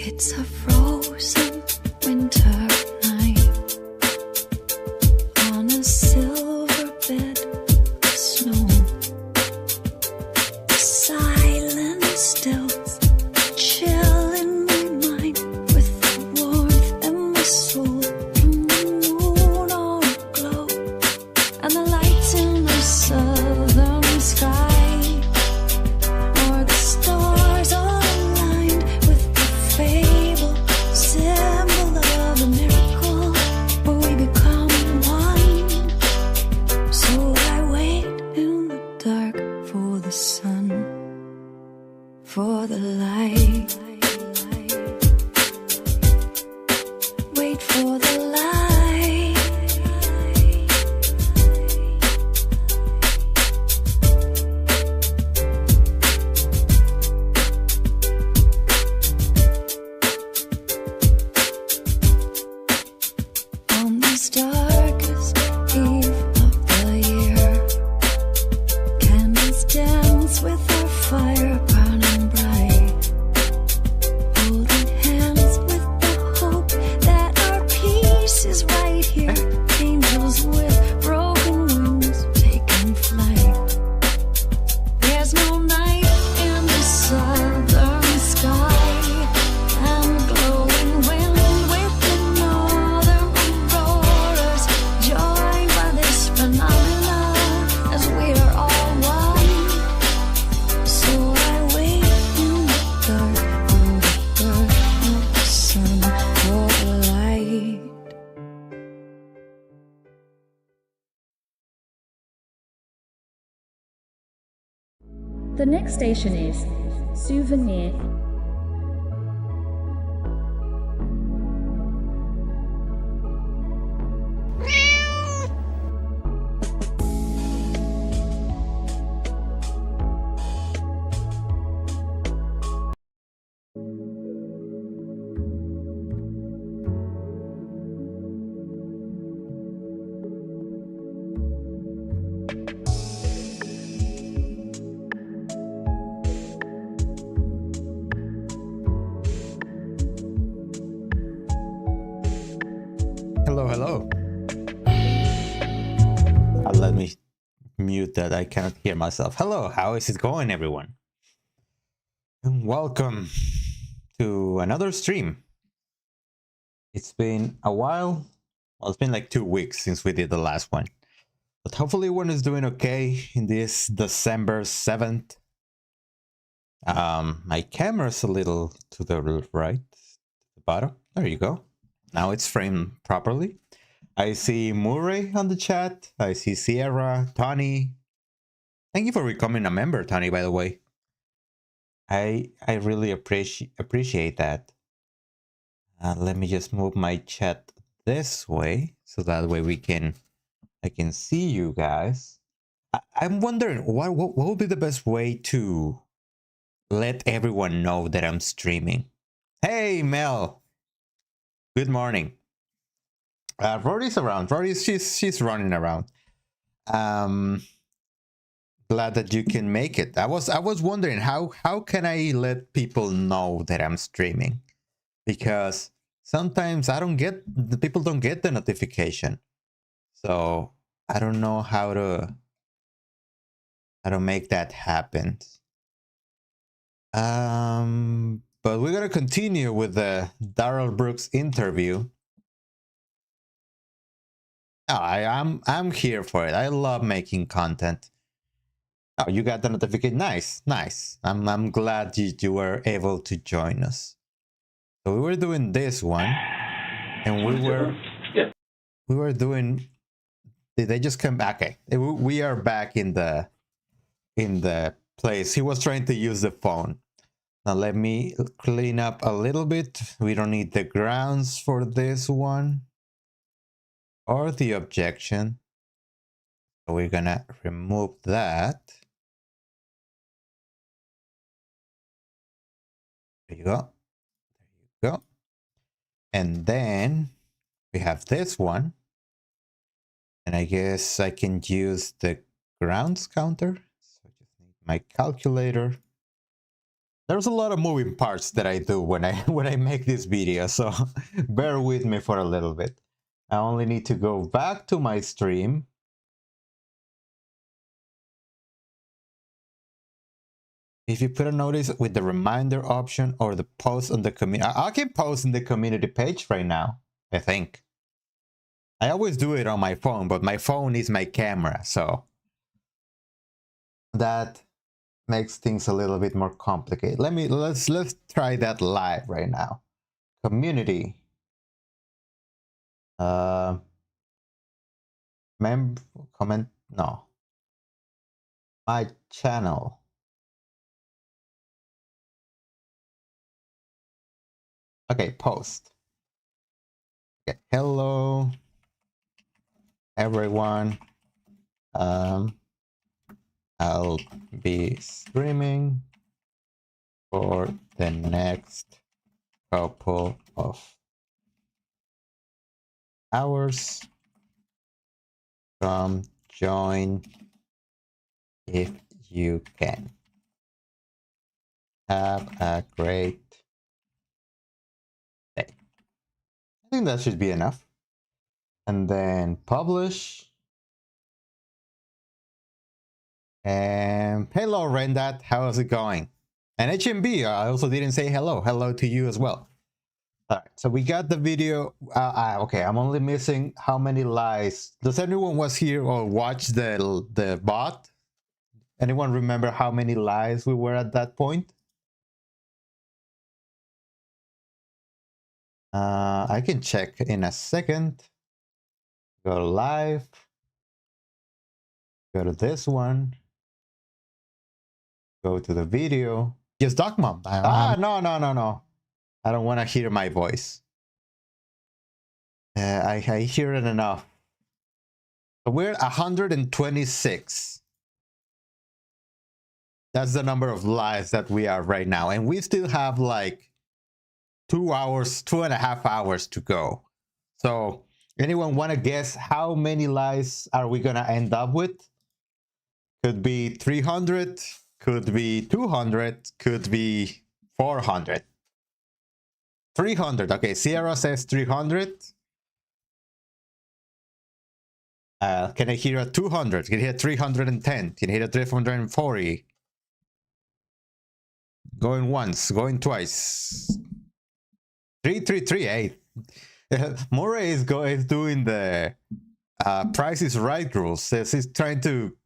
It's a frozen winter night on a silver bed of snow. The silence still, chill in my mind with the warmth in my soul from the moon all aglow and the lights in the southern sky. For the light, wait for the light. On this darkest eve of the year, candles dance with our fire. The next station is Souvenir. Hello. Let me mute that. I cannot hear myself. Hello, how is it going, everyone? And welcome to another stream. It's been a while. Well, it's been like 2 weeks since we did the last one. But hopefully everyone is doing okay in this December 7th. My camera's a little to the right, the bottom. There you go. Now it's framed properly. I see Murray on the chat. I see Sierra, Tony. Thank you for becoming a member, Tony, by the way. I really appreciate that. Let me just move my chat this way so that way I can see you guys. I'm wondering what would be the best way to let everyone know that I'm streaming. Hey, Mel. Good morning. Rory's around. She's running around. Glad that you can make it. I was wondering how can I let people know that I'm streaming, because sometimes the people don't get the notification, so I don't know how to make that happen. But we're gonna continue with the Darrell Brooks interview. Oh, I'm here for it. I love making content. Oh, you got the notification. Nice. I'm glad you were able to join us. So we were doing this one, and we were doing. Did they just come back? Okay, we are back in the place. He was trying to use the phone. Now let me clean up a little bit. We don't need the grounds for this one or the objection. So we're gonna remove that. There you go. And then we have this one. And I guess I can use the grounds counter. So I just need my calculator. There's a lot of moving parts that I do when I when I make this video, so bear with me for a little bit. I only need to go back to my stream. If you put a notice with the reminder option or the post on the community, I can post in the community page right now, I think. I always do it on my phone, but my phone is my camera, so that makes things a little bit more complicated. Let's try that live right now. Community. Comment, no. My channel. Okay, post. Okay, hello everyone. I'll be streaming for the next couple of hours. Come join if you can. Have a great day. I think that should be enough. And then publish. And hello, Rendat. How is it going? And HMB, I also didn't say hello. Hello to you as well. All right, so we got the video. Okay, I'm only missing how many lies. Does anyone was here or watch the bot? Anyone remember how many lies we were at that point? I can check in a second. Go live. Go to this one. Go to the video. Yes, Doc Mom. No. I don't want to hear my voice. I hear it enough. So we're 126. That's the number of lives that we are right now. And we still have like 2 hours, 2.5 hours to go. So anyone want to guess how many lives are we going to end up with? Could be 300, could be 200, could be 400. 300. Okay, Sierra says 300. Can I hear a 200? Can I hear 310? Can I hear a 340? Going once, going twice. 333. Hey, Murray is doing the Price is Right rules. He's trying to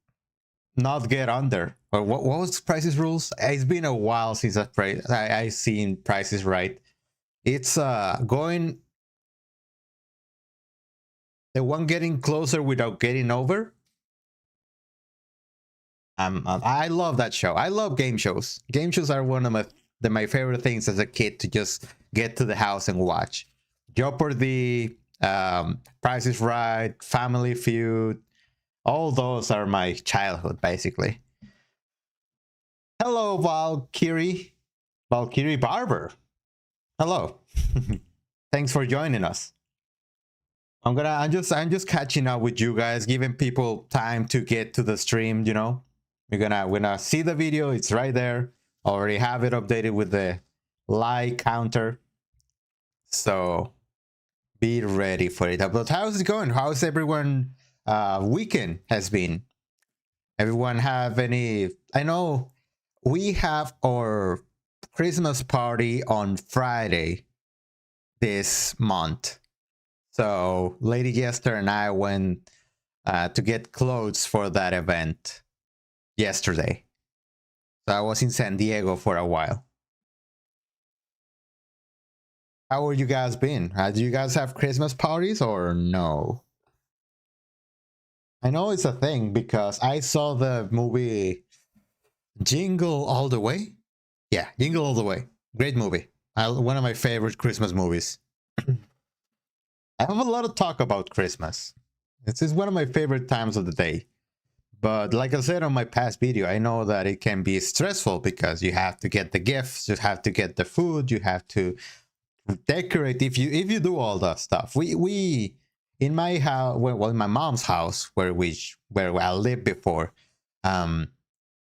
not get under. Or what was Price is rules? It's been a while since I seen Price is Right. It's going the one getting closer without getting over. I love that show. I love game shows. Game shows are one of my favorite things as a kid to just get to the house and watch. Jeopardy, Price is Right, Family Feud. All those are my childhood, basically. Hello, Valkyrie Barber. Hello. Thanks for joining us. I'm just catching up with you guys, giving people time to get to the stream, you know. We're gonna see the video, it's right there. Already have it updated with the like counter. So be ready for it. But how's it going? How's everyone weekend has been? Everyone have any? I know we have our Christmas party on Friday this month. So Lady Jester and I went to get clothes for that event yesterday. So I was in San Diego for a while. How are you guys been? Do you guys have Christmas parties or no? I know it's a thing because I saw the movie Jingle All the Way. Yeah, Jingle All the Way. Great movie. One of my favorite Christmas movies. I have a lot of talk about Christmas. This is one of my favorite times of the day. But like I said on my past video, I know that it can be stressful because you have to get the gifts, you have to get the food, you have to decorate. If you do all that stuff, we in my house, well, in my mom's house where I lived before,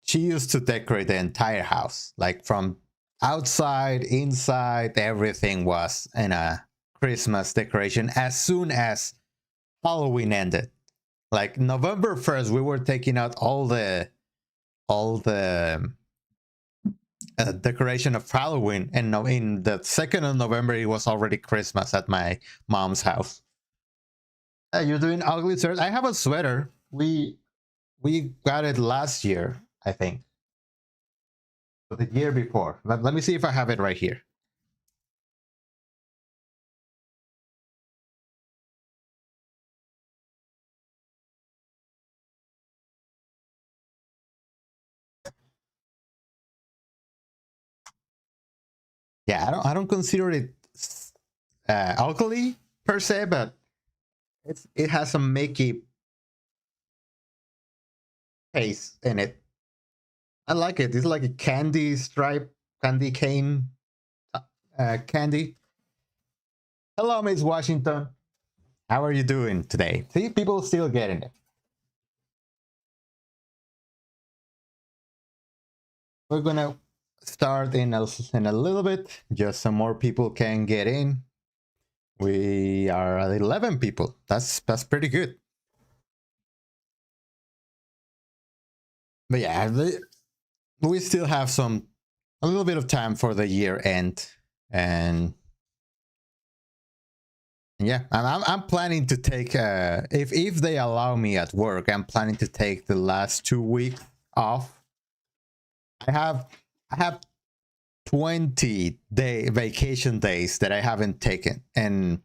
she used to decorate the entire house, like from outside, inside, everything was in a Christmas decoration as soon as Halloween ended. Like November 1st, we were taking out all the decoration of Halloween, and no, in the 2nd of November, it was already Christmas at my mom's house. You're doing ugly sweaters. I have a sweater. We got it last year, I think. Or the year before. Let me see if I have it right here. Yeah, I don't consider it ugly per se, but it has some Mickey face in it. I like it. It's like a candy stripe, candy cane, candy. Hello, Miss Washington. How are you doing today? See, people still getting it. We're gonna start in a little bit, just some more people can get in. We are at 11 people. That's pretty good. But yeah, we still have a little bit of time for the year end, and yeah, I'm planning to take if they allow me at work, I'm planning to take the last 2 weeks off. I have 20-day vacation days that I haven't taken, and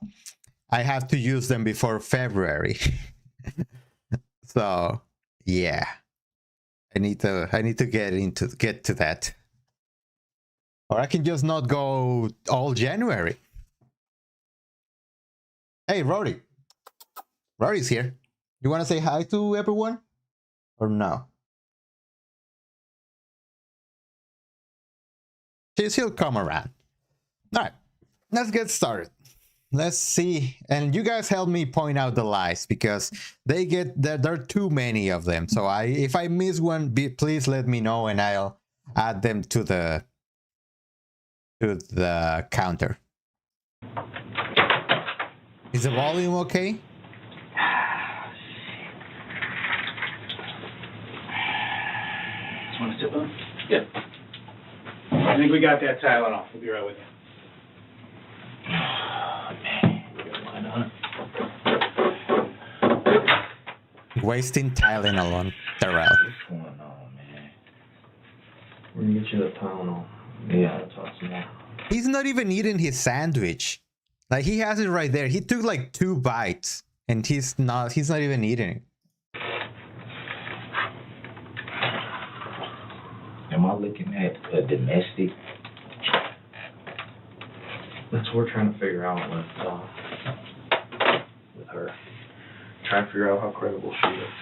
I have to use them before February. So yeah, I need to get to that, or I can just not go all January. Hey, Rory. Rory's here. You want to say hi to everyone, or no? He'll come around. All right, let's get started. Let's see, and you guys help me point out the lies, because there are too many of them. So if I miss one, please let me know, and I'll add them to the counter. Is the volume okay? Just want to tip on? Yeah. I think we got that Tylenol. We'll be right with you. Wasting Tylenol on Darrell. What's going on, man? We're gonna get you a Tylenol. Yeah, that's awesome. He's not even eating his sandwich. Like, he has it right there. He took like 2 bites, and he's not even eating it. Am I looking at a domestic? That's what we're trying to figure out with her. Trying to figure out how credible she is.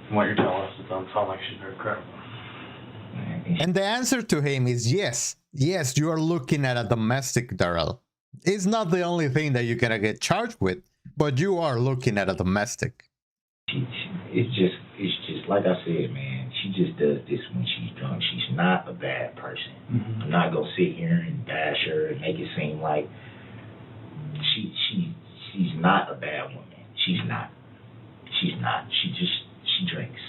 From what you're telling us, it doesn't sound like she's very credible. And the answer to him is yes. Yes, you are looking at a domestic, Darrell. It's not the only thing that you're gonna get charged with, but you are looking at a domestic. It's just like I said, man. She just does this when she's drunk. She's not a bad person. Mm-hmm. I'm not gonna sit here and bash her and make it seem like she's not a bad woman. She's not. She drinks.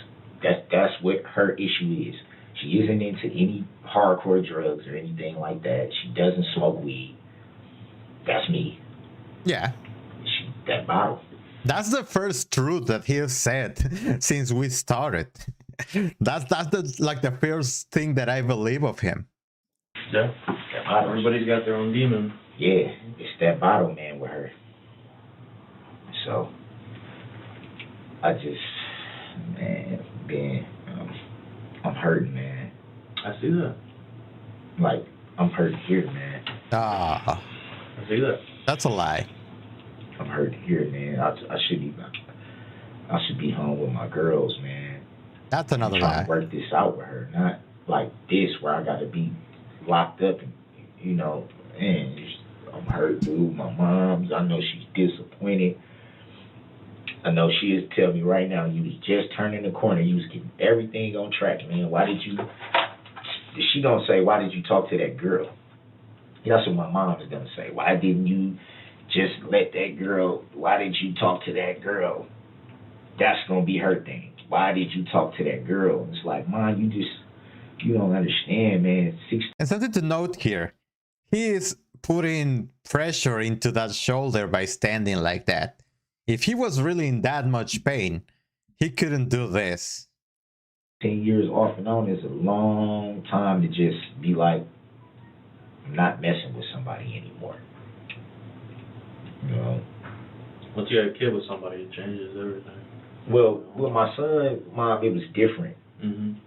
That's what her issue is. She isn't into any hardcore drugs or anything like that. She doesn't smoke weed. That's me. Yeah. That bottle. That's the first truth that he has said since we started. That's the first thing that I believe of him. Yeah. Everybody's got their own demon. Yeah, it's that bottle, man, with her. So, I'm hurting, man. I see that. Like, I'm hurting here, man. Ah, I see that. that's a lie. I'm hurting here, man. I should be home with my girls, man. That's another I'm trying lie. to work this out with her, not like this where I got to be locked up and, and I'm hurt, dude. My mom, I know she's disappointed. I know she is telling me right now, you was just turning the corner. You was getting everything on track, man. Why did you she gonna say, why did you talk to that girl? That's what my mom is gonna say. Why didn't you just let that girl, why did you talk to that girl? That's gonna be her thing. Why did you talk to that girl? It's like, Mom, you don't understand, man. And something to note here, he is putting pressure into that shoulder by standing like that. If he was really in that much pain, he couldn't do this. 10 years off and on is a long time to just be like, I'm not messing with somebody anymore. You know? Once you have a kid with somebody, it changes everything. Well, with my son, Mom, it was different. Mm-hmm.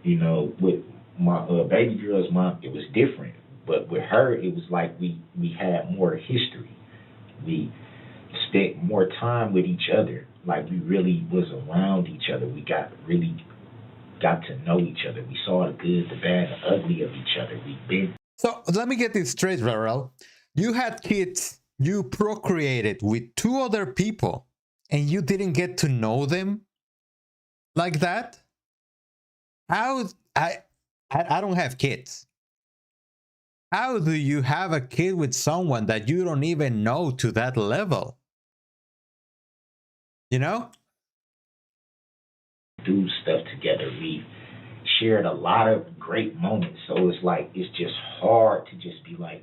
You know, with my baby girl's mom, it was different. But with her, it was like we had more history. We spent more time with each other. Like we really was around each other. We really got to know each other. We saw the good, the bad, the ugly of each other. We've been. So let me get this straight, Rarel. You had kids, you procreated with 2 other people, and you didn't get to know them like that? How? I don't have kids. How do you have a kid with someone that you don't even know to that level? You know? Do stuff together. We shared a lot of great moments. So it's like, it's just hard to just be like,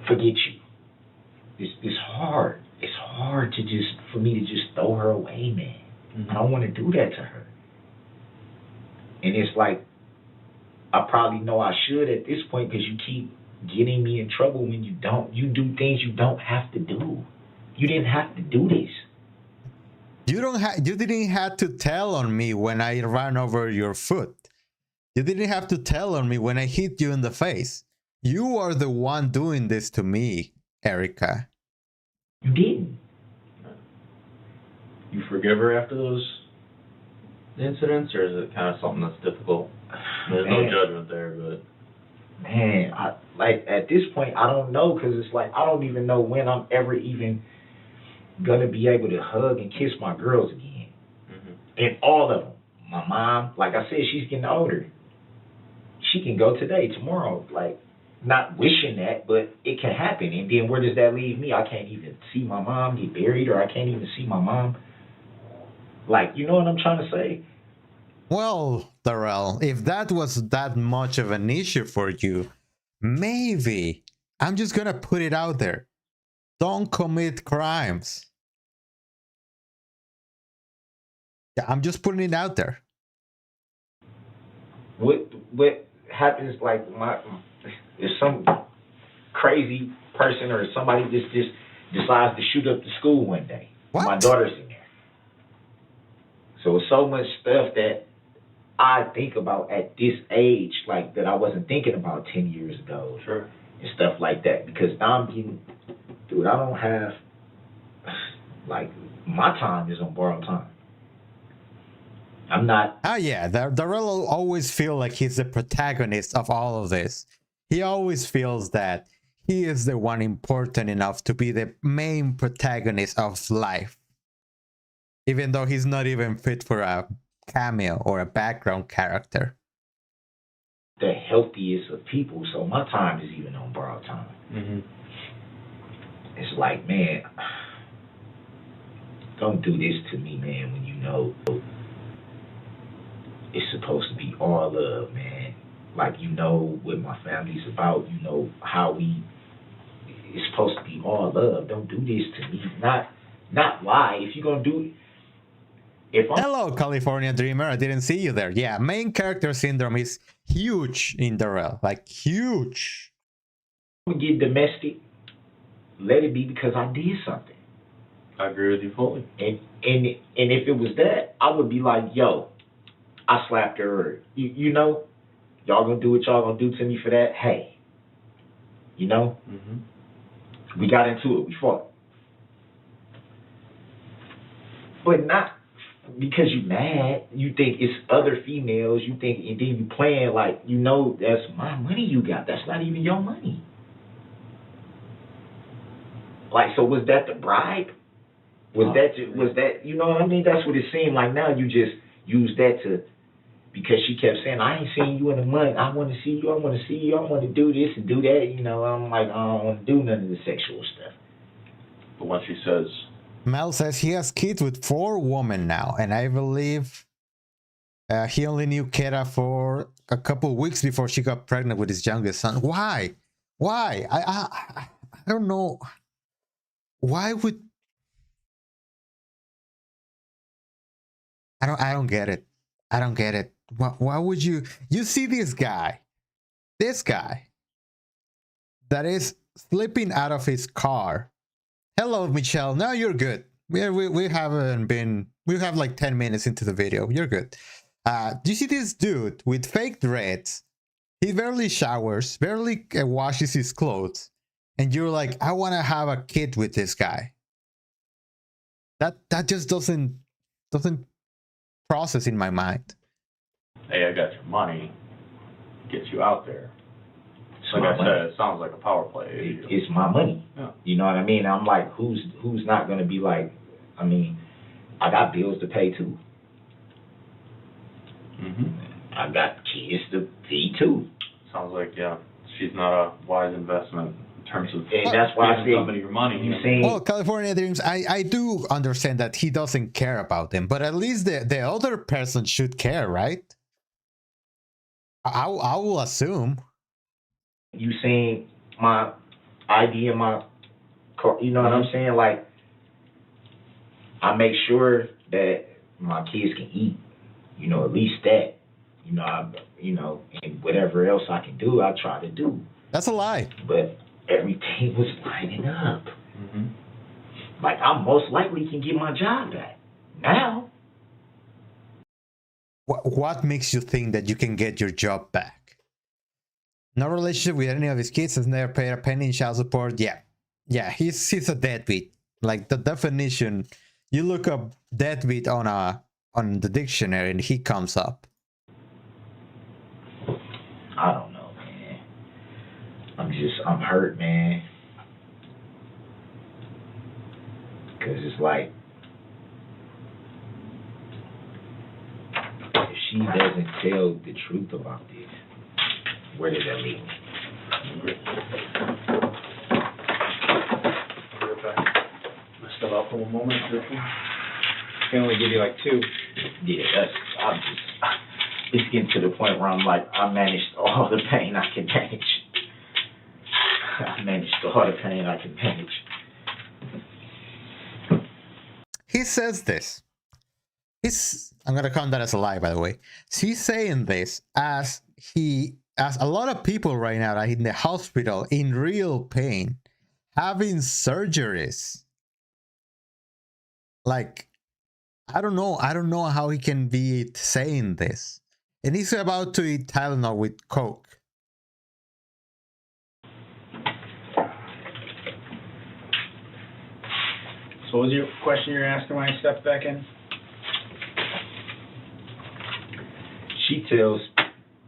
forget you. It's hard. It's hard to just, for me to just throw her away, man. I don't want to do that to her. And it's like, I probably know I should at this point because you keep getting me in trouble when you don't. You do things you don't have to do. You didn't have to do this. You didn't have to tell on me when I ran over your foot. You didn't have to tell on me when I hit you in the face. You are the one doing this to me, Erica. You didn't. You forgive her after those incidents, or is it kind of something that's difficult? There's no judgment there, but... Man, like, at this point, I don't know, because it's like, I don't even know when I'm ever even going to be able to hug and kiss my girls again. Mm-hmm. And all of them. My mom, like I said, she's getting older. She can go today, tomorrow, like, not wishing that, but it can happen. And then where does that leave me? I can't even see my mom get buried, or I can't even see my mom. Like, you know what I'm trying to say? Well, Darrell, if that was that much of an issue for you, maybe, I'm just gonna put it out there, don't commit crimes. Yeah, I'm just putting it out there. What happens, like, if some crazy person or somebody just decides to shoot up the school one day? What? My daughter's in there. So it's so much stuff that I think about at this age, like, that I wasn't thinking about 10 years ago. Sure. And stuff like that. Because now I'm getting, dude, I don't have, like, my time is on borrowed time. I'm not. Oh yeah, Darrell always feels like he's the protagonist of all of this. He always feels that he is the one important enough to be the main protagonist of life. Even though he's not even fit for a cameo or a background character. The healthiest of people, so my time is even on borrowed time. Mm-hmm. It's like, man, don't do this to me, man, when you know it's supposed to be all love, man. Like, you know what my family's about, you know how it's supposed to be all love. Don't do this to me. Not lie. If you're going to do it, hello, California Dreamer. I didn't see you there. Yeah, main character syndrome is huge in Darrell. Like, huge. I'm going to get domestic. Let it be because I did something. I agree with you fully. And if it was that, I would be like, yo, I slapped her. Or, you know, y'all going to do what y'all going to do to me for that? Hey. You know? Mm-hmm. We got into it. We fought. But not because you mad, you think it's other females, you think, and then you playing like, you know, that's my money you got. That's not even your money. Like, so was that the bribe? Was that, you know what I mean? That's what it seemed like now. You just use that to because she kept saying, I ain't seen you in a month. I want to see you. I want to see you. I want to do this and do that. You know, I'm like, I don't want to do none of the sexual stuff. But when she says, Mel says he has kids with 4 women now, and I believe he only knew Kera for a couple weeks before she got pregnant with his youngest son. Why? Why? I don't know. Why would I don't get it. I don't get it. Why would you see this guy that is slipping out of his car. Hello, Michelle. No, you're good. We haven't been. We have like 10 minutes into the video. You're good. Do you see this dude with fake dreads? He barely showers, barely washes his clothes, and you're like, I want to have a kid with this guy. That just doesn't process in my mind. hey, I got your money, gets you out there. It's Like my I money. said, it sounds like a power play. It's my money. Yeah. You know what I mean? I'm like, who's not gonna be like? I mean, I got bills to pay too. Mm-hmm. I got kids to feed too. Sounds like, yeah, she's not a wise investment in terms of And that's why I giving say somebody your money. you saying Well, California Dreams, I do understand that he doesn't care about them, but at least the other person should care, right? I will assume. you saying my ID and my car, you know what I'm saying? Like, I make sure that my kids can eat, you know, at least that, you know, and whatever else I can do, I try to do. That's a lie. But everything was lining up. Mm-hmm. Like, I most likely can get my job back now. What makes you think that you can get your job back? No relationship with any of his kids, has never paid a penny in child support. Yeah, he's a deadbeat. Like the definition, you look up deadbeat on the dictionary and he comes up. I don't know, man. I'm hurt, man. Because it's like, if she doesn't tell the truth about this, where does that lead me? Let's step out for one moment, Richard. I can only give you like 2. Yeah, it's getting to the point where I'm like, I managed all the pain I can manage. I managed all the pain I can manage. He says this. I'm gonna count that as a lie, by the way. He's saying this as a lot of people right now are in the hospital in real pain, having surgeries. Like, I don't know how he can be saying this. And he's about to eat Tylenol with Coke. So what was your question you're asking when I stepped back in? She tells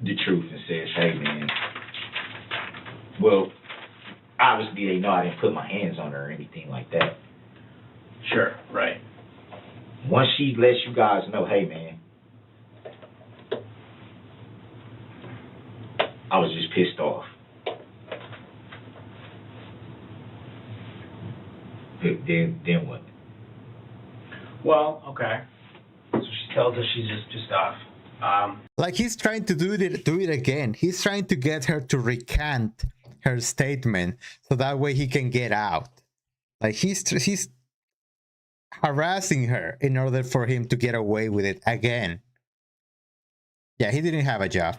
the truth and says, hey, man, well, obviously they know I didn't put my hands on her or anything like that. Sure, right. Once she lets you guys know, hey, man, I was just pissed off. Then what? Well, okay. So she tells us she's just off. Like, he's trying to do it again. He's trying to get her to recant her statement so that way he can get out. Like, he's harassing her in order for him to get away with it again. Yeah, he didn't have a job.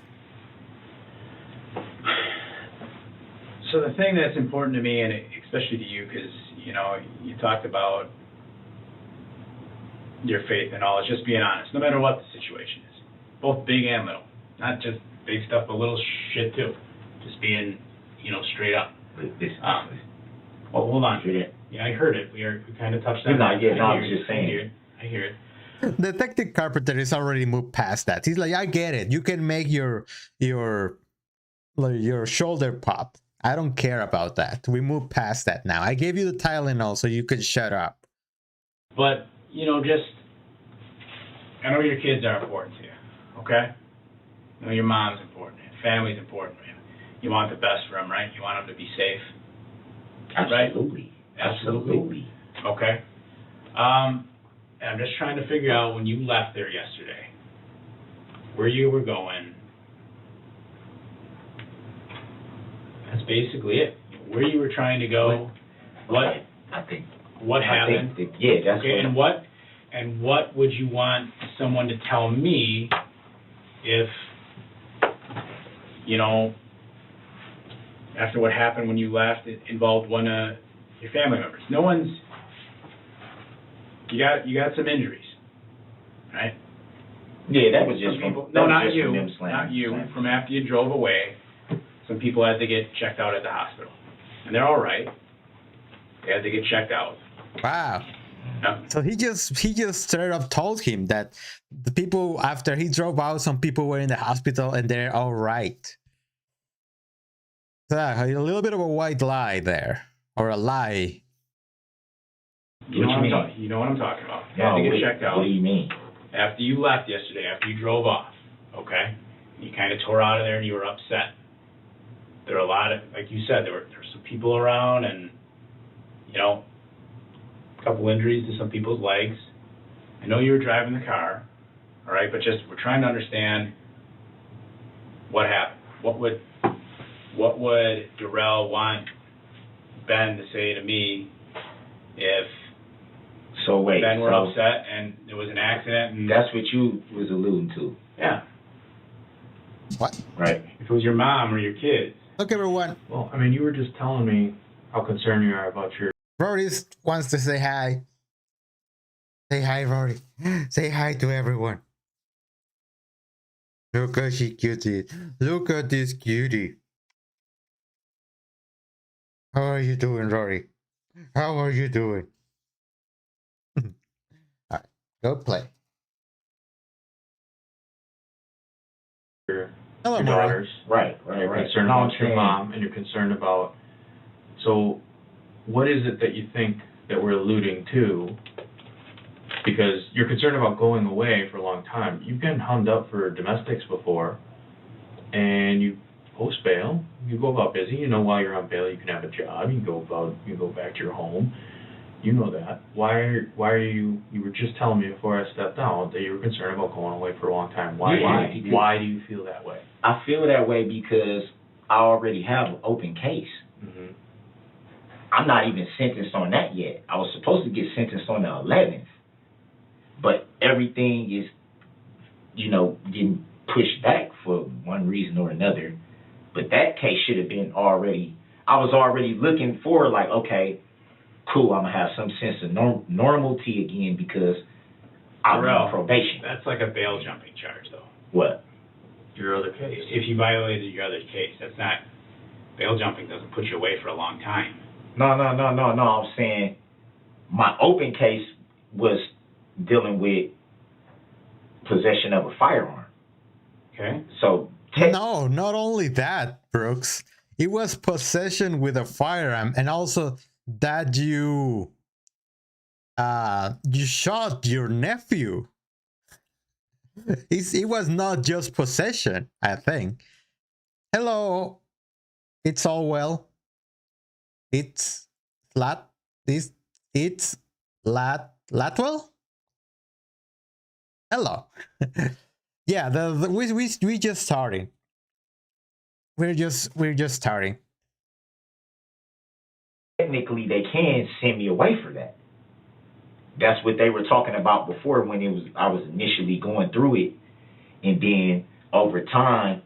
So the thing that's important to me, and especially to you, because, you know, you talked about your faith and all, is just being honest, no matter what the situation is. Both big and little. Not just big stuff, but little shit too. Just being, you know, straight up. Well, hold on. Yeah, I heard it. We kind of touched on that. I was just saying. I hear it. Detective Carpenter is already moved past that. He's like, I get it. You can make your shoulder pop. I don't care about that. We moved past that now. I gave you the Tylenol so you could shut up. But, you know, just, I know your kids are important to you, okay? You know, your mom's important. Family's important. You want the best for them, right? You want them to be safe. Absolutely. Right? Absolutely. Okay. And I'm just trying to figure out when you left there yesterday, where you were going. That's basically it. Where you were trying to go. What happened? That's okay. And what would you want someone to tell me if, you know, after what happened when you left, it involved one of your family members? No one's. You got some injuries, right? Yeah, that was just some people. from, No, that not was just you. from them slamming. Not you. From after you drove away, some people had to get checked out at the hospital, and they're all right. They had to get checked out. Wow. Yeah. So he just straight up told him that the people after he drove out, some people were in the hospital and they're all right. So a little bit of a white lie there, or a lie. You know what I'm talking about. You had to get checked out. What do you mean? After you left yesterday, after you drove off, okay? You kind of tore out of there and you were upset. There were a lot of, like you said, there were some people around and, you know, a couple injuries to some people's legs. I know you were driving the car, all right, but just we're trying to understand what happened. What would Darrell want Ben to say to me if Ben were upset and there was an accident? And that's what you was alluding to. Yeah. What? Right. If it was your mom or your kids. Look, everyone. Well, I mean, you were just telling me how concerned you are about your. Rory wants to say hi. Say hi, Rory. Say hi to everyone. Look at she cutie. Look at this cutie. How are you doing, Rory? How are you doing? Alright, go play. Your Hello, Rory. daughters. Right. You're concerned about your mom, and you're concerned about. So, what is it that you think that we're alluding to? Because you're concerned about going away for a long time. You've been hummed up for domestics before, and you post bail. You go about busy. You know, while you're on bail, you can have a job. You can go back to your home. You know that. Why are you? You were just telling me before I stepped out that you were concerned about going away for a long time. Why do you feel that way? I feel that way because I already have an open case. Mm-hmm. I'm not even sentenced on that yet. I was supposed to get sentenced on the 11th, but everything is, you know, getting pushed back for one reason or another. But that case should have been already. I was already looking for like, okay, cool, I'm gonna have some sense of normalcy again because I'm on probation. That's like a bail jumping charge, though. What? Your other case. If you violated your other case, that's not, bail jumping doesn't put you away for a long time. No. I'm saying my open case was dealing with possession of a firearm. Okay. So No, not only that, Brooks. It was possession with a firearm, and also that you shot your nephew. It was not just possession, I think. Hello, it's all well. It's Latwell. Hello. Yeah, we just starting. We're just starting. technically they can send me away for that. That's what they were talking about before when I was initially going through it, and then over time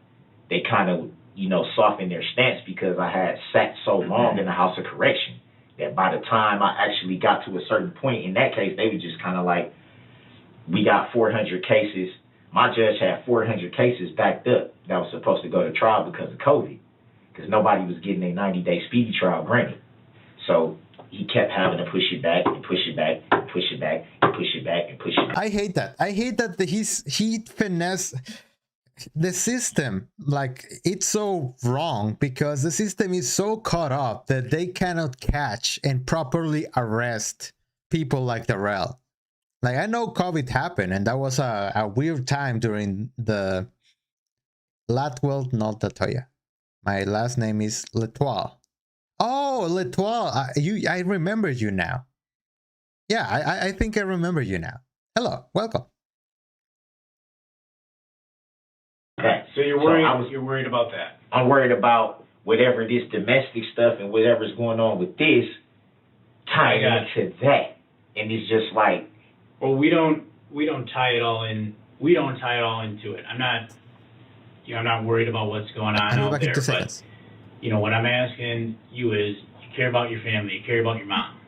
they kind of, you know, softened their stance because I had sat so long in the House of Correction that by the time I actually got to a certain point in that case, they were just kind of like, we got 400 cases. My judge had 400 cases backed up that was supposed to go to trial because of COVID, because nobody was getting a 90-day speedy trial granted. So he kept having to push it back and push it back and push it back and push it back and push it back. I hate that. I hate that he finesse the system. Like, it's so wrong because the system is so caught up that they cannot catch and properly arrest people like Darrell. Like, I know COVID happened and that was a weird time during the Latwell, not Latoya. My last name is Letoile. Oh, Letoile. I remember you now. Yeah, I think I remember you now. Hello, welcome. Okay. So you're worried. So you're worried about that. I'm worried about whatever this domestic stuff and whatever's going on with this tying into that, and it's just like. Well, we don't tie it all in. We don't tie it all into it. I'm not worried about what's going on out there. But what I'm asking you is, you care about your family, you care about your mom.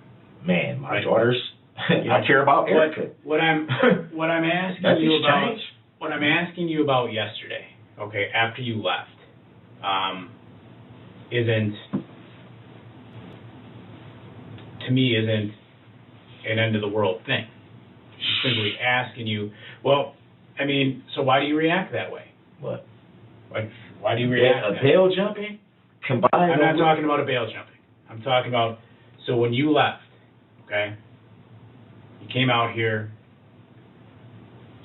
Man, my daughters. I care about Erica. What I'm asking you about. What I'm asking you about yesterday, okay, after you left, isn't an end of the world thing. I'm simply asking you. Well, I mean, so why do you react that way? What? Why do you react? A bail jumping combined. I'm not talking about a bail jumping. I'm talking about, so when you left, okay, you came out here,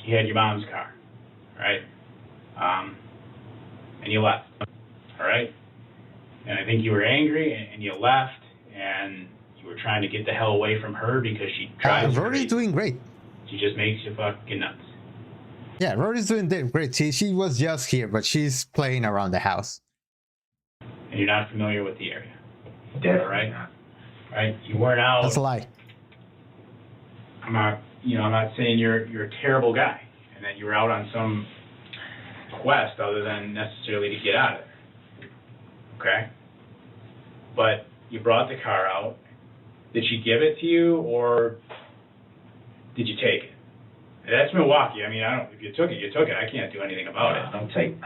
you had your mom's car, right? And you left, all right? And I think you were angry and you left and you were trying to get the hell away from her because she drives Rory's doing great. She just makes you fucking nuts. Yeah, Rory's doing great. She was just here, but she's playing around the house. And you're not familiar with the area. Definitely right? not. Right? You weren't out. That's a lie. I'm not saying you're a terrible guy and that you were out on some quest other than necessarily to get out of there. Okay? But you brought the car out. Did she give it to you or did you take it? That's Milwaukee. I mean, if you took it, you took it. I can't do anything about it. I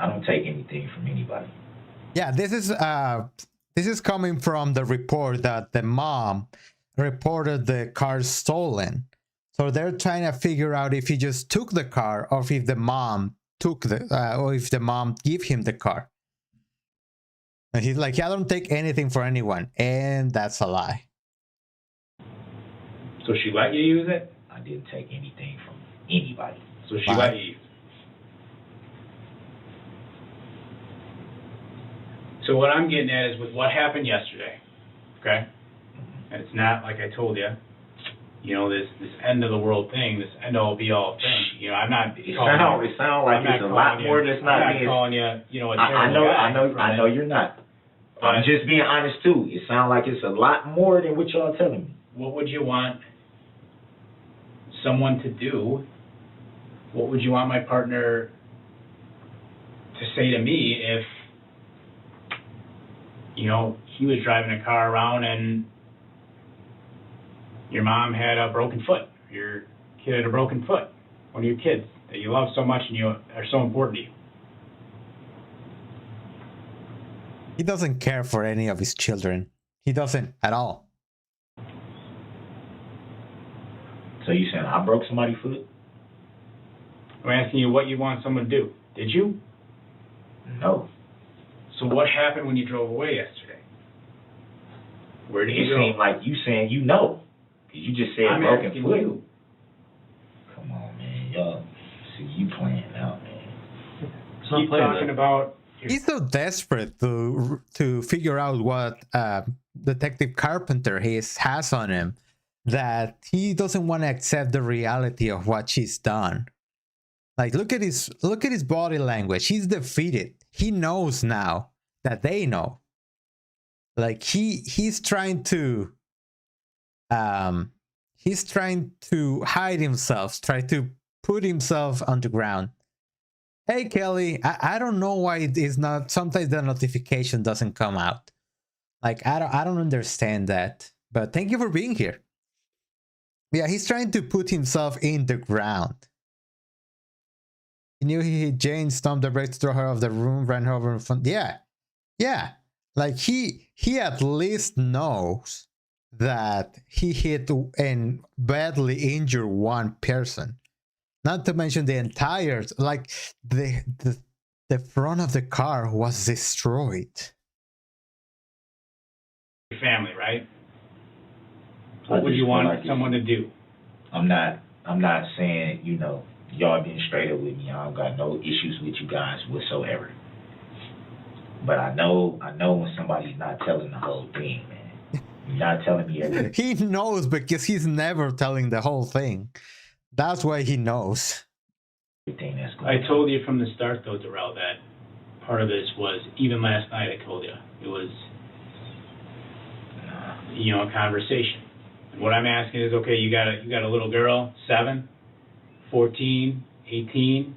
don't take anything from anybody. Yeah, this is coming from the report that the mom reported the car stolen. So they're trying to figure out if he just took the car or if the mom or if the mom gave him the car. And he's like, I don't take anything for anyone, and that's a lie. So she let you use it? I didn't take anything from anybody. So she let you use it. So what I'm getting at is with what happened yesterday, okay? And it's not like I told you, this end of the world thing, this end all be all thing. I'm not. It sounds like it's a lot more than it's not. I'm not calling you, a terrible guy. I know you're not. I'm just being honest too. It sounds like it's a lot more than what y'all telling me. What would you want someone to do? What would you want my partner to say to me if, he was driving a car around and your mom had a broken foot, your kid had a broken foot, one of your kids that you love so much and you are so important to you? He doesn't care for any of his children. He doesn't at all. So you saying I broke somebody's foot? I'm asking you what you want someone to do. Did you? No. So what happened when you drove away yesterday? Where did you go? It seemed like you saying you know. Because you just said I'm broken asking foot. you. Come on, man. Y'all, see, you playing out, man. Keep talking about... He's so desperate to figure out what Detective Carpenter has on him that he doesn't want to accept the reality of what she's done. Like, look at his body language. He's defeated. He knows now that they know. Like he's trying to hide himself, try to put himself on the ground. Hey Kelly, I don't know why it is not. Sometimes the notification doesn't come out. Like I don't understand that. But thank you for being here. Yeah, he's trying to put himself in the ground. He knew he hit Jane, stomped the brakes, threw her off the room, ran her over in front. Yeah. Like he at least knows that he hit and badly injured one person. Not to mention the entire, like the front of the car was destroyed. Your family, right? What would you want someone to do? I'm not saying, y'all being straight up with me. I don't got no issues with you guys whatsoever. But I know when somebody's not telling the whole thing, man. You're not telling me everything. He knows because he's never telling the whole thing. That's why he knows. That's going I on. told you from the start, though, Darrell, that part of this was, even last night I told you, it was, a conversation. And what I'm asking is, okay, you got a little girl, 7, 14, 18.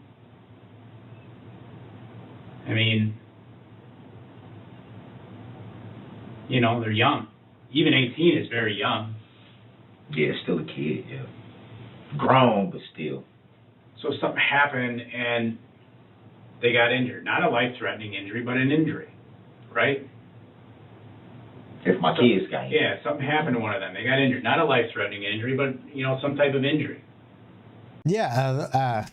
I mean, they're young. Even 18 is very young. Yeah, still a kid, yeah. Grown, but still. So something happened and they got injured. Not a life-threatening injury, but an injury, right? If my kids got injured. Yeah, something happened to one of them. They got injured. Not a life-threatening injury, but, some type of injury. Yeah,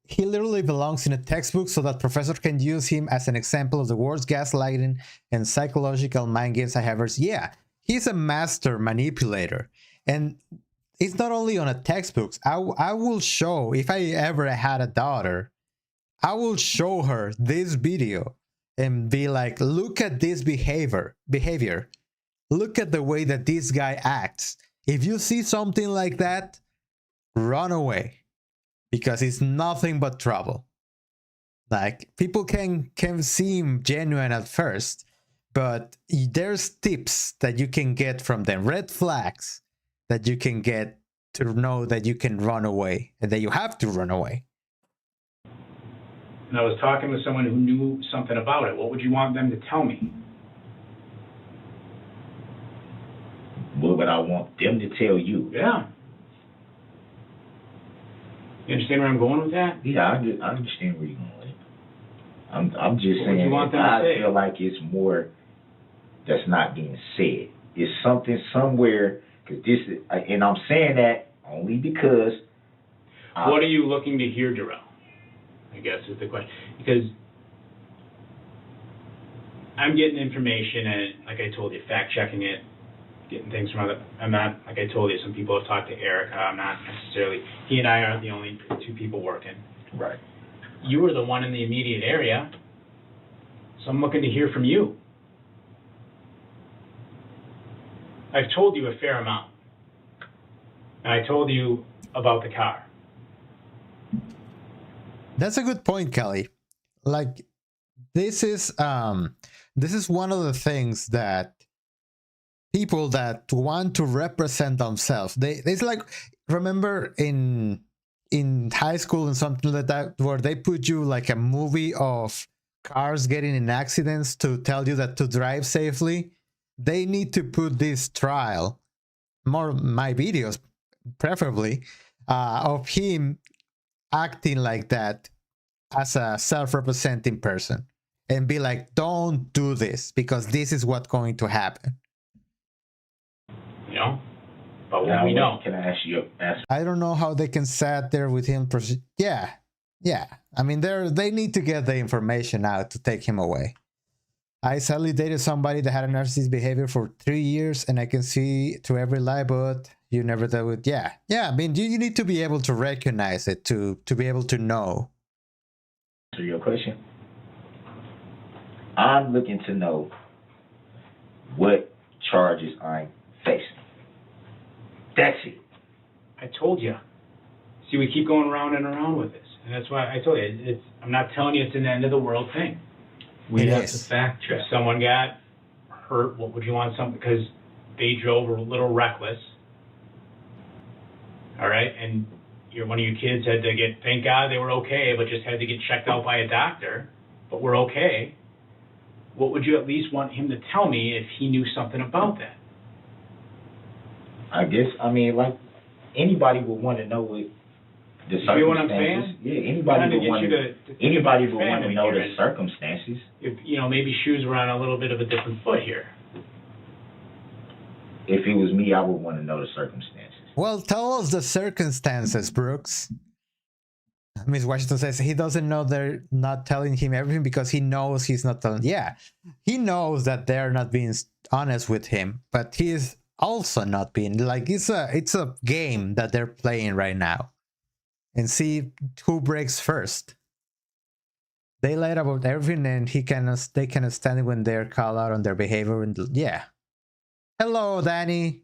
he literally belongs in a textbook so that professor can use him as an example of the worst gaslighting and psychological mind games I have ever seen. Yeah, he's a master manipulator. And it's not only on a textbooks. I will show, if I ever had a daughter, I will show her this video and be like, look at this behavior. Look at the way that this guy acts. If you see something like that, run away, because it's nothing but trouble. Like, people can seem genuine at first, but there's tips that you can get from them, red flags that you can get to know that you can run away and that you have to run away. And I was talking with someone who knew something about it. What would you want them to tell me? What would I want them to tell you? Yeah. You understand where I'm going with that? Yeah, I understand where you're going with it. I'm just What would saying, you want them to I say? feel like it's more that's not being said. It's something somewhere, because this is, and I'm saying that only because. What are you looking to hear, Darrell? I guess is the question. Because I'm getting information and, like I told you, fact-checking it, getting things from other. I'm not, like I told you, some people have talked to Erica. I'm not necessarily. He and I aren't the only 2 people working. Right. You were the one in the immediate area, so I'm looking to hear from you. I've told you a fair amount. And I told you about the car. That's a good point, Kelly. Like, this is one of the things that people that want to represent themselves, it's like, remember in high school and something like that, where they put you like a movie of cars getting in accidents to tell you that to drive safely. They need to put this trial, more my videos preferably, of him acting like that as a self-representing person and be like, don't do this because this is what's going to happen. But what we know. Can I ask you? I don't know how they can sit there with him. Yeah. I mean, they need to get the information out to take him away. I sadly dated somebody that had a narcissistic behavior for 3 years, and I can see through every lie, but you never dealt with. Yeah. I mean, you need to be able to recognize it to be able to know. Answer your question. I'm looking to know what charges I'm facing. That's it. I told you. See, we keep going around and around with this. And that's why I told you, I'm not telling you it's an end of the world thing. We It have is. to fact check. If someone got hurt, what would you want something? Because they drove a little reckless. All right? And one of your kids had to get, thank God they were okay, but just had to get checked out by a doctor. But we're okay. What would you at least want him to tell me if he knew something about that? I guess, like, anybody would want to know what the You see what I'm circumstances. saying? Yeah, anybody Trying to would get want you to. to think Anybody about would your want to family know here the and circumstances. If, maybe shoes were on a little bit of a different foot here. If it was me, I would want to know the circumstances. Well, tell us the circumstances, Brooks. Miss Washington says he doesn't know they're not telling him everything because he knows he's not telling. Yeah, he knows that they're not being honest with him, but he is also not being, like, it's a game that they're playing right now, and see who breaks first. They lied about everything, and they cannot stand it when they're called out on their behavior. And yeah. Hello, Danny.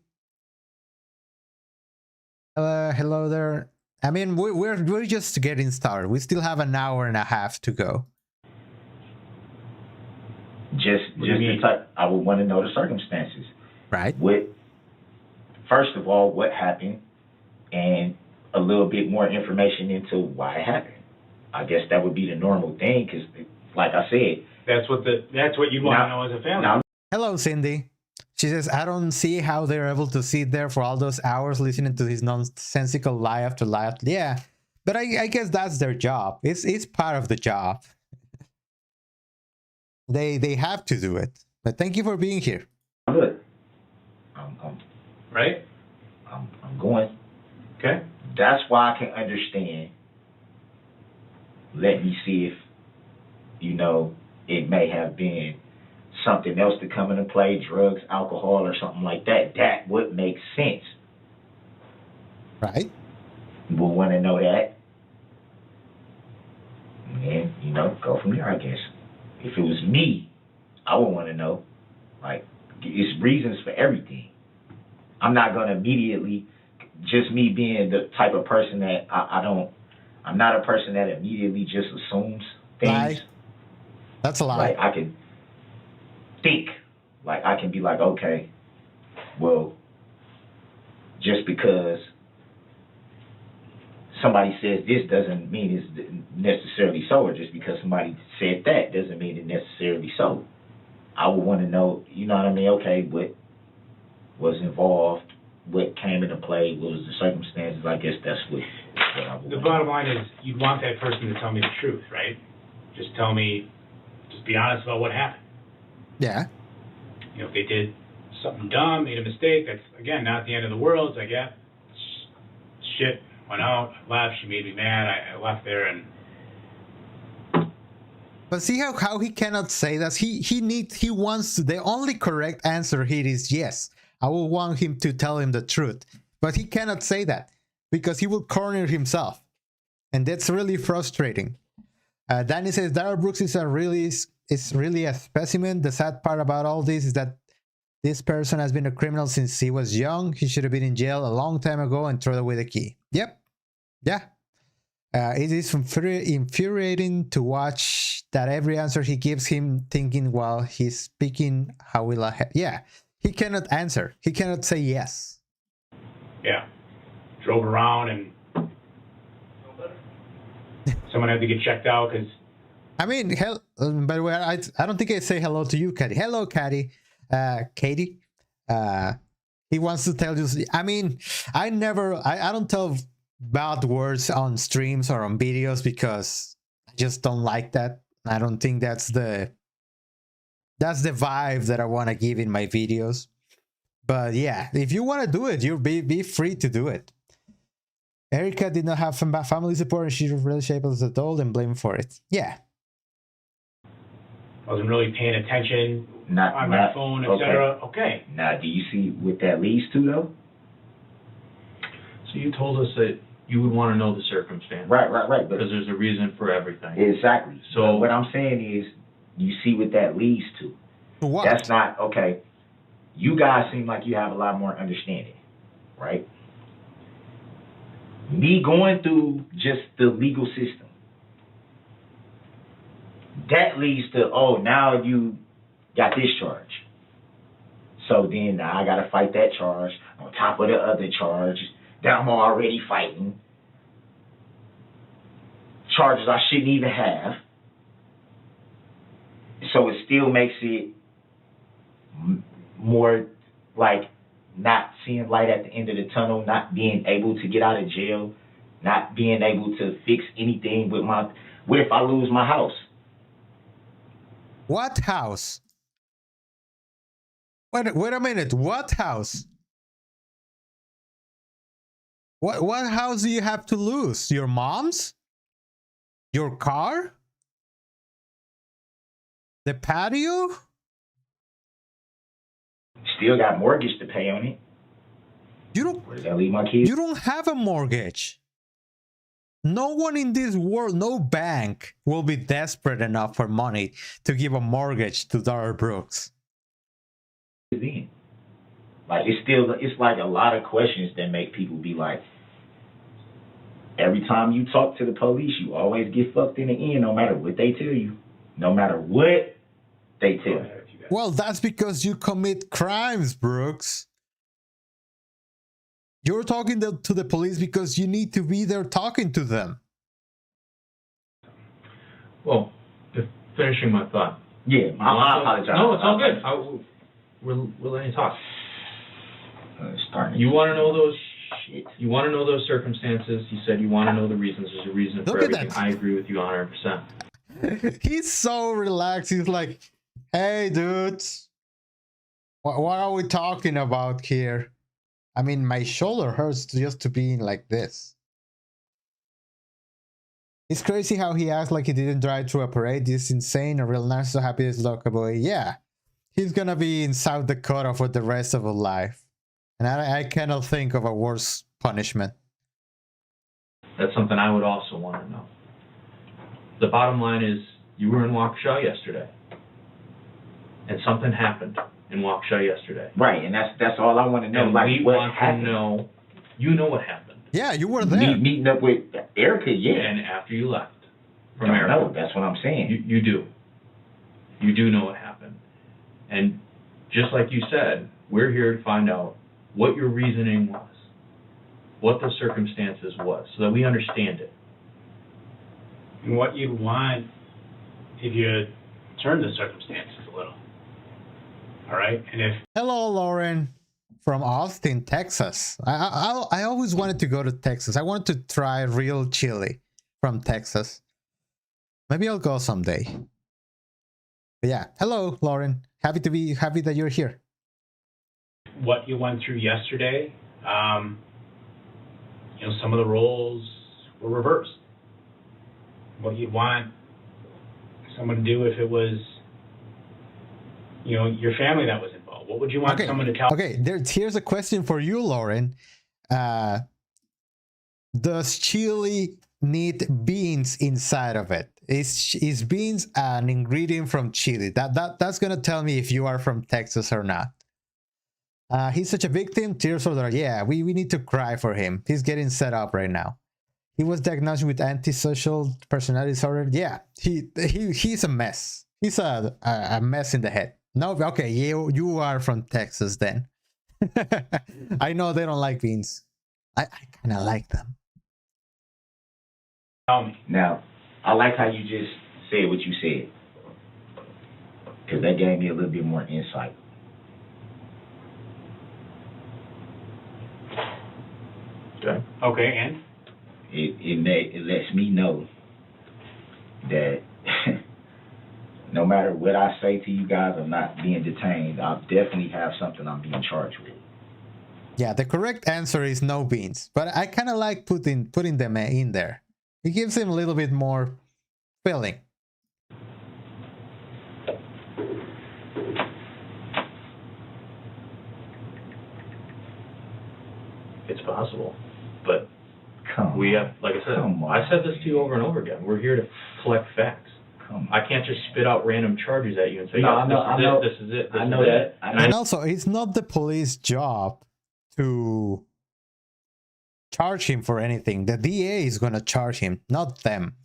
Hello there. I mean, we're just getting started. We still have an hour and a half to go. Just the type, I would want to know the circumstances. Right. First of all, what happened, and a little bit more information into why it happened. I guess that would be the normal thing, because, like I said, That's what you want to know as a family. now, Hello, Cindy. She says, I don't see how they're able to sit there for all those hours listening to this nonsensical lie after lie. Yeah, but I guess that's their job. It's part of the job. They have to do it. But thank you for being here. good. Right? I'm going. Okay. That's why I can understand. Let me see if, it may have been something else to come into play, drugs, alcohol, or something like that. That would make sense. Right? We'll want to know that. And, go from there, I guess. If it was me, I would want to know. Like, it's reasons for everything. I'm not going to immediately, just me being the type of person that I'm not a person that immediately just assumes things. Lie. That's a lie. Like, I can think, like, I can be like, okay, well, just because somebody says this doesn't mean it's necessarily so, or just because somebody said that doesn't mean it's necessarily so. I would want to know, you know what I mean? Okay, what was involved, what came into play, what was the circumstances? I guess that's what I would The want. bottom line is you'd want that person to tell me the truth, right? Just be honest about what happened. Yeah. If they did something dumb, made a mistake, that's, again, not the end of the world. It's like, yeah, shit, went out, left, she made me mad, I left there, and... But see how he cannot say that? He wants to, the only correct answer here is yes. I will want him to tell him the truth. But he cannot say that because he will corner himself. And that's really frustrating. Danny says Darrell Brooks is really a specimen. The sad part about all this is that this person has been a criminal since he was young. He should have been in jail a long time ago and thrown away the key. Yep. Yeah. It is infuriating to watch that every answer he gives him thinking while he's speaking, how will I... Yeah. He cannot answer. He cannot say yes. Yeah. Drove around and someone had to get checked out because... I mean, by the way, I don't think I say hello to you, Katie. Hello, Katie. Katie. He wants to tell you... I mean, I don't tell bad words on streams or on videos because I just don't like that. I don't think that's the vibe that I want to give in my videos. But yeah, if you want to do it, you be free to do it. Erica did not have family support and she was really shaped as an adult and blamed for it. Yeah. Wasn't really paying attention on my phone, etc. Okay. Now, do you see what that leads to, though? So you told us that you would want to know the circumstance. Right. Because there's a reason for everything. Exactly. So but what I'm saying is, you see what that leads to. What? That's not, okay, you guys seem like you have a lot more understanding, right? Me going through just the legal system, that leads to, oh, now you got this charge. So then now I got to fight that charge on top of the other charge that I'm already fighting. Charges I shouldn't even have. So it still makes it more like not seeing light at the end of the tunnel, not being able to get out of jail, not being able to fix anything with what if I lose my house? What house? Wait a minute. What house? What house do you have to lose? Your mom's? Your car? The patio? Still got mortgage to pay on it. You don't. Where does that leave my kids? You don't have a mortgage. No one in this world, no bank will be desperate enough for money to give a mortgage to Darrell Brooks. Then. Like it's like a lot of questions that make people be like, every time you talk to the police, you always get fucked in the end, no matter what they tell you. No matter what they tell you. Well, that's because you commit crimes, Brooks. You're talking to the police because you need to be there talking to them. Well, finishing my thought. Yeah, I apologize. No, it's all good. We're letting you talk. Starting You want to know those? shit. You want to know those circumstances. You said you want to know the reasons. There's a reason for Look at everything. that. I agree with you 100%. He's so relaxed. He's like, hey, dudes, what are we talking about here? I mean, my shoulder hurts just to be like this. It's crazy how he acts like he didn't drive through a parade. This is insane. A real nice, so happy this local boy. Yeah, he's gonna be in South Dakota for the rest of his life. And I cannot think of a worse punishment. That's something I would also want to know. The bottom line is, you were in Waukesha yesterday, and something happened in Waukesha yesterday. Right, and that's all I want to know. And like we what want happened. to know. You know what happened. Yeah, you were there. Meeting up with Erica, yeah. And after you left from Don't Erica. know. That's what I'm saying. You do. You do know what happened. And just like you said, we're here to find out what your reasoning was, what the circumstances was, so that we understand it. And what you'd want if you turn the circumstances a little. All right? And if Hello, Lauren, from Austin, Texas. I always wanted to go to Texas. I wanted to try real chili from Texas. Maybe I'll go someday. But yeah, hello, Lauren. Happy that you're here. what you went through yesterday, some of the roles were reversed. What you'd want someone to do if it was, your family that was involved. What would you want someone to tell? Okay, here's a question for you, Lauren. Does chili need beans inside of it? Is beans an ingredient from chili? That's gonna tell me if you are from Texas or not. He's such a victim. Tears for the yeah. We need to cry for him. He's getting set up right now. He was diagnosed with antisocial personality disorder. Yeah, he's a mess. He's a mess in the head. No, okay, you are from Texas then. I know they don't like beans. I kind of like them. Tell me. Now, I like how you just said what you said, because that gave me a little bit more insight. Okay, and? It lets me know that no matter what I say to you guys, I'm not being detained. I definitely have something I'm being charged with. Yeah, the correct answer is no beans, but I kind of like putting them in there. It gives him a little bit more filling. It's possible, but Come we on. have, like I said, Come on. I said this to you over and over again. We're here to collect facts. Come on. I can't just spit out random charges at you and say, No, yeah, I know. this is it. I know that. I know. And also, it's not the police job to charge him for anything. The DA is going to charge him, not them.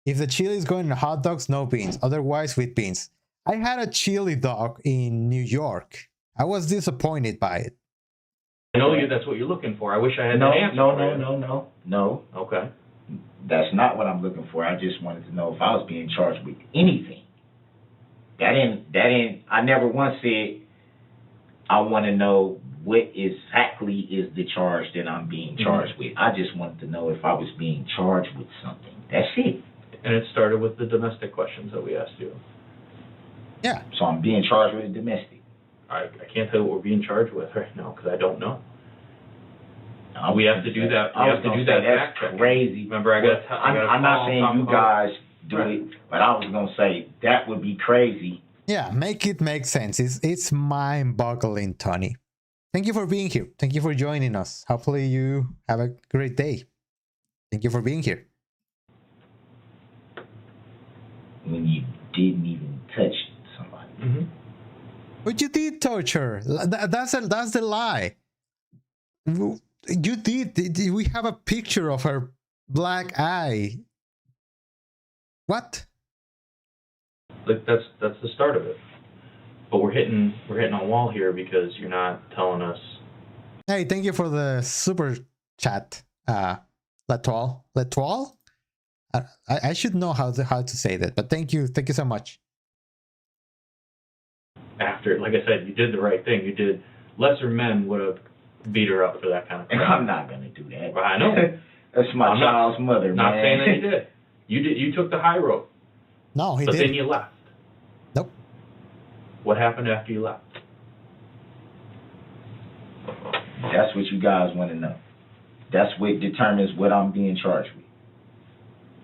If the chili is going to hot dogs, no beans. Otherwise, with beans. I had a chili dog in New York. I was disappointed by it. I know that's what you're looking for. I wish I had No, the answer for you. no. Okay. That's not what I'm looking for. I just wanted to know if I was being charged with anything. I never once said I want to know what exactly is the charge that I'm being charged with. I just wanted to know if I was being charged with something. That's it. And it started with the domestic questions that we asked you. Yeah. So I'm being charged with a domestic. I can't tell you what we're being charged with right now because I don't know. We have to do that. We have to do that fact That's check. crazy. Remember, I'm not saying you guys do it, but I was gonna say that would be crazy. Yeah, make it make sense. It's mind-boggling, Tony. Thank you for being here. Thank you for joining us. Hopefully you have a great day. Thank you for being here. When you didn't even touch somebody. Mm-hmm. But you did torture. That's the lie. You did. We have a picture of her black eye. What? Like that's the start of it. But we're hitting a wall here because you're not telling us. Hey, thank you for the super chat, Latoile. I should know how to say that, but thank you so much. After, like I said, you did the right thing. You did. Lesser men would have beat her up for that kind of And crap. I'm not gonna do that. I know. That's my I'm child's mother, Not man. saying that you did. You did. You took the high road, No, he but did. then you left. Nope. What happened after you left? That's what you guys want to know. That's what determines what I'm being charged with.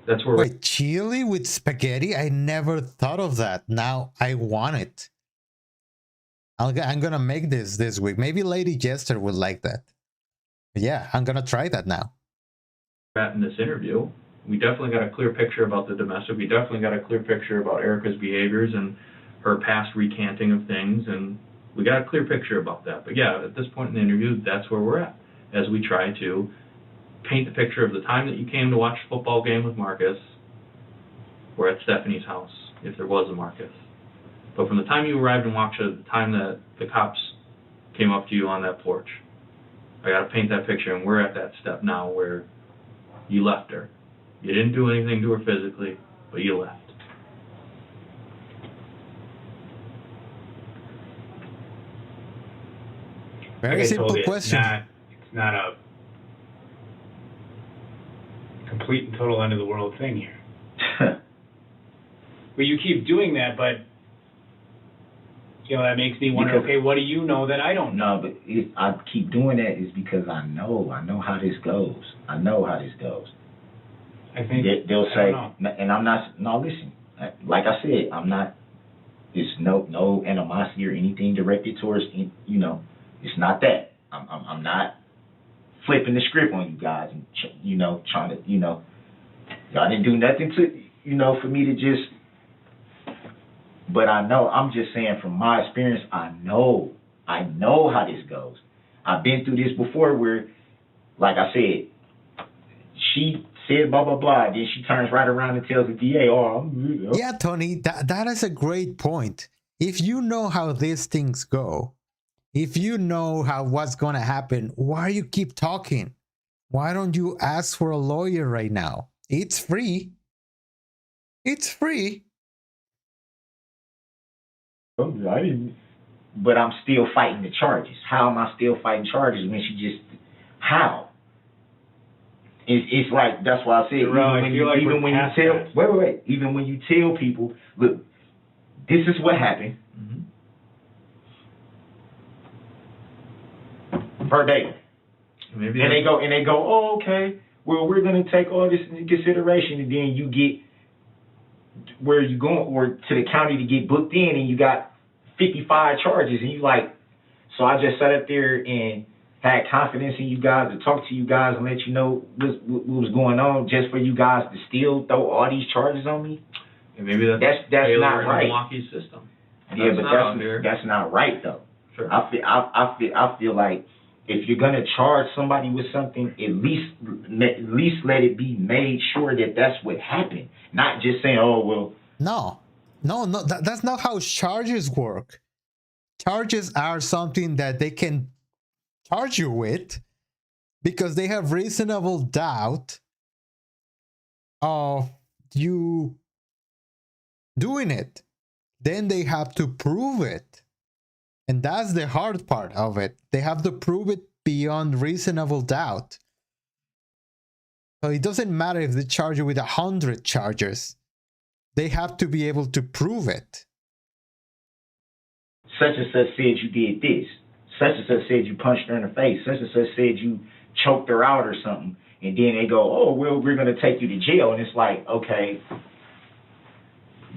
That's where. Wait, chili with spaghetti? I never thought of that. Now I want it. I'm gonna make this week. Maybe Lady Jester would like that. Yeah, I'm gonna try that now. At in this interview, we definitely got a clear picture about the domestic. We definitely got a clear picture about Erica's behaviors and her past recanting of things, and we got a clear picture about that. But yeah, at this point in the interview, that's where we're at, as we try to paint the picture of the time that you came to watch a football game with Marcus. We're at Stephanie's house, if there was a Marcus. But from the time you arrived in Waukesha, the time that the cops came up to you on that porch, I got to paint that picture, and we're at that step now where you left her. You didn't do anything to her physically, but you left. Very Like I simple told you, question. It's not a complete and total end of the world thing here. Well, you keep doing that, but that makes me wonder. Because- Okay, what do you know that I don't know? No, but I keep doing that is because I know how this goes. I know how this goes. I think They'll I say, don't know. and I'm not. No, listen. Like I said, I'm not. It's no animosity or anything directed towards. It's not that. I'm not flipping the script on you guys and trying to y'all didn't do nothing to for me to just. But I know, I'm just saying from my experience, I know how this goes. I've been through this before where, like I said, she said blah, blah, blah, then she turns right around and tells the DA, Yeah, Tony, that is a great point. If you know how these things go, if you know what's going to happen, why you keep talking? Why don't you ask for a lawyer right now? It's free. It's free. I didn't. But I'm still fighting the charges. How am I still fighting charges when she just, how? It's like, that's why I said, even when you tell people, look, this is what happened. Verbatim. Maybe And they go, oh, okay, well, we're going to take all this into consideration, and then you get where you going, or to the county to get booked in, and you got 55 charges, and you like, so I just sat up there and had confidence in you guys to talk to you guys and let you know what was going on, just for you guys to still throw all these charges on me. And maybe that's not right. Milwaukee's system. Yeah, but that's not right though. Sure. I feel like if you're gonna charge somebody with something, at least let it be made sure that that's what happened, not just saying, oh well. No, that's not how charges work. Charges are something that they can charge you with because they have reasonable doubt of you doing it. Then they have to prove it. And that's the hard part of it. They have to prove it beyond reasonable doubt. So it doesn't matter if they charge you with 100 charges. They have to be able to prove it. Such and such said you did this. Such and such said you punched her in the face. Such and such said you choked her out or something. And then they go, oh, well, we're going to take you to jail. And it's like, okay,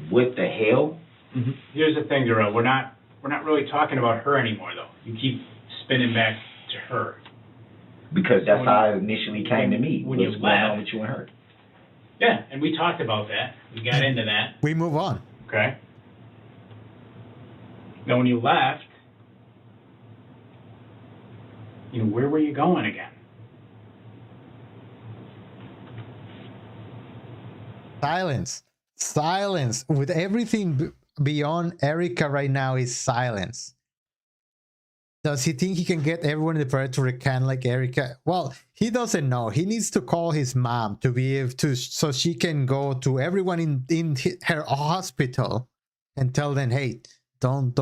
what the hell? Mm-hmm. Here's the thing, Darrell. We're not really talking about her anymore, though. You keep spinning back to her. Because that's how it initially came to me. When you What's going on left. with you and her? Yeah, and we talked about that. We got into that. We move on. Okay. Now, when you left, where were you going again? Silence. With everything beyond Erica right now is silence. Does he think he can get everyone in the parade to recant like Erica? Well, he doesn't know. He needs to call his mom to be able to, so she can go to everyone in her hospital and tell them, hey, don't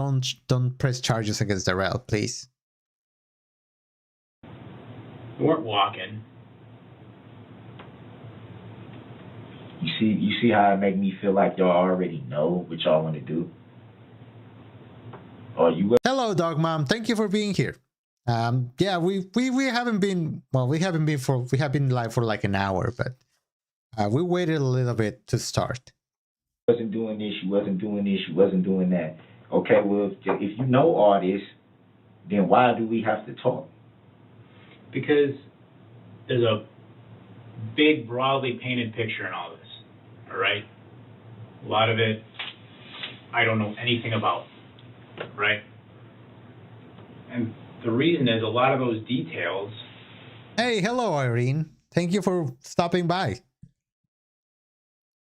press charges against Darrell, please. We weren't walking. You see how it make me feel like y'all already know what y'all want to do? Or you Hello, Dog Mom. Thank you for being here. Yeah, we haven't been, well, we have been live for like an hour, but we waited a little bit to start. wasn't doing this, you wasn't doing this, you wasn't doing that. Okay, well, if you know all this, then why do we have to talk? Because there's a big, broadly painted picture in all this, all right? A lot of it I don't know anything about, right? And the reason is a lot of those details... Hey, hello, Irene. Thank you for stopping by.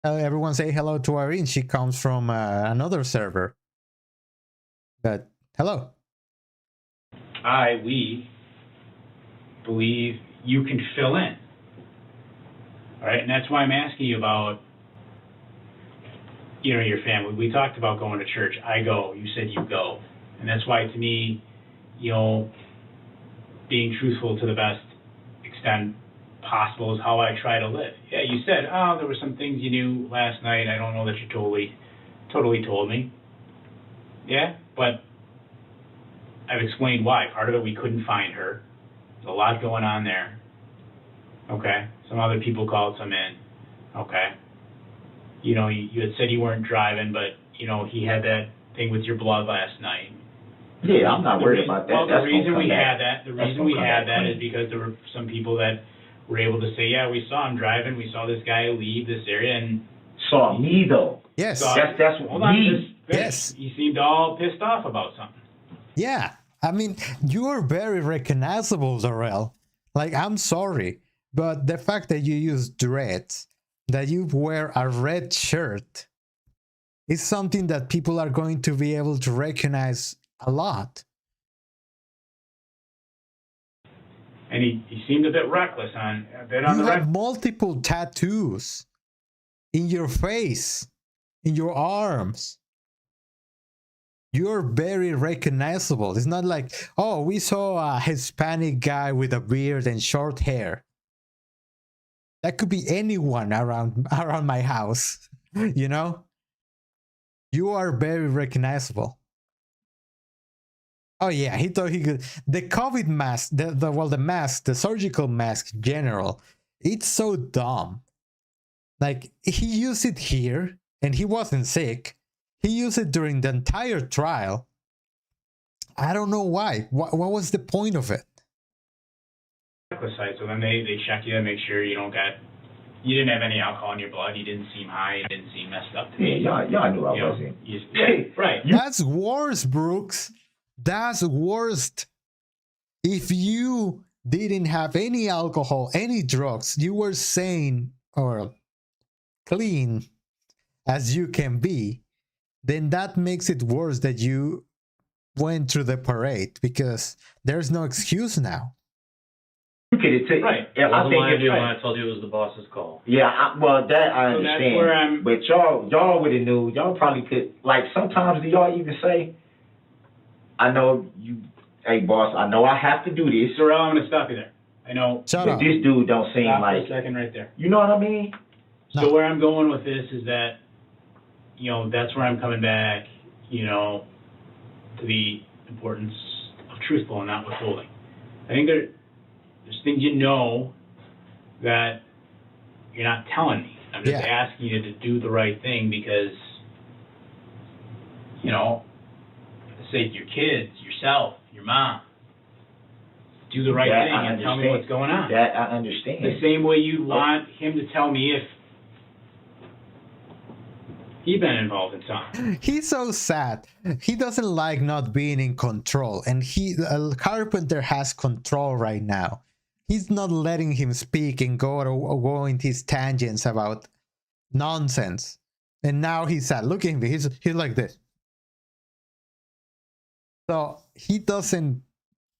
Everyone say hello to Irene. She comes from another server. But hello. We believe you can fill in. All right, and that's why I'm asking you about, your family. We talked about going to church. I go. You said you go. And that's why, to me, being truthful to the best extent possible is how I try to live. Yeah, you said, there were some things you knew last night. I don't know that you totally told me. Yeah, but I've explained why. Part of it, we couldn't find her. There's a lot going on there. Okay. Some other people called some in. Okay. You had said you weren't driving, but, he had that thing with your blood last night. Yeah, I'm not worried about that. Well, the reason we had That's that is because there were some people that were able to say, yeah, we saw him driving. We saw this guy leave this area and... Saw me, though. Yes. That's hold on, me. Yes. He seemed all pissed off about something. Yeah. I mean, you're very recognizable, Darrell. Like, I'm sorry, but the fact that you use dreads, that you wear a red shirt, is something that people are going to be able to recognize a lot. And he seemed a bit reckless on You have multiple tattoos in your face, in your arms. You're very recognizable. It's not like, oh, we saw a Hispanic guy with a beard and short hair. That could be anyone around my house, You are very recognizable. Oh yeah, he thought he could. The COVID mask, the mask, the surgical mask in general, it's so dumb. Like, he used it here, and he wasn't sick. He used it during the entire trial. I don't know why. What was the point of it? So then they check you and make sure you didn't have any alcohol in your blood. You didn't seem high. You didn't seem messed up. Yeah, y'all knew I wasn't. Right. That's worse, Brooks. That's worst. If you didn't have any alcohol, any drugs, you were sane or clean as you can be, then that makes it worse that you went through the parade, because there's no excuse now. You could take right. Yeah, I think it's when right. I told you it was the boss's call. Yeah, that I So understand. that's where I'm... But y'all would have knew. Y'all probably could. Like, sometimes do y'all even say, "I know you, hey boss, I know I have to do this." Darrell, I'm going to stop you there. I know. Shut But up. this dude don't seem Stop like. for a second right there. You know what I mean? No. So where I'm going with this is that, that's where I'm coming back, to the importance of truthful and not withholding. I think there's things that you're not telling me. I'm just asking you to do the right thing because, for the sake of your kids, yourself, your mom, do the right That thing I and tell me understand. what's going on. That I understand. The same way you'd want him to tell me if he'd been involved in something. He's so sad. He doesn't like not being in control, and Carpenter has control right now. He's not letting him speak and go into his tangents about nonsense. And now he's sad. Look at him. He's like this. So he doesn't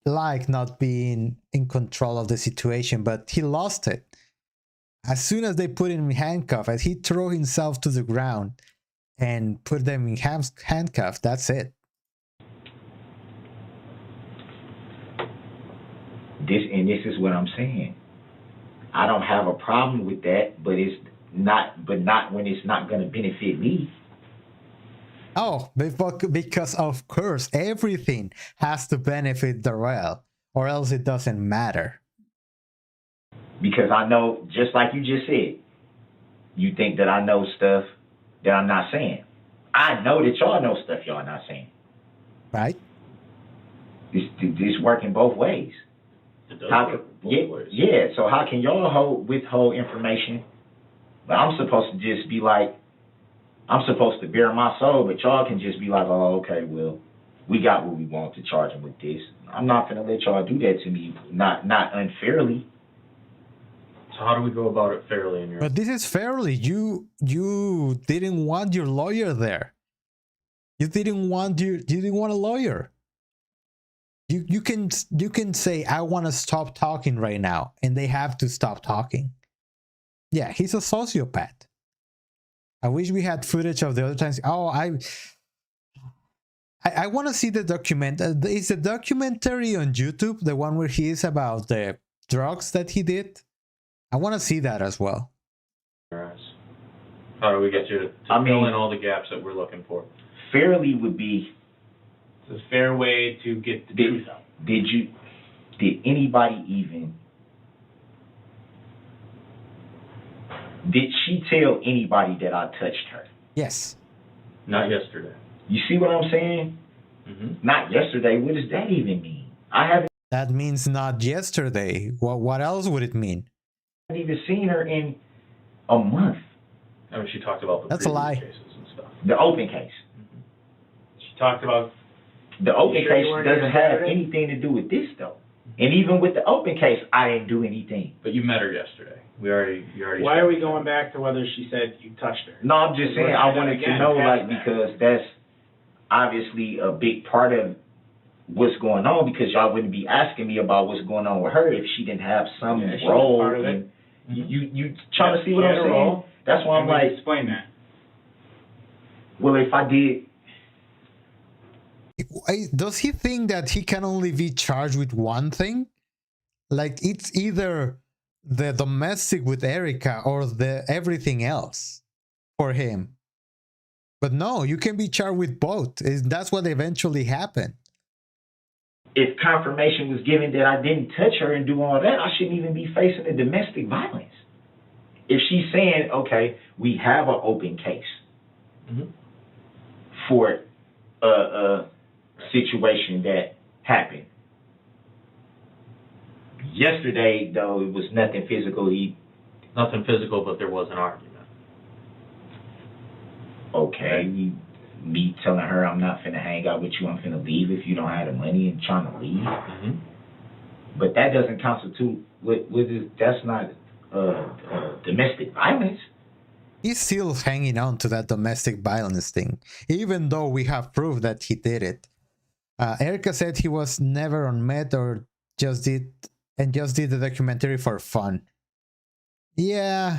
like not being in control of the situation, but he lost it. As soon as they put him in handcuffs, as he threw himself to the ground and put them in handcuffs, that's it. This is what I'm saying. I don't have a problem with that, but not when it's not going to benefit me. Oh, because of course everything has to benefit Darrell, or else it doesn't matter. Because I know, just like you just said, you think that I know stuff that I'm not saying. I know that y'all know stuff y'all not saying. Right? This working both ways. It does How work can, both ways. yeah, so how can y'all withhold information, but I'm supposed to just be like, I'm supposed to bare my soul, but y'all can just be like, oh, okay, well, we got what we want to charge him with this. I'm not gonna let y'all do that to me, not unfairly. So how do we go about it fairly in your? But this is fairly. You didn't want your lawyer there. You didn't want a lawyer. You can say, I want to stop talking right now, and they have to stop talking. Yeah, he's a sociopath. I wish we had footage of the other times. Oh, I want to see the document. Is the documentary on YouTube the one where he is about the drugs that he did? I want to see that as well. How do we get you to fill in all the gaps that we're looking for? Fairly would be. It's a fair way to get the truth out. Did anybody even? Did she tell anybody that I touched her? Yes. Not yesterday. You see what I'm saying? Mm-hmm. Not yesterday. What does that even mean? I haven't That means not yesterday. What else would it mean? even seen her in a month. I mean, she talked about the That's a previous lie. cases and stuff. The open case. She talked about The open You sure you case weren't doesn't here have Saturday? anything to do with this, though. And even with the open case, I didn't do anything. But you met her yesterday. You already. why are we going back to whether she said you touched her? No, I'm just saying, I wanted to Again, know, like, past that. because that's obviously a big part of what's going on, because y'all wouldn't be asking me about what's going on with her if she didn't have some Yeah, she was role. part of it. in- You trying to see what She I'm had a saying? role. That's why I'm And we like, explain that. well, if I did, Does he think that he can only be charged with one thing? Like it's either the domestic with Erica or the everything else for him. But no, you can be charged with both. That's what eventually happened. if confirmation was given that I didn't touch her and do all that, I shouldn't even be facing a domestic violence. If she's saying, okay, we have an open case Mhm. for a situation that happened. Yesterday, though, it was nothing physical. Nothing physical, but there was an argument. Okay, me telling her I'm not finna hang out with you, I'm finna leave if you don't have the money and trying to leave. Mm-hmm. But that doesn't constitute, that's not domestic violence. He's still hanging on to that domestic violence thing, even though we have proof that he did it. Erica said he was never on meth or just did the documentary for fun. Yeah,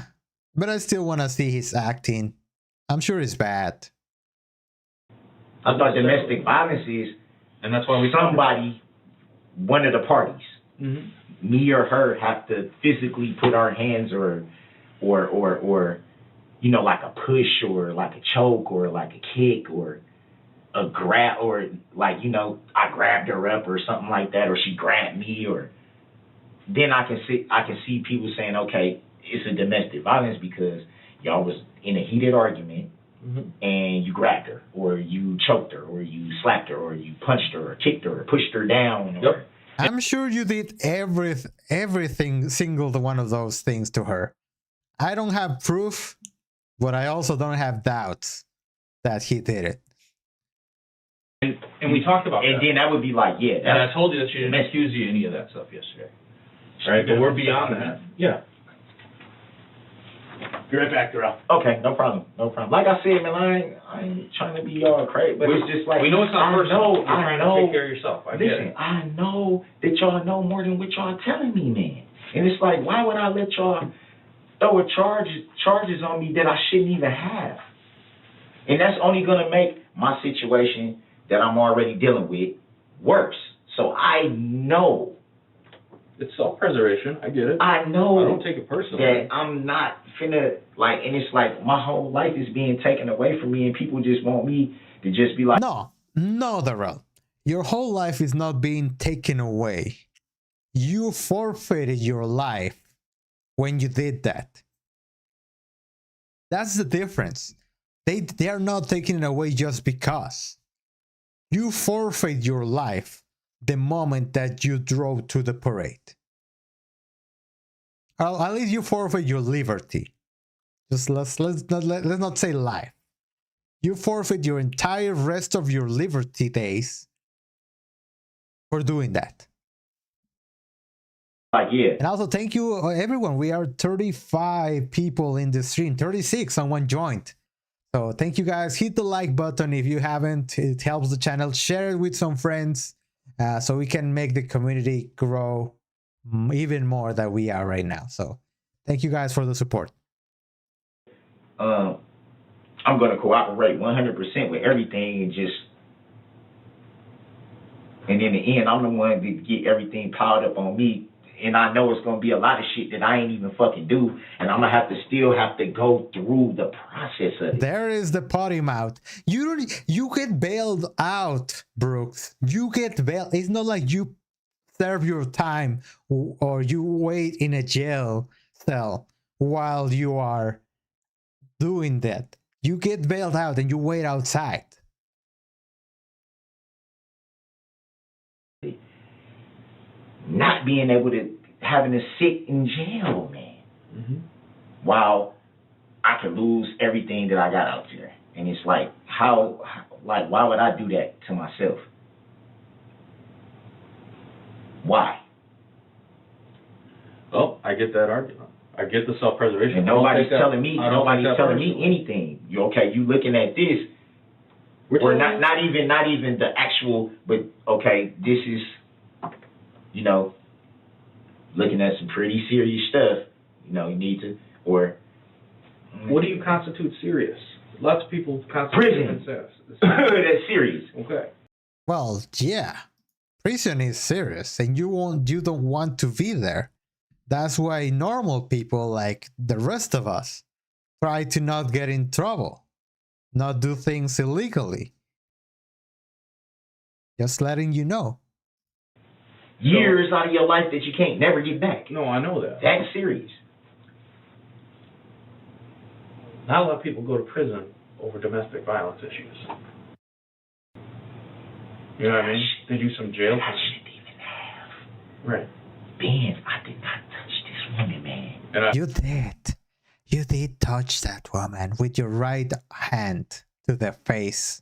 but I still want to see his acting. I'm sure it's bad. I thought domestic violence is And that's why we somebody, one of the parties, Mm-hmm. me or her, have to physically put our hands or you know, like a push or like a choke or like a kick or a grab, or like, you know, I grabbed her up or something like that, or she grabbed me, or then I can see people saying, okay, it's a domestic violence because y'all was in a heated argument Mm-hmm. and you grabbed her or you choked her or you slapped her or you punched her or kicked her or pushed her down or Yep. I'm sure you did everything single one of those things to her. I don't have proof, but I also don't have doubts that he did it. And we talked about And that. then that would be like, yeah, And I that's told you that she didn't accuse you of any of that stuff yesterday. Right, but we're beyond that. Yeah. Be right back, Darrell. okay. No problem. No problem. Like I said, man, I ain't trying to be all crazy, but it's just like We know it's not I personal. know, You're trying to take care of yourself. I get Listen, it. I know that y'all know more than what y'all telling me, man. And it's like, why would I let y'all throw charges on me that I shouldn't even have? And that's only gonna make my situation that I'm already dealing with worse. So I know, It's self-preservation. I get it. I know I don't take it personally. that I'm not finna, like, and it's like my whole life is being taken away from me and people just want me to just be like, No, Darrell. Your whole life is not being taken away. You forfeited your life when you did that. That's the difference. They are not taking it away just because. You forfeit your life the moment that you drove to the parade. Or at least you forfeit your liberty. Just let's not say life. You forfeit your entire rest of your liberty days for doing that. yeah. And also thank you everyone. We are 35 people in the stream, 36 someone joined. So thank you guys. Hit the like button if you haven't. It helps the channel. Share it with some friends so we can make the community grow even more than we are right now. So thank you guys for the support. I'm gonna cooperate 100% with everything and in the end, I'm the one to get everything piled up on me. And I know it's gonna be a lot of shit that I ain't even fucking do, and I'm gonna still have to go through the process of it. There is the potty mouth. You get bailed out, Brooks. You get bailed. It's not like you serve your time or you wait in a jail cell while you are doing that. You get bailed out and you wait outside. Not being able to, having to sit in jail, man, while I could lose everything that I got out there. And it's like, why would I do that to myself? Why? Well, I get that argument. I get the self-preservation. And nobody's telling me personally. anything. You looking at this, or not even the actual, but okay, this is, looking at some pretty serious stuff. You need to, or What do you constitute serious? Lots of people constitute Prison. That's serious. Okay. Well, yeah. Prison is serious and you don't want to be there. That's why normal people like the rest of us try to not get in trouble, not do things illegally. Just letting you know. Years out of your life that you can't never get back. No, I know that. That's serious. Not a lot of people go to prison over domestic violence issues. You know what I mean? They do some jail I time. shouldn't even have. Right. Ben, I did not touch this woman, man. And You did. You did touch that woman with your right hand to the face.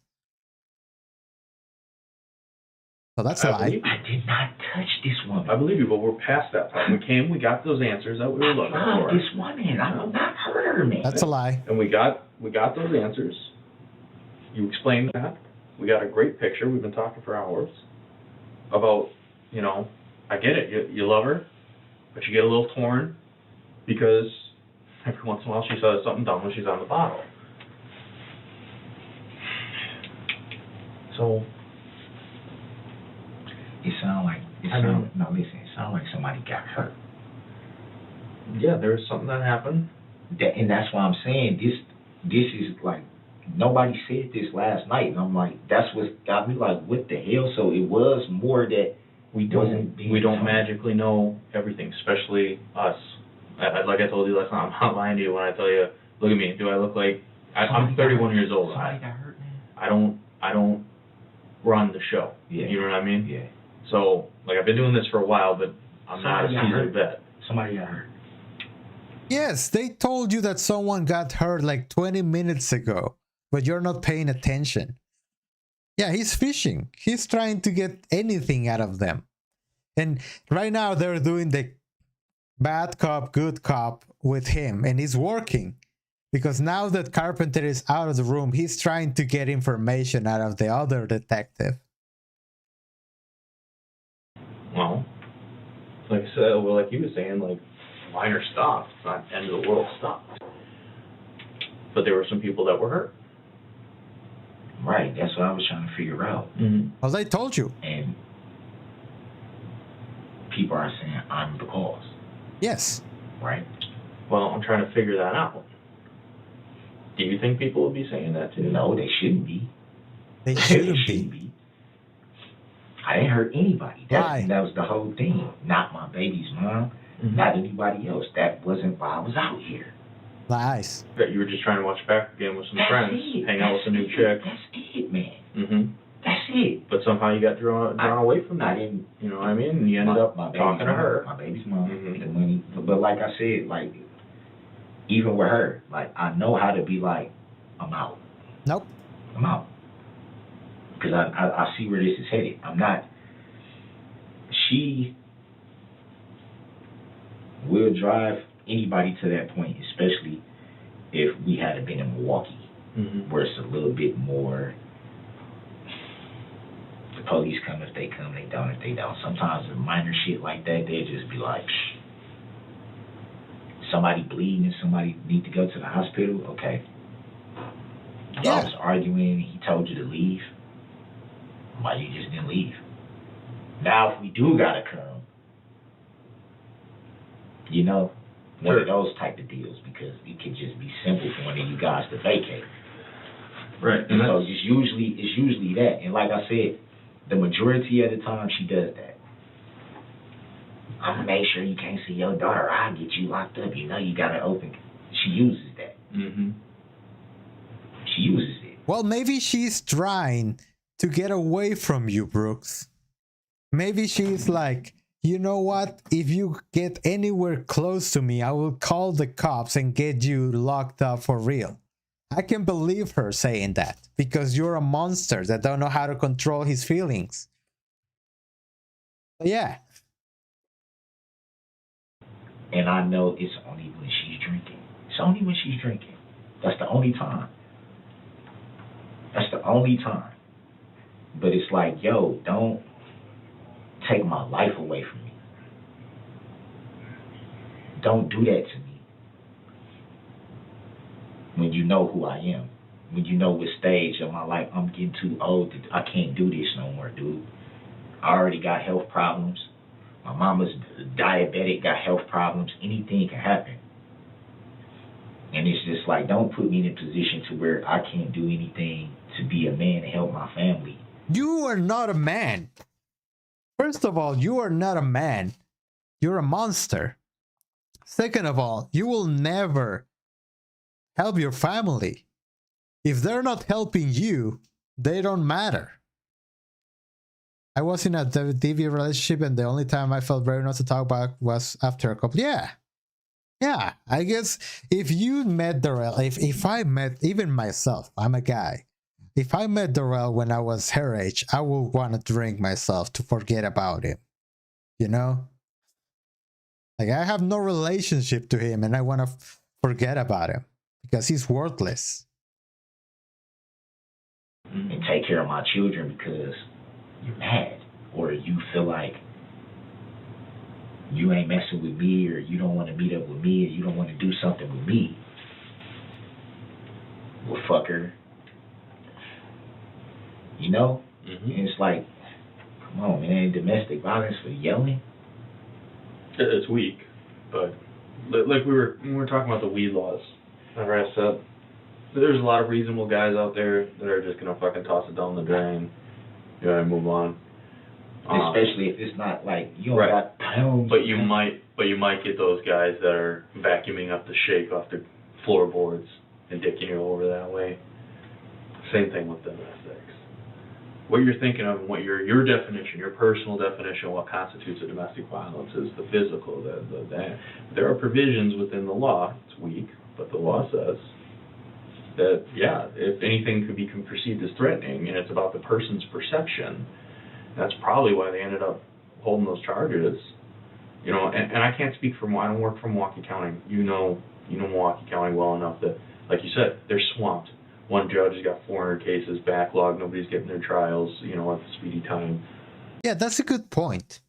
So that's a lie. I did not touch this woman. I believe you, but we're past that part. We came, we got those answers that we were looking I love for. this woman. I will not hurt her, man. That's a lie. And we got those answers. You explained that. We got a great picture. We've been talking for hours about, I get it. You love her, but you get a little torn because every once in a while she says something dumb when she's on the bottle. So It sound like it sound like somebody got hurt. yeah, there's something that happened. And that's why I'm saying this is like, nobody said this last night, and I'm like, that's what got me like, what the hell? So it was more that We wasn't don't being magically know everything, especially us. Like I told you last time, I'm not lying to you when I tell you, look at me. Do I look like I'm 31 years old? Somebody got hurt, man. I don't run the show. Yeah. You know what I mean? Yeah. So, like, I've been doing this for a while, but I'm not a Somebody got seasoned hurt. vet. Somebody got hurt. Yes, they told you that someone got hurt like 20 minutes ago, but you're not paying attention. Yeah, he's fishing. He's trying to get anything out of them. And right now they're doing the bad cop, good cop with him, and it's working. Because now that Carpenter is out of the room, he's trying to get information out of the other detective. Well, like I said, well, like you were saying, like, minor stuff. It's not end of the world stuff. But there were some people that were hurt. Right, that's what I was trying to figure out. Mm-hmm. Well, they told you. And people are saying I'm the cause, Yes. right? Well, I'm trying to figure that out. Do you think people will be saying that too? No, they shouldn't be. They They shouldn't shouldn't be. be. I didn't hurt anybody. Why? That was the whole thing. Not my baby's mom, Mhm. not anybody else. That wasn't why I was out here. Lies. That you were just trying to watch back again with some That's friends, it. hang out with some new chick. That's it, man. Mm-hmm. That's it. But somehow you got drawn away from I that. didn't. You know what I mean? And you ended up baby's talking to mom, her. My baby's mom. Mhm. The money. But like I said, like even with her, like I know how to be like, I'm out. Nope. I'm out. Because I see where this is headed. I'm not. She will drive anybody to that point, especially if we had been in Milwaukee, Mm-hmm. where it's a little bit more. The police come if they come, they don't if they don't. Sometimes the minor shit like that, they'll just be like, psh. Somebody bleeding and somebody need to go to the hospital, okay. Y'all Yeah. was arguing, he told you to leave. Why you just didn't leave? Now if we do gotta come, you know, one of those type of deals, because it could just be simple for one of you guys to vacate. Right. And so it's usually that. And like I said, the majority of the time she does that. I'm gonna make sure you can't see your daughter. I'll get you locked up. You know you gotta open. She uses that. Mm-hmm. She uses it. Well, maybe she's trying to get away from you, Brooks. Maybe she's like, you know what? If you get anywhere close to me, I will call the cops and get you locked up for real. I can believe her saying that because you're a monster that don't know how to control his feelings. But yeah. And I know it's only when she's drinking. It's only when she's drinking. That's the only time. That's the only time. But it's like, yo, don't take my life away from me. Don't do that to me. When you know who I am. When you know what stage of my life I'm getting too old. I can't do this no more, dude. I already got health problems. My mama's diabetic, got health problems. Anything can happen. And it's just like, don't put me in a position to where I can't do anything to be a man and help my family. You are not a man. First of all, you are not a man. You're a monster. Second of all, you will never help your family. If they're not helping you, they don't matter. I was in a DV relationship, and the only time I felt brave enough to talk about was after a couple. Yeah. I guess if you met Darrell, if I met even myself, I'm a guy. If I met Darrell when I was her age, I would want to drink myself to forget about him. You know? Like, I have no relationship to him, and I want to forget about him because he's worthless. And take care of my children because you're mad. Or you feel like you ain't messing with me, or you don't want to meet up with me, or you don't want to do something with me. Well, fucker. You know? Mm-hmm. And it's like, come on, man, domestic violence for yelling? It's weak, but like when we were talking about the weed laws, remember I said there's a lot of reasonable guys out there that are just gonna fucking toss it down the drain. You gotta move on. Especially if it's not like, you don't Right. got pounds. But you might get those guys that are vacuuming up the shake off the floorboards and dicking you over that way. Same thing with domestics. what you're thinking of and what your definition, your personal definition of what constitutes a domestic violence is the physical. There are provisions within the law. It's weak, but the law says that, yeah, if anything could be perceived as threatening, and it's about the person's perception, that's probably why they ended up holding those charges. You know, and I can't speak for, I don't work for Milwaukee County. You know Milwaukee County well enough that, like you said, they're swamped. One judge has got 400 cases backlog. Nobody's getting their trials, you know, at the speedy time. Yeah, that's a good point.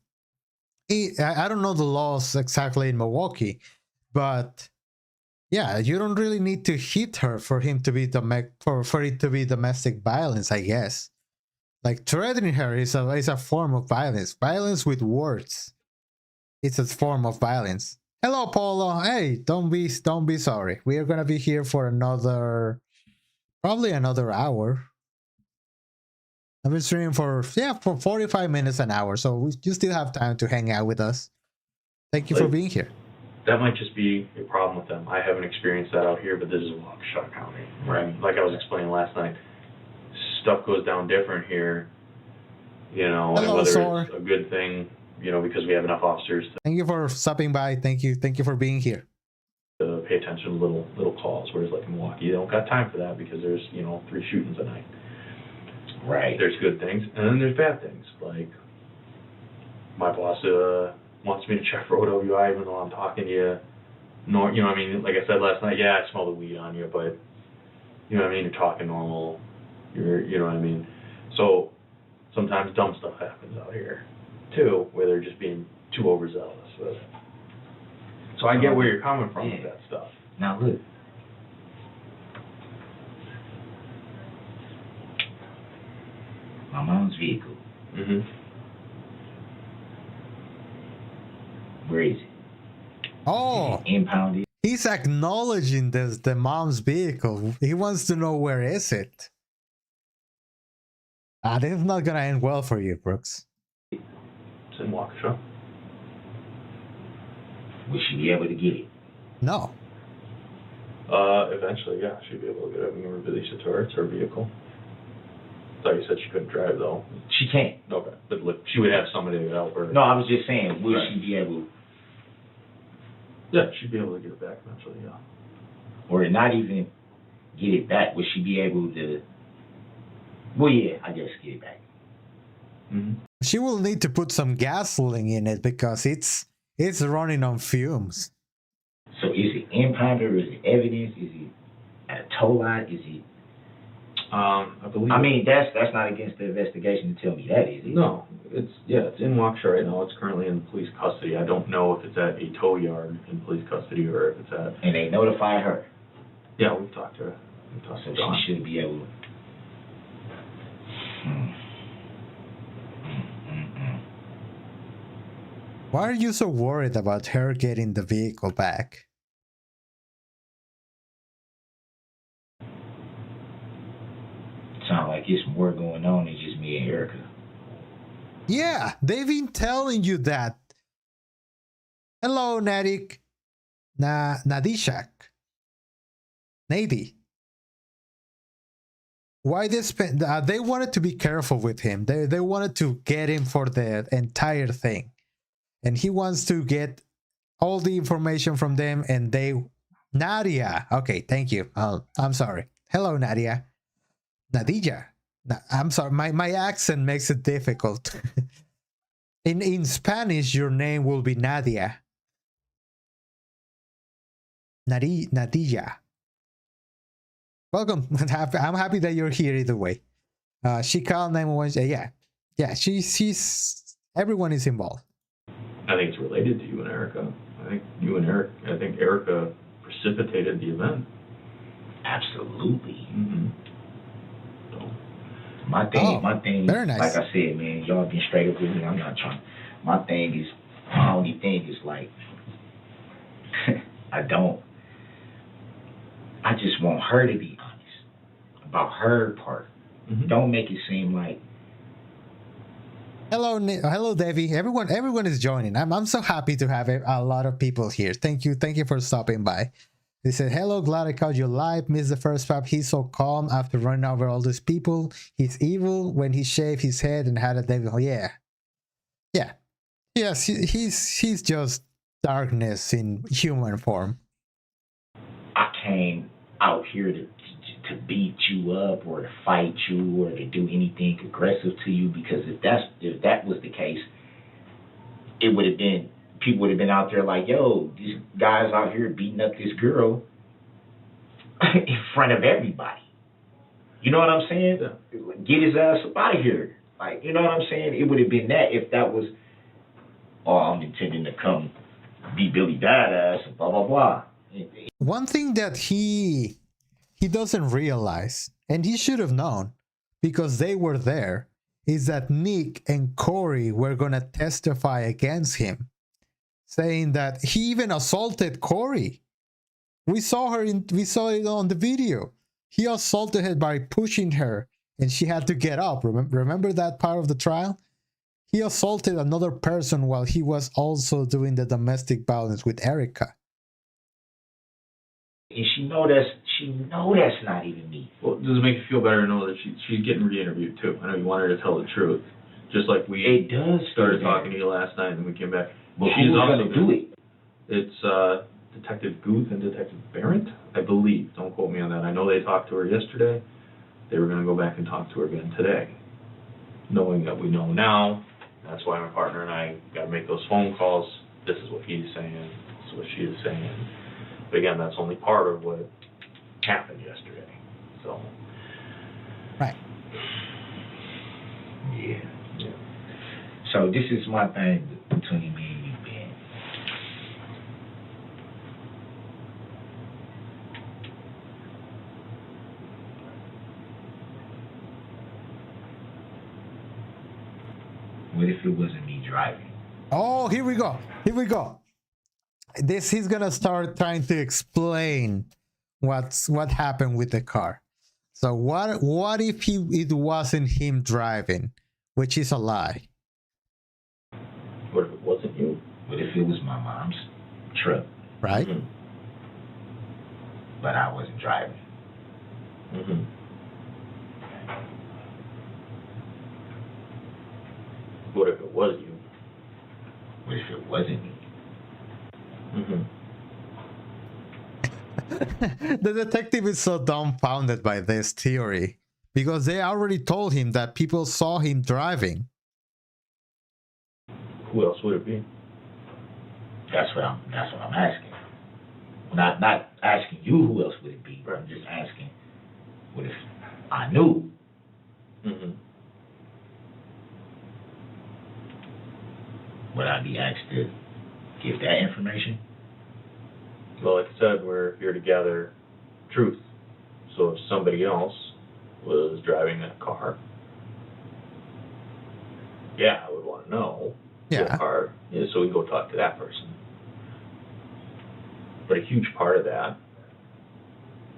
I don't know the laws exactly in Milwaukee, but yeah, you don't really need to hit her for him to be for it to be domestic violence, I guess. Like threatening her is a form of violence. Violence with words. It's a form of violence. Hello, Polo. Hey, don't be sorry. We are gonna be here for probably another hour. I've been streaming for 45 minutes, an hour, so you still have time to hang out with us. Thank you for being here. That might just be a problem with them. I haven't experienced that out here, but this is Waukesha County. Right. Like I was explaining last night, stuff goes down different here, you know, and whether it's a good thing, you know, because we have enough officers. Thank you for stopping by. Thank you for being here. To pay attention to little calls, whereas like in Milwaukee, they don't got time for that because there's, you know, 3 shootings a night. Right. There's good things, and then there's bad things. Like, my boss wants me to check for OWI even though I'm talking to you. No, you know what I mean? Like I said last night, yeah, I smell the weed on you, but, you know what I mean? You're talking normal. You know what I mean? So, sometimes dumb stuff happens out here, too, where they're just being too overzealous with it. So I get where you're coming from with that stuff. Now look. My mom's vehicle. Mm-hmm. Where is it? Oh, Impounded. he's acknowledging the mom's vehicle. He wants to know where is it. This is not gonna end well for you, Brooks. It's in Waukesha. Will she be able to get it? No. Eventually, yeah, she'd be able to get it and release it to her. It's her vehicle. I thought you said she couldn't drive, though. She can't. Okay, but look, she would have somebody to help her. No, I was just saying, will she be able, Yeah, she'd be able to get it back eventually, yeah. or not even get it back, will she be able to, well, yeah, I guess get it back. Mm-hmm. She will need to put some gasoline in it because it's running on fumes. So is it impounded, or is it evidence? Is it at a tow lot? Is it? I believe. I mean, that's not against the investigation to tell me that, is it? No, it's in Waukesha right now. It's currently in police custody. I don't know if it's at a tow yard in police custody or if it's at. And they notify her. Yeah, we've talked to her. We've talked So to Dawn. she should be able. Why are you so worried about her getting the vehicle back? Sound like it's more going on than just me and Erica. Yeah, they've been telling you that. Hello, Nadik. Nadishak. Nady. Why they wanted to be careful with him. They wanted to get him for the entire thing. And he wants to get all the information from them, and Nadia. Okay, thank you. I'm sorry. Hello, Nadia. Nadija. I'm sorry. My accent makes it difficult. In Spanish, your name will be Nadia. Nadija. Welcome. I'm happy that you're here either way. She called 911. Yeah. She's everyone is involved. I think it's related to you and Erica. I think Erica precipitated the event. Absolutely. Mm-hmm. My thing, very nice. like I said, man, y'all been straight up with me. I'm not trying. My only thing is like, I just want her to be honest about her part. Mm-hmm. Don't make it seem like. Hello, Devi. Everyone is joining. I'm so happy to have a lot of people here. Thank you for stopping by. They said, hello, glad I caught you live. Missed the first part. He's so calm after running over all these people. He's evil when he shaved his head and had a devil. Yeah. Yeah. Yes, he's just darkness in human form. I came out here to beat you up or to fight you or to do anything aggressive to you, because if that was the case, it would have been, people would have been out there like, yo, this guy's out here beating up this girl in front of everybody. You know what I'm saying? Get his ass up out of here. Like, you know what I'm saying? It would have been that if that was, oh, I'm intending to come be Billy Badass and blah, blah, blah. One thing that he doesn't realize, and he should have known because they were there, is that Nick and Corey were going to testify against him, saying that he even assaulted Corey. We saw it on the video. He assaulted her by pushing her and she had to get up. Remember that part of the trial? He assaulted another person while he was also doing the domestic violence with Erica. And she know that's not even me. Well, does it make you feel better to know that she's getting re-interviewed too? I know you want her to tell the truth, just like we It does. started talking to you last night and we came back. But She's who's also going to do it? It's Detective Guth and Detective Barrett, I believe. Don't quote me on that. I know they talked to her yesterday. They were going to go back and talk to her again today. Knowing that we know now, that's why my partner and I got to make those phone calls. This is what he's saying. This is what she is saying. But again, that's only part of what happened yesterday. So. Right. Yeah. So this is my thing between me and you, Ben. What if it wasn't me driving? Oh, here we go. Here we go. He's gonna start trying to explain what happened with the car. So what if it wasn't him driving, which is a lie? What if it wasn't you? What if it was my mom's truck, Right? Mm-hmm. but I wasn't driving? Mm-hmm. What if it was you? What if it wasn't me? Mm-hmm. The detective is so dumbfounded by this theory because they already told him that people saw him driving. Who else would it be? That's what I'm asking. Not asking you who else would it be. I'm just asking, what if I knew? Mm-hmm. Would I be asked to give that information? Well, like I said, we're here to gather truth. So if somebody else was driving that car, yeah, I would want to know Yeah. what car is, so we can go talk to that person. But a huge part of that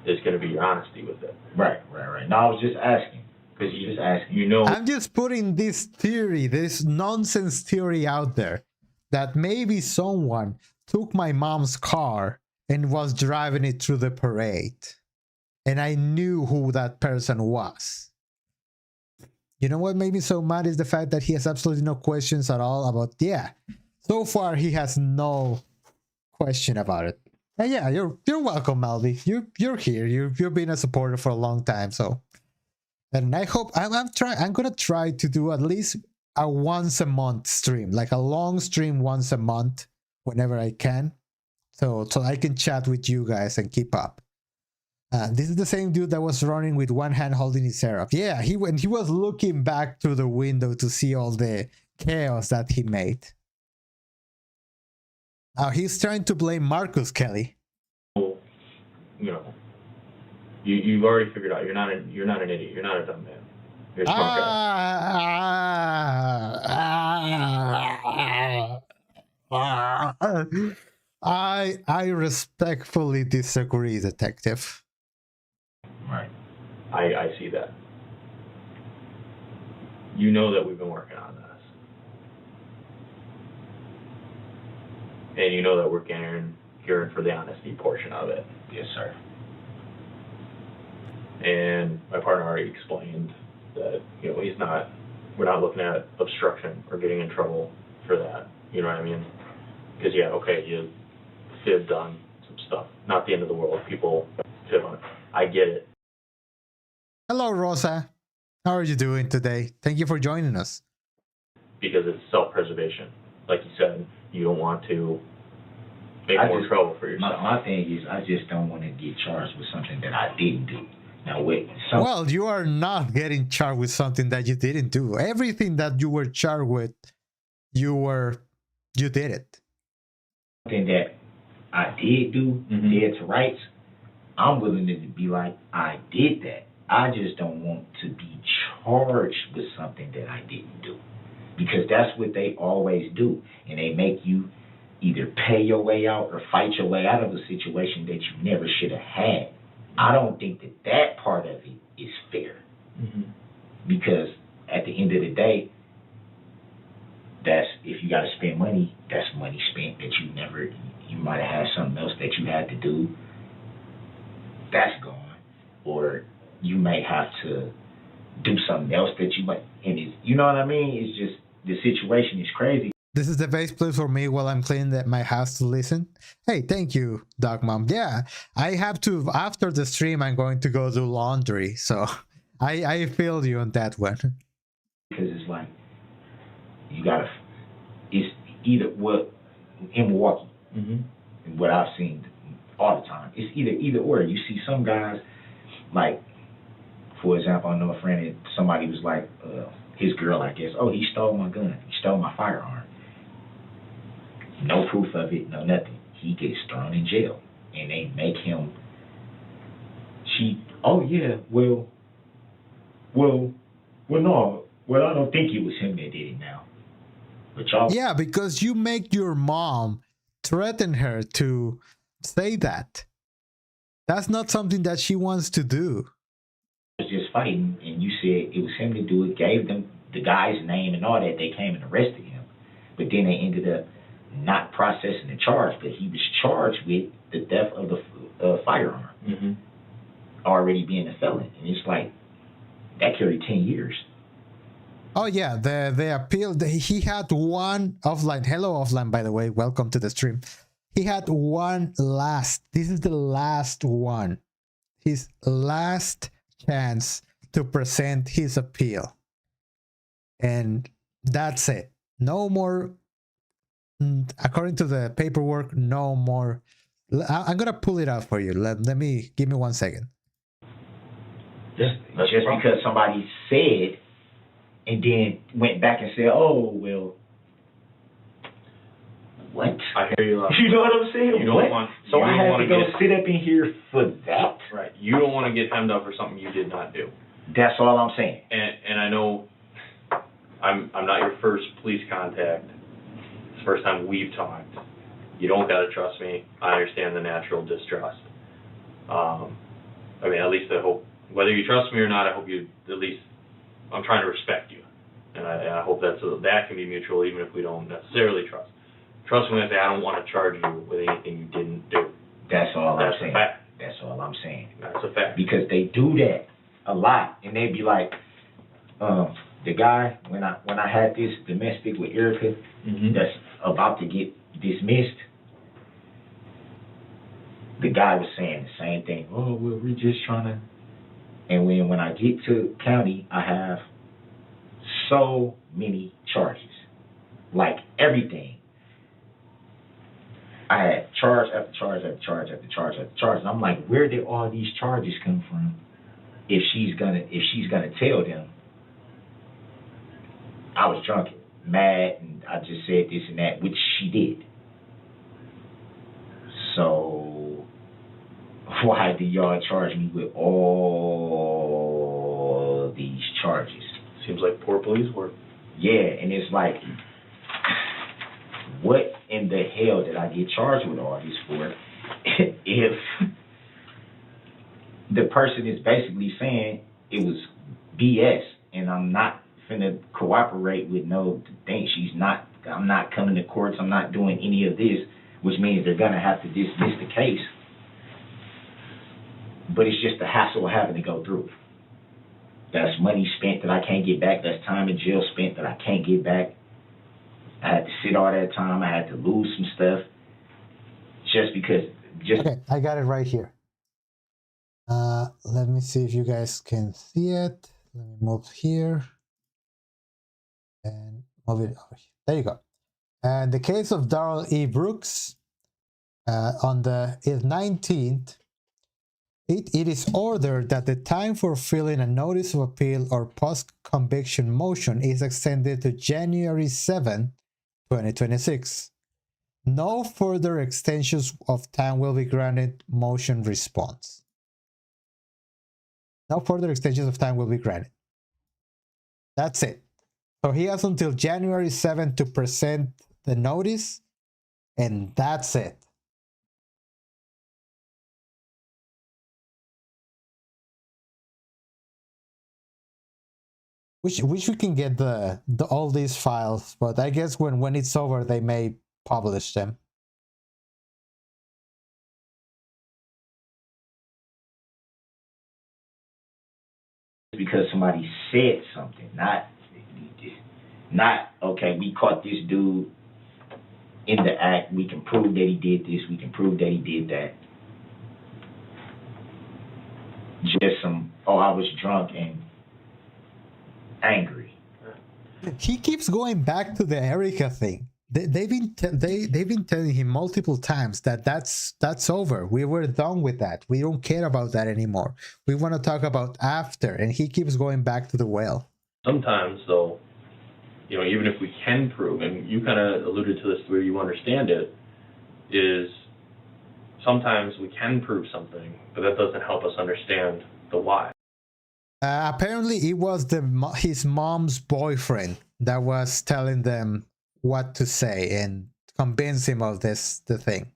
is going to be your honesty with it. Right. No, I was just asking. Because you just asking. You know, I'm just putting this theory, this nonsense theory out there that maybe someone took my mom's car and was driving it through the parade. And I knew who that person was. You know what made me so mad is the fact that he has absolutely no questions at all about, yeah. So far, he has no question about it. And yeah, you're welcome, Malvi. You're here. You've been a supporter for a long time, so. And I hope I'm gonna try to do at least a once a month stream, like a long stream once a month, whenever I can, so I can chat with you guys and keep up. This is the same dude that was running with one hand holding his hair up. Yeah, he was looking back through the window to see all the chaos that he made. Now he's trying to blame Marcus Kelly. you know, you've already figured out you're not an idiot. You're not a dumb man. You're a smart guy. I respectfully disagree, detective. Right. I see that. You know that we've been working on this. And you know that we're here for the honesty portion of it. Yes, sir. And my partner already explained that, we're not looking at obstruction or getting in trouble for that. You know what I mean? Because, you fibbed on some stuff. Not the end of the world. People fib on it. I get it. Hello, Rosa. How are you doing today? Thank you for joining us. Because it's self-preservation. Like you said, you don't want to make more trouble for yourself. My thing is, I just don't want to get charged with something that I didn't do. Now, well, you are not getting charged with something that you didn't do. Everything that you were charged with, you did it. Something that I did do, dead to rights, I'm willing to be like, I did that. I just don't want to be charged with something that I didn't do. Because that's what they always do. And they make you either pay your way out or fight your way out of a situation that you never should have had. I don't think that part of it is fair. Because at the end of the day, if you got to spend money, that's money spent that you might have had something else that you had to do. That's gone. Or you may have to do something else that you might, and you know what I mean? It's just, the situation is crazy. This is the best place for me while I'm cleaning my house to listen. Hey, thank you, Dog Mom. Yeah, I have to, after the stream, I'm going to go do laundry. So I feel you on that one. Because it's like, it's either what, in Milwaukee, what I've seen all the time, it's either or. You see some guys, like, for example, I know a friend, and somebody was like, his girl, I guess, oh, he stole my gun, he stole my firearm. No proof of it, no nothing. He gets thrown in jail. And they make him, no. Well, I don't think it was him that did it now. But y'all. Yeah, because you make your mom threaten her to say that. That's not something that she wants to do. Was just fighting, and you said it was him to do it, gave them the guy's name and all that. They came and arrested him. But then they ended up not processing the charge, but he was charged with the theft of the firearm, already being a felon. And it's like, that carried 10 years. Oh yeah, the appeal, he had one offline. Hello offline, by the way, welcome to the stream. He had this is the last one, his last chance to present his appeal. And that's it. No more. According to the paperwork, no more. I'm gonna pull it out for you. Give me 1 second. Just because somebody said and then went back and said, oh, well, what? I hear you. You know what I'm saying? So I have to go sit up in here for that? Right. You don't want to get hemmed up for something you did not do. That's all I'm saying. And I know I'm not your first police contact. It's the first time we've talked. You don't got to trust me. I understand the natural distrust. At least I hope, whether you trust me or not, I hope you, at least, I'm trying to respect you. And I hope that can be mutual, even if we don't necessarily trust. Trust me when I say I don't want to charge you with anything you didn't do. That's all I'm saying. That's a fact. That's all I'm saying. That's a fact. Because they do that a lot, and they be like, the guy, when I had this domestic with Erica, that's about to get dismissed, the guy was saying the same thing. Oh, well, we're just trying to. And when I get to county, I have so many charges, like everything. I had charge after charge after charge after charge after charge, and I'm like, where did all these charges come from? If she's gonna tell them, I was drunk, mad, and I just said this and that, which she did. So why do y'all charge me with all these charges? Seems like poor police work. Yeah, and it's like, what in the hell did I get charged with all this for if the person is basically saying it was BS and I'm not finna cooperate with no thing. I'm not coming to courts, I'm not doing any of this which means they're gonna have to dismiss the case. But it's just the hassle of having to go through it. That's money spent that I can't get back. That's time in jail spent that I can't get back. I had to sit all that time. I had to lose some stuff just because. Okay, I got it right here. Let me see if you guys can see it. Let me move here and move it over here. There you go. And the case of Darrell E. Brooks, on the 19th, it is ordered that the time for filing a notice of appeal or post-conviction motion is extended to January 7, 2026. No further extensions of time will be granted. Motion response. No further extensions of time will be granted. That's it. So he has until January 7th to present the notice, and that's it. Wish we can get the all these files, but I guess when it's over, they may publish them. Because somebody said something, not okay, we caught this dude in the act, we can prove that he did this, we can prove that he did that. Just some, oh, I was drunk and angry. He keeps going back to the Erica thing. They've been telling him multiple times that that's over. We were done with that. We don't care about that anymore. We want to talk about after, and he keeps going back to the well. Sometimes, though, you know, even if we can prove, and you kind of alluded to this the way you understand it, is sometimes we can prove something, but that doesn't help us understand the why. Apparently, it was his mom's boyfriend that was telling them what to say and convince him of the thing.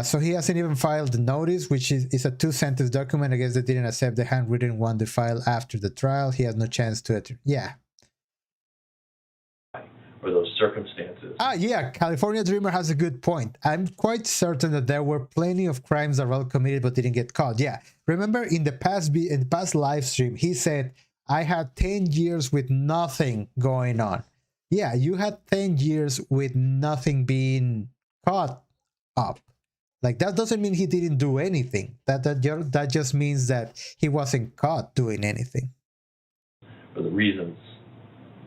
So he hasn't even filed the notice, which is a 2-sentence document. I guess they didn't accept the handwritten one they filed after the trial. He has no chance to it. Yeah. Or those circumstances. Yeah, California Dreamer has a good point. I'm quite certain that there were plenty of crimes that Raul committed but didn't get caught. Yeah, remember in the past live stream, he said, I had 10 years with nothing going on. Yeah, you had 10 years with nothing being caught up. Like, that doesn't mean he didn't do anything. That just means that he wasn't caught doing anything. For the reasons,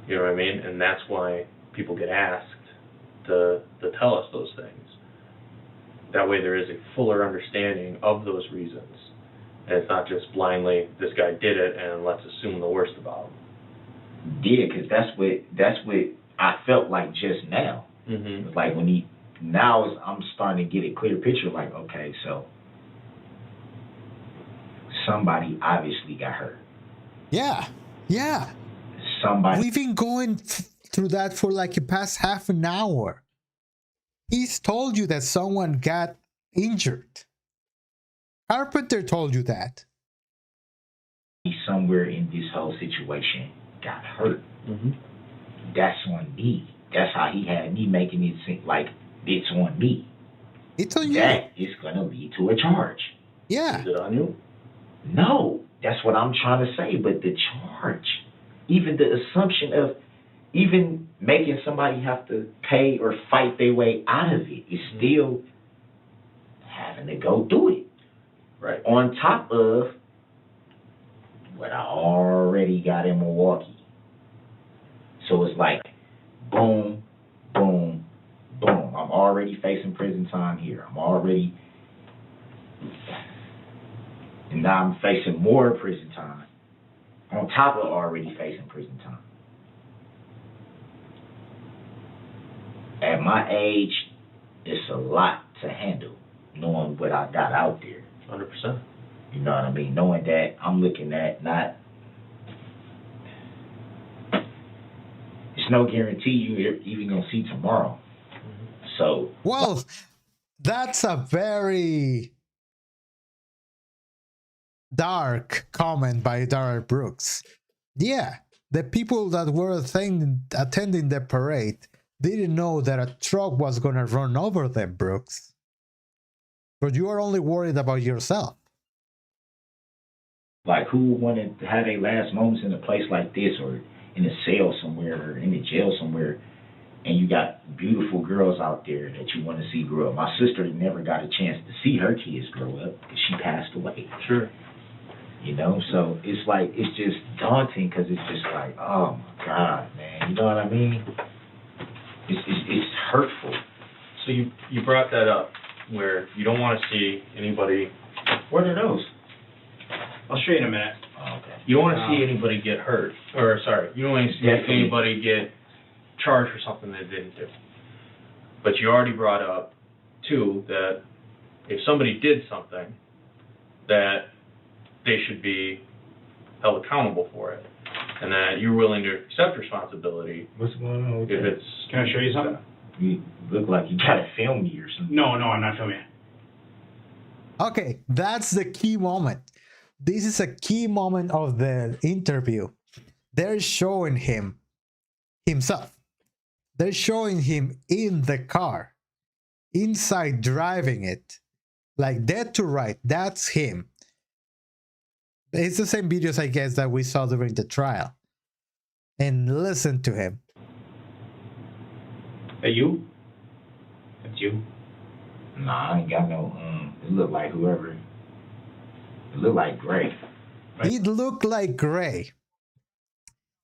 you know what I mean? And that's why people get asked to tell us those things. That way there is a fuller understanding of those reasons. And it's not just blindly, this guy did it and let's assume the worst about him. Yeah, because that's what I felt like just now. Mm-hmm. Like when I'm starting to get a clear picture, like, okay, so somebody obviously got hurt. Yeah. Somebody. We've been going through that for like the past half an hour. He's told you that someone got injured. Carpenter told you that. Somewhere in this whole situation got hurt. Mm-hmm. That's on me. That's how he had me making it seem like it's on me. It's on you. That is going to lead to a charge. Yeah. Is it on you? No, that's what I'm trying to say. But the charge, even the assumption of even making somebody have to pay or fight their way out of it is still having to go do it. Right. On top of what I already got in Milwaukee. So it's like, boom, boom, boom. I'm already facing prison time here. And now I'm facing more prison time on top of already facing prison time. At my age, it's a lot to handle, knowing what I got out there. 100%. You know what I mean? Knowing that I'm looking at not... It's no guarantee you're even going to see tomorrow. Mm-hmm. So... Well, that's a very dark comment by Darrell Brooks. Yeah, the people that were attending the parade didn't know that a truck was gonna run over them, Brooks. But you are only worried about yourself. Like, who would want to have their last moments in a place like this, or in a cell somewhere, or in a jail somewhere, and you got beautiful girls out there that you want to see grow up? My sister never got a chance to see her kids grow up because she passed away. Sure. You know, so it's like, it's just daunting, because it's just like, oh my God, man, you know what I mean? It's hurtful. So you brought that up, where you don't want to see anybody. What are those? I'll show you in a minute. Oh, okay. You don't want to see anybody get hurt, or sorry, you don't want to see Definitely. anybody get charged for something they didn't do. But you already brought up, too, that if somebody did something, that they should be held accountable for it, and that you're willing to accept responsibility What's going on with if that? it's. Can I show you something? You look like you gotta film me or something. No, I'm not filming it. Okay, that's the key moment. This is a key moment of the interview. They're showing him himself. They're showing him in the car, inside driving it, like dead to right. That's him. It's the same videos, I guess, that we saw during the trial. And listen to him. That you? That's you. Nah, I ain't got no, it look like whoever. It look like Gray. It looked like Gray.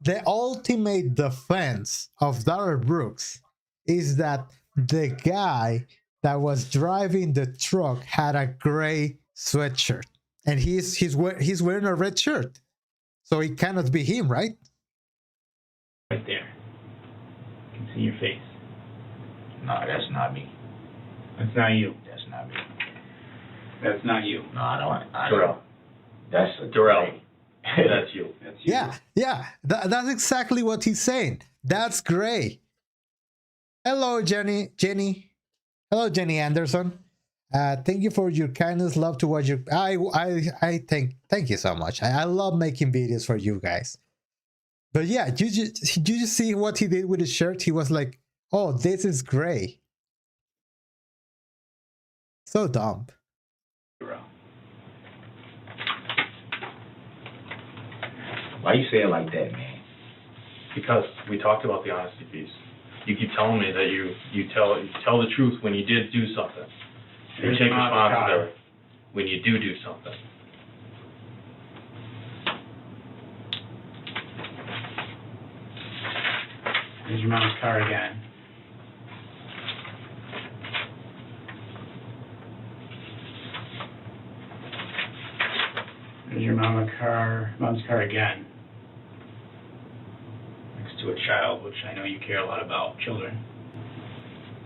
The ultimate defense of Darrell Brooks is that the guy that was driving the truck had a gray sweatshirt, and he's wearing a red shirt, so it cannot be him, right? Right there. You can see your face. Nah, that's not me. That's not you. That's not me. That's not you. No, I Darrell. don't. That's a Darrell. Gray. That's you. That's you. Yeah, that's exactly what he's saying. That's Gray. Hello, Jenny. Hello, Jenny Anderson. Thank you for your kindness. Love to watch your. I thank you so much. I love making videos for you guys. But yeah, did you see what he did with his shirt? He was like, "Oh, this is Gray." So dumb. Why you say it like that, man? Because we talked about the honesty piece. You keep telling me that you tell the truth when you did do something. You Here's take Mom's responsibility when you do something. There's your mom's car again. There's your mom's car again. Next to a child, which I know you care a lot about, children.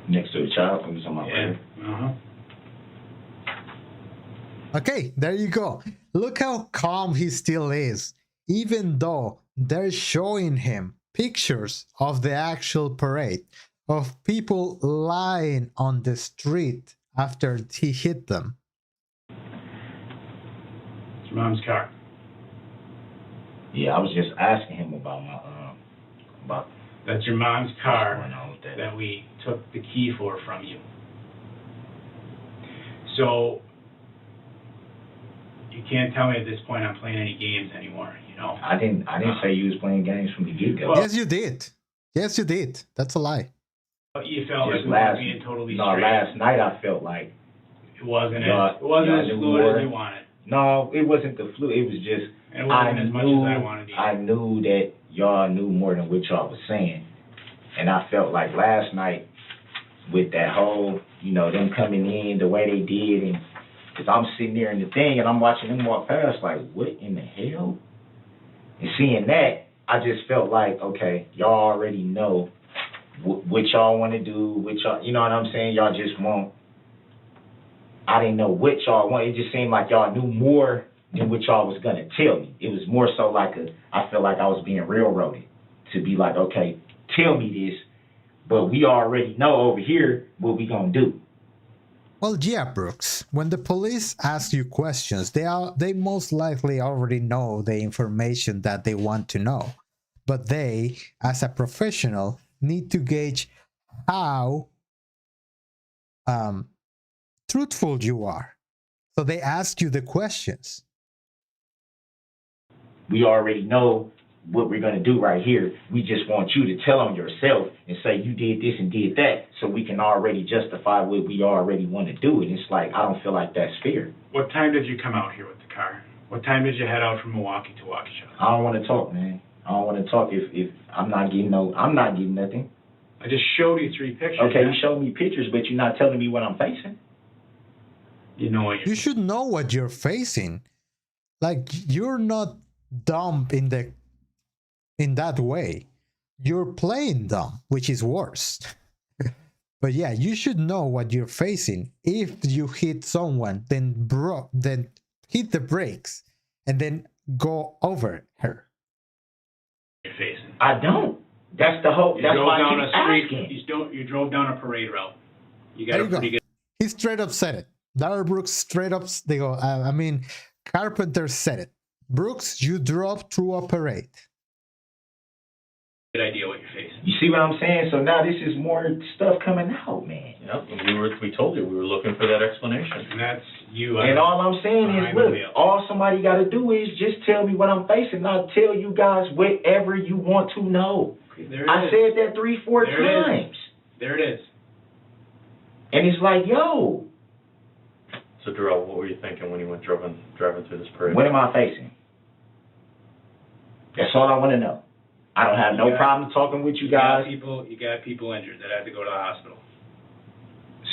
Next to a child, I'm talking about Yeah. later. Okay, there you go. Look how calm he still is, even though they're showing him pictures of the actual parade, of people lying on the street after he hit them. It's your mom's car. Yeah, I was just asking him about my about That's your mom's what's car going on with that. that we took the key for from you. So, you can't tell me at this point I'm playing any games anymore, you know? I didn't say you was playing games from the get-go. Well- Yes, you did. Yes, you did. That's a lie. But you felt like Just we were being totally straight. last night I felt like, It wasn't Yeah, as, it wasn't yeah, as I knew fluid as more. you wanted. no, it wasn't the flu. It was just And it wasn't as much as I wanted either. I knew that y'all knew more than what y'all was saying, and I felt like last night with that whole, them coming in the way they did, and because I'm sitting there in the thing and I'm watching them walk past, like, what in the hell? And seeing that, I just felt like, okay, y'all already know what y'all want to do, what y'all, you know what I'm saying? Y'all just want. I didn't know what y'all want. It just seemed like y'all knew more than what y'all was gonna tell me. It was more so like I felt like I was being railroaded to be like, okay, tell me this, but we already know over here what we gonna do. Well, yeah, Brooks. When the police ask you questions, they most likely already know the information that they want to know. But they, as a professional, need to gauge how truthful you are. So they ask you the questions. We already know what we're going to do right here. We just want you to tell them yourself and say you did this and did that, so we can already justify what we already want to do. And it's like, I don't feel like that's fair. What time did you come out here with the car? What time did you head out from Milwaukee to Waukesha? I don't want to talk, man. I don't want to talk if I'm not getting nothing. I just showed you 3 pictures. Okay, man. you showed me pictures, but you're not telling me what I'm facing. You know what You should know what you're facing. Like, you're not dumb in that way. You're playing dumb, which is worse. But yeah, you should know what you're facing. If you hit someone, then hit the brakes and then go over her. you're facing. I don't. That's the whole. You That's drove why down I a keep street. asking. You drove down a parade route. You got There a you go. pretty good He straight up said it. Darrell Brooks straight up. They go. I mean, Carpenter said it. Brooks, you drove through a parade. idea what you're facing. You see what I'm saying? So now this is more stuff coming out, man. Yep, and we told you, we were looking for that explanation. And that's you. And all I'm saying is, behind the look, wheel. all somebody got to do is just tell me what I'm facing. Not tell you guys whatever you want to know. There it I is. said that 3-4 There it is. times. There it is. And it's like, yo, So Darrell, what were you thinking when you went driving through this parade? what am I facing? That's all I want to know. I don't have no got- problem talking with you You got guys. people injured that had to go to the hospital.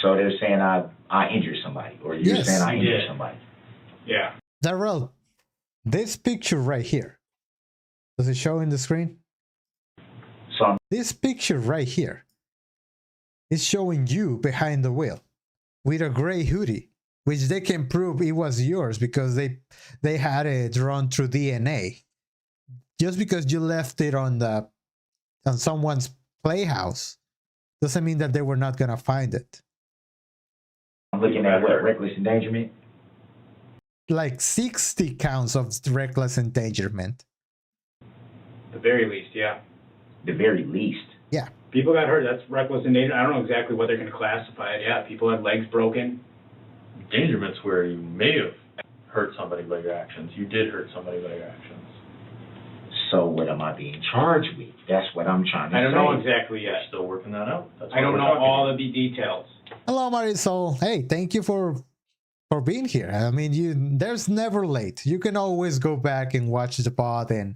So they're saying I injured somebody, or you're Yes. saying I You injured did. somebody. Yeah. Darrell, this picture right here. Does it show in the screen? So I'm This picture right here is showing you behind the wheel with a gray hoodie, which they can prove it was yours because they had it run through DNA. Just because you left it on someone's playhouse doesn't mean that they were not gonna find it. looking at what, reckless endangerment? Like 60 counts of reckless endangerment. The very least, yeah. The very least. People got hurt. That's reckless endangerment. I don't know exactly what they're going to classify it. Yeah, people had legs broken. Endangerment's where you may have hurt somebody by your actions. You did hurt somebody by your actions. So what am I being charged with? That's what I'm trying to say. I don't know exactly You're yet. still working that out. That's I why don't we're know talking all here. of the details. Hello, Marisol. Hey, thank you for being here. I mean, there's never late. You can always go back and watch the pod and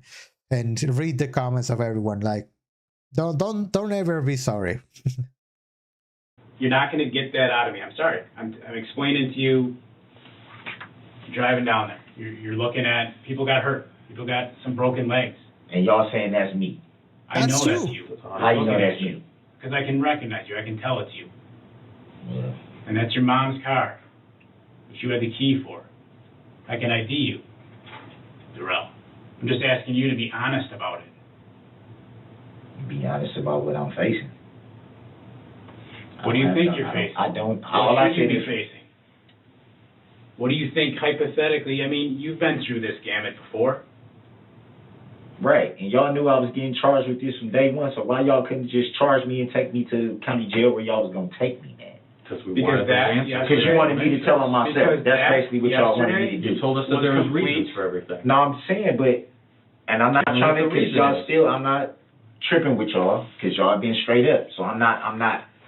read the comments of everyone. Like, don't ever be sorry. You're not going to get that out of me. I'm sorry. I'm explaining to you. Driving down there, you're looking at people got hurt. People got some broken legs. And y'all saying that's me. I That's know you. that's you. How you know that's me? Because I can recognize you. I can tell it's you. Yeah. And that's your mom's car, which you had the key for. I can ID you, Darrell. I'm just asking you to be honest about it. Be honest about what I'm facing. What do you think you're I facing? I don't. What All I should you said be is facing? What do you think hypothetically? I mean, you've been through this gamut before. right, and y'all knew I was getting charged with this from day one. So why y'all couldn't just charge me and take me to county jail where y'all was gonna take me, man? Because we Because wanted those that- answers. yeah, Because you wanted me to tell them myself. Because That's that basically what y'all wanted me to yesterday- do. You told us that was there was complete. reasons for everything. No, I'm saying, but, and I'm not Tell me trying to, what the because reason y'all is. still, I'm not tripping with y'all, because y'all been straight up. So I'm not,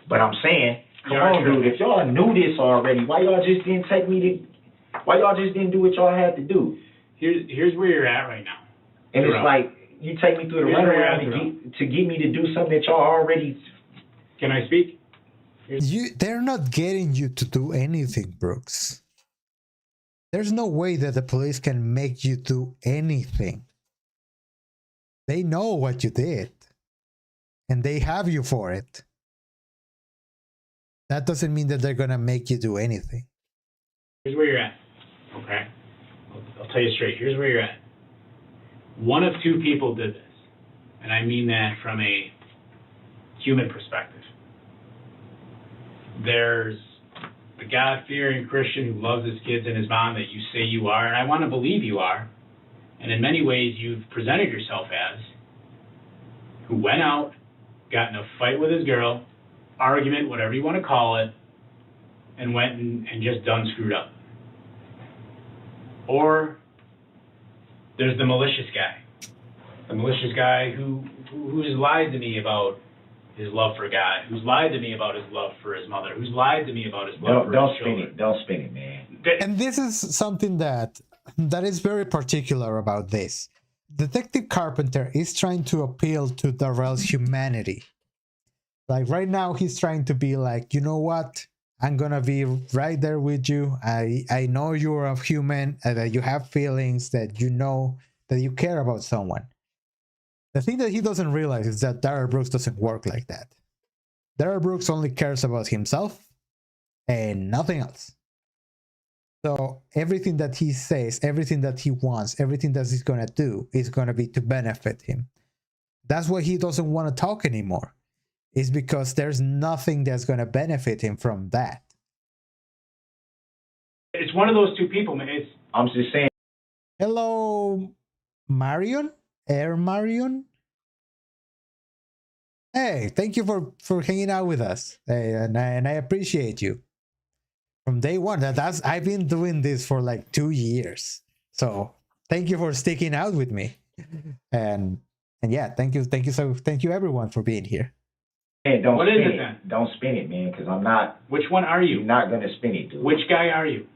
but I'm saying, come You are on, dude, tripping. if y'all knew this already, why y'all just didn't why y'all just didn't do what y'all had to do? Here's where you're at right now. And it's Correct. like, you take me through the Here's where you're runaround at, to get me to do something that y'all already, Can I speak? They're not getting you to do anything, Brooks. There's no way that the police can make you do anything. They know what you did, and they have you for it. That doesn't mean that they're gonna make you do anything. Here's where you're at. Okay? I'll tell you straight. Here's where you're at. One of two people did this. And I mean that from a human perspective. There's the God-fearing Christian who loves his kids and his mom that you say you are, and I want to believe you are, and in many ways you've presented yourself as, who went out, got in a fight with his girl, argument, whatever you want to call it, and went and just done screwed up. Or there's the malicious guy. The malicious guy who's lied to me about his love for God, who's lied to me about his love for his mother, who's lied to me about his love for his children. Don't spin it, man. And this is something that is very particular about this. Detective Carpenter is trying to appeal to Darrell's humanity. Like right now, he's trying to be like, you know what? I'm gonna be right there with you. I know you're a human, that you have feelings, that you know that you care about someone. The thing that he doesn't realize is that Darrell Brooks doesn't work like that. Darrell Brooks only cares about himself and nothing else. So everything that he says, everything that he wants, everything that he's gonna do is gonna be to benefit him. That's why he doesn't want to talk anymore. It's because there's nothing that's gonna benefit him from that. It's one of those two people, man. I'm just saying. Hello, Marion? Air Marion? Hey, thank you for hanging out with us. Hey, and I appreciate you. From day one, I've been doing this for like 2 years. So thank you for sticking out with me. And yeah, thank you everyone for being here. Hey, What is it then? Don't spin it, man, because I'm not. Which one are you? You're not gonna spin it, dude. Which guy are you?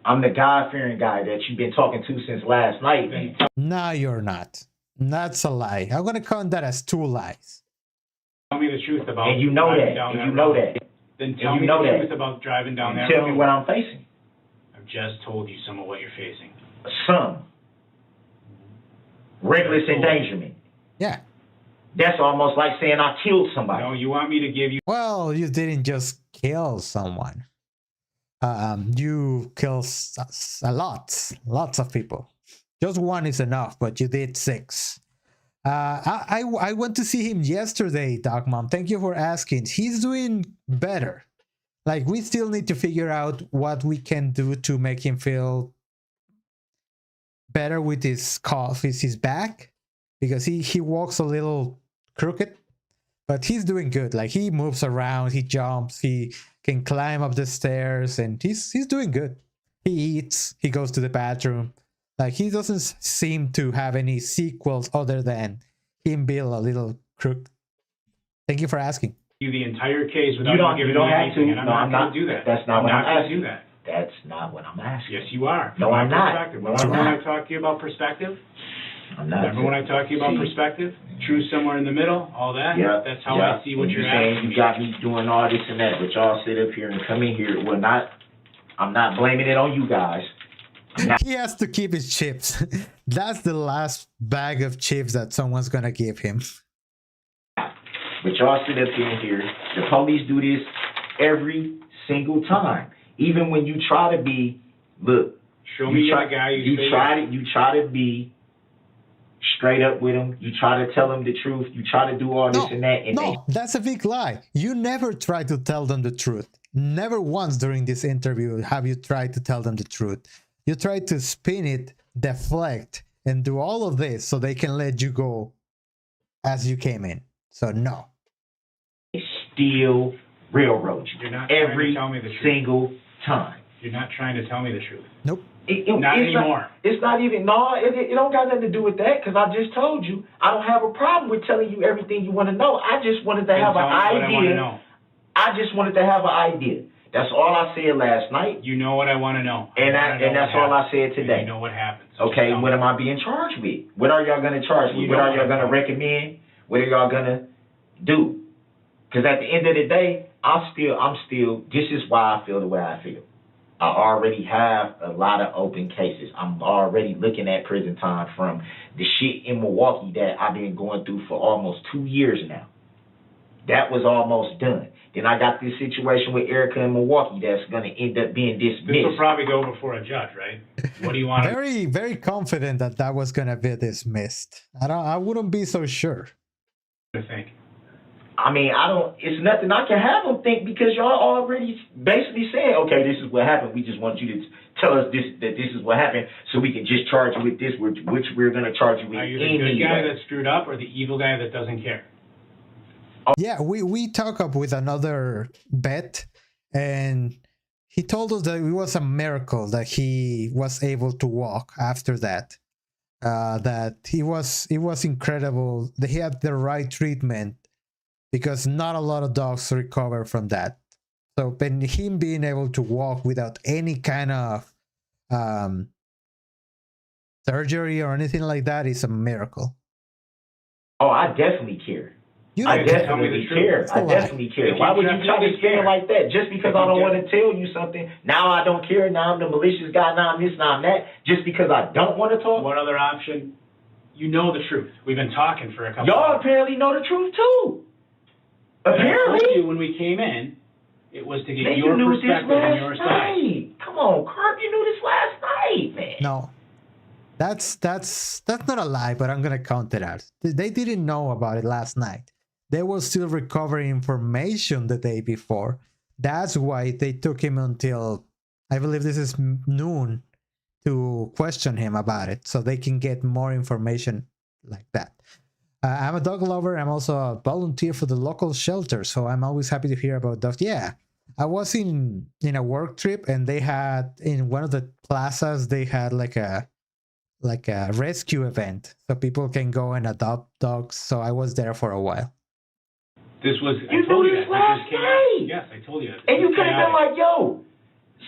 I'm the God-fearing guy that you've been talking to since last night, man. No, you're not. That's a lie. I'm gonna count that as 2 lies. Tell me the truth about. And you know driving that. down And you know road. that. Then tell me you know the that. truth about driving down And that tell road. me what I'm facing. I've just told you some of what you're facing. Some. Reckless endangerment. Yeah. That's almost like saying I killed somebody. No, you want me to give you. Well, you didn't just kill someone. You killed lots of people. Just 1 is enough, but you did 6. I went to see him yesterday, Doc Mom. Thank you for asking. He's doing better. Like, we still need to figure out what we can do to make him feel better with his cough, with his back, because he walks a little crooked, but he's doing good. Like, he moves around, he jumps, he can climb up the stairs, and he's doing good. He eats, he goes to the bathroom. Like, he doesn't seem to have any sequels other than him being a little crook. Thank you for asking. You the entire case without You don't me have to. anything, and No, I'm not going to do that. That's not what I'm going to asking. do that. That's not what I'm asking. Yes, you are. No, From I'm my not. perspective. No, Remember I'm when not. I talked to you about perspective? I'm not. Remember when I talked to you about See. perspective? Truth somewhere in the middle, all that? Yeah. That's how yeah. I see what And you're saying asking you me. got me doing all this and that, but y'all sit up here and come in here. Well, I'm not blaming it on you guys. He has to keep his chips. That's the last bag of chips that someone's gonna give him. But y'all sit up here and here. The police do this every single time. Even when you try to be, look, Show me the guy you say. you try to be straight up with them. You try to tell them the truth. You try to do all this and that. And No, that's a big lie. You never try to tell them the truth. Never once during this interview have you tried to tell them the truth. You try to spin it, deflect, and do all of this so they can let you go as you came in. So no. they still railroad you You're not trying to every tell me the truth. single time. You're not trying to tell me the truth. Nope. Not it's anymore. It's not even, no, it don't got nothing to do with that, because I just told you, I don't have a problem with telling you everything you want to know. I just wanted to Then have tell an me what I want to idea. know. I just wanted to have an idea. That's all I said last night, You know what I want to know. and that's all I said And today. you know what happens. Okay, Just tell what me. am I being charged with? What are y'all going to charge me? You What don't are y'all wanna going to know. recommend? What are y'all going to do? Because at the end of the day, I'm still, this is why I feel the way I feel. I already have a lot of open cases. I'm already looking at prison time from the shit in Milwaukee that I've been going through for almost 2 years now. That was almost done. Then I got this situation with Erica in Milwaukee that's going to end up being This will dismissed. probably go before a judge, right? What do you want to Very, very confident that was gonna be dismissed. I wouldn't be so sure. think? I mean, it's nothing I can have them think, because y'all already basically saying, okay, this is what happened. We just want you to tell us that this is what happened so we can just charge you with this, which we're going to charge you with Are you the good anyway. guy that screwed up or the evil guy that doesn't care? Yeah, we talked up with another vet, and he told us that it was a miracle that he was able to walk after that. That it was incredible that he had the right treatment, because not a lot of dogs recover from that. So, and him being able to walk without any kind of surgery or anything like that is a miracle. Oh, I definitely care. You I don't care. definitely care. That's a I lie. definitely care. If you Why would you just try to really scare care. like that? Just because If I you don't just- want to tell you something, now I don't care, now I'm the malicious guy, now I'm this, now I'm that, just because I don't want to talk? What other option? You know the truth. We've been talking for a couple Y'all hours. apparently know the truth too. And I told you Apparently. when we came in, it was to get Man, your you knew this perspective and your last side. night. Come on, Kirk, you knew this last night, man. No, that's not a lie, but I'm gonna counter that. They didn't know about it last night. They were still recovering information the day before. That's why they took him until, I believe this is noon, to question him about it, so they can get more information like that. I'm a dog lover. I'm also a volunteer for the local shelter, so I'm always happy to hear about dogs. Yeah, I was in a work trip, and they had, in one of the plazas, they had like a rescue event, so people can go and adopt dogs. So I was there for a while. This was, You I told knew you this that. last This just came night. out. Yes, I told you that. And you This could have been chaotic. like, yo,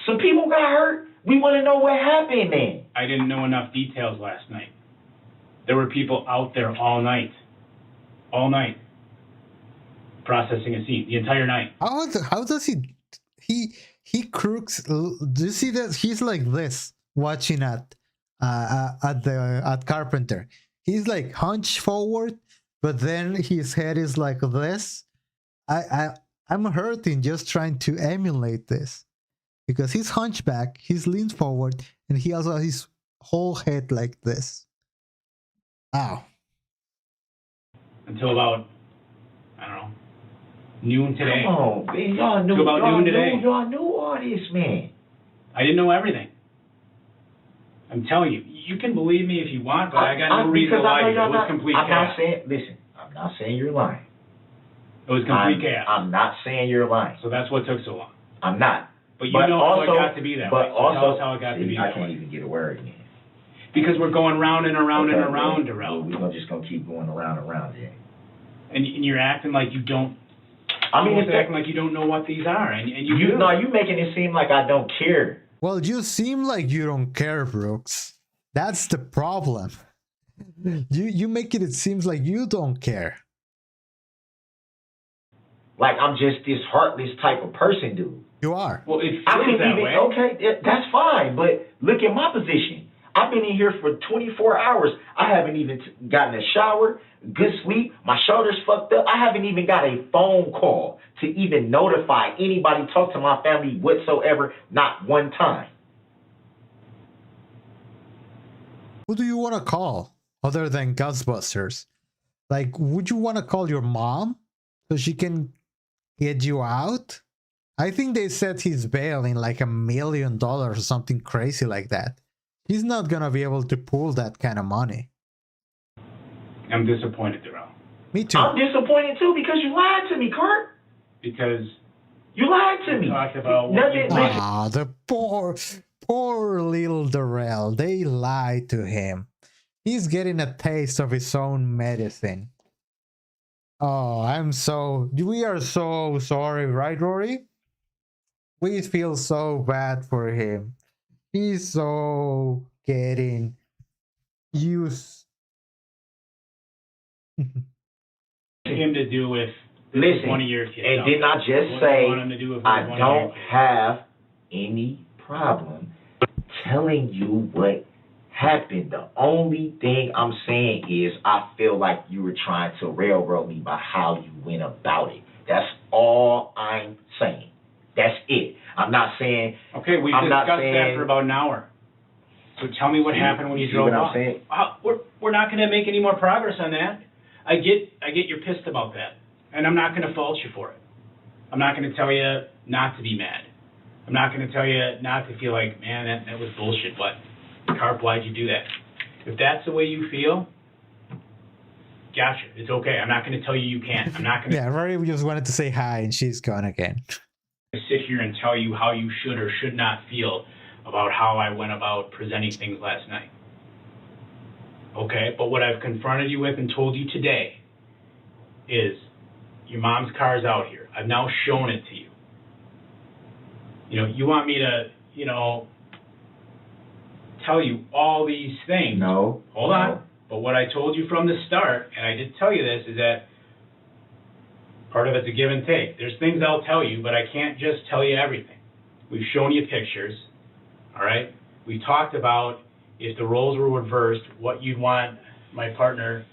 some people got hurt. We want to know what happened, man. I didn't know enough details last night. There were people out there all night, processing a scene, the entire night. How does he crooks? Do you see that he's like this watching at Carpenter? He's like hunched forward, but then his head is like this. I'm hurting just trying to emulate this, because he's hunchback, he's leans forward, and he also has his whole head like this. Ow. Until about, I don't know, noon today. Come on, man. Y'all knew, Till about noon today. y'all knew all this, man. I didn't know everything. I'm telling you, you can believe me if you want, but I got no reason to because I lie know to you. It y'all was not- complete I'm chaos. not saying, listen, I'm not saying you're lying. It was complete chaos. I'm not saying you're lying. So that's what took so long. I'm not. But you know how it got to be that way. But So tell also, us how it got to see, be I that can't way. even get a word in. Because we're going round and around and Okay, around, well, Darrell. we're just gonna keep going around and around here. And you're acting like you don't. I mean, almost it's acting like you don't know what these are, and you do. no, you making it seem like I don't care. Well, you seem like you don't care, Brooks. That's the problem. You making it seems like you don't care. Like I'm just this heartless type of person, dude. You are. Well, it I feels couldn't that even. way. Okay, that's fine. But look at my position. I've been in here for 24 hours. I haven't even gotten a shower, good sleep. My shoulder's fucked up. I haven't even got a phone call to even notify anybody, talk to my family whatsoever, not one time. Who do you want to call other than Ghostbusters? Like, would you want to call your mom so she can get you out? I think they set his bail in like $1 million or something crazy like that. He's not gonna be able to pull that kind of money. I'm disappointed, Darrell. Me too. I'm disappointed too because you lied to me, Kurt. Because You lied to we me. talked about what you Nothing. wanted. Listen, Ah, the poor little Darrell. They lied to him. He's getting a taste of his own medicine. Oh, we are so sorry, right, Rory? We feel so bad for him. He's so getting used. him to do with listen, one of your kids. and didn't I just What do say you want him to do if it was I one of your don't kids? have any problem telling you what happened. The only thing I'm saying is I feel like you were trying to railroad me by how you went about it. That's all I'm saying. That's it. I'm not saying. Okay, we've I'm not discussed that saying- for about an hour. So tell me what happened when you see drove what I'm off. saying? We're not going to make any more progress on that. I get you're pissed about that, and I'm not going to fault you for it. I'm not going to tell you not to be mad. I'm not going to tell you not to feel like, man, that was bullshit. But Carp, why'd you do that? If that's the way you feel, gotcha. It's okay. I'm not going to tell you you can't. I'm not going to Yeah, Rory just wanted to say hi and she's gone again. sit here and tell you how you should or should not feel about how I went about presenting things last night. Okay? But what I've confronted you with and told you today is your mom's car's out here. I've now shown it to you. You know, you want me to, you know, tell you all these things. No. Hold on. But what I told you from the start, and I did tell you this, is that part of it's a give and take. There's things I'll tell you, but I can't just tell you everything. We've shown you pictures, all right? We talked about if the roles were reversed, what you'd want my partner,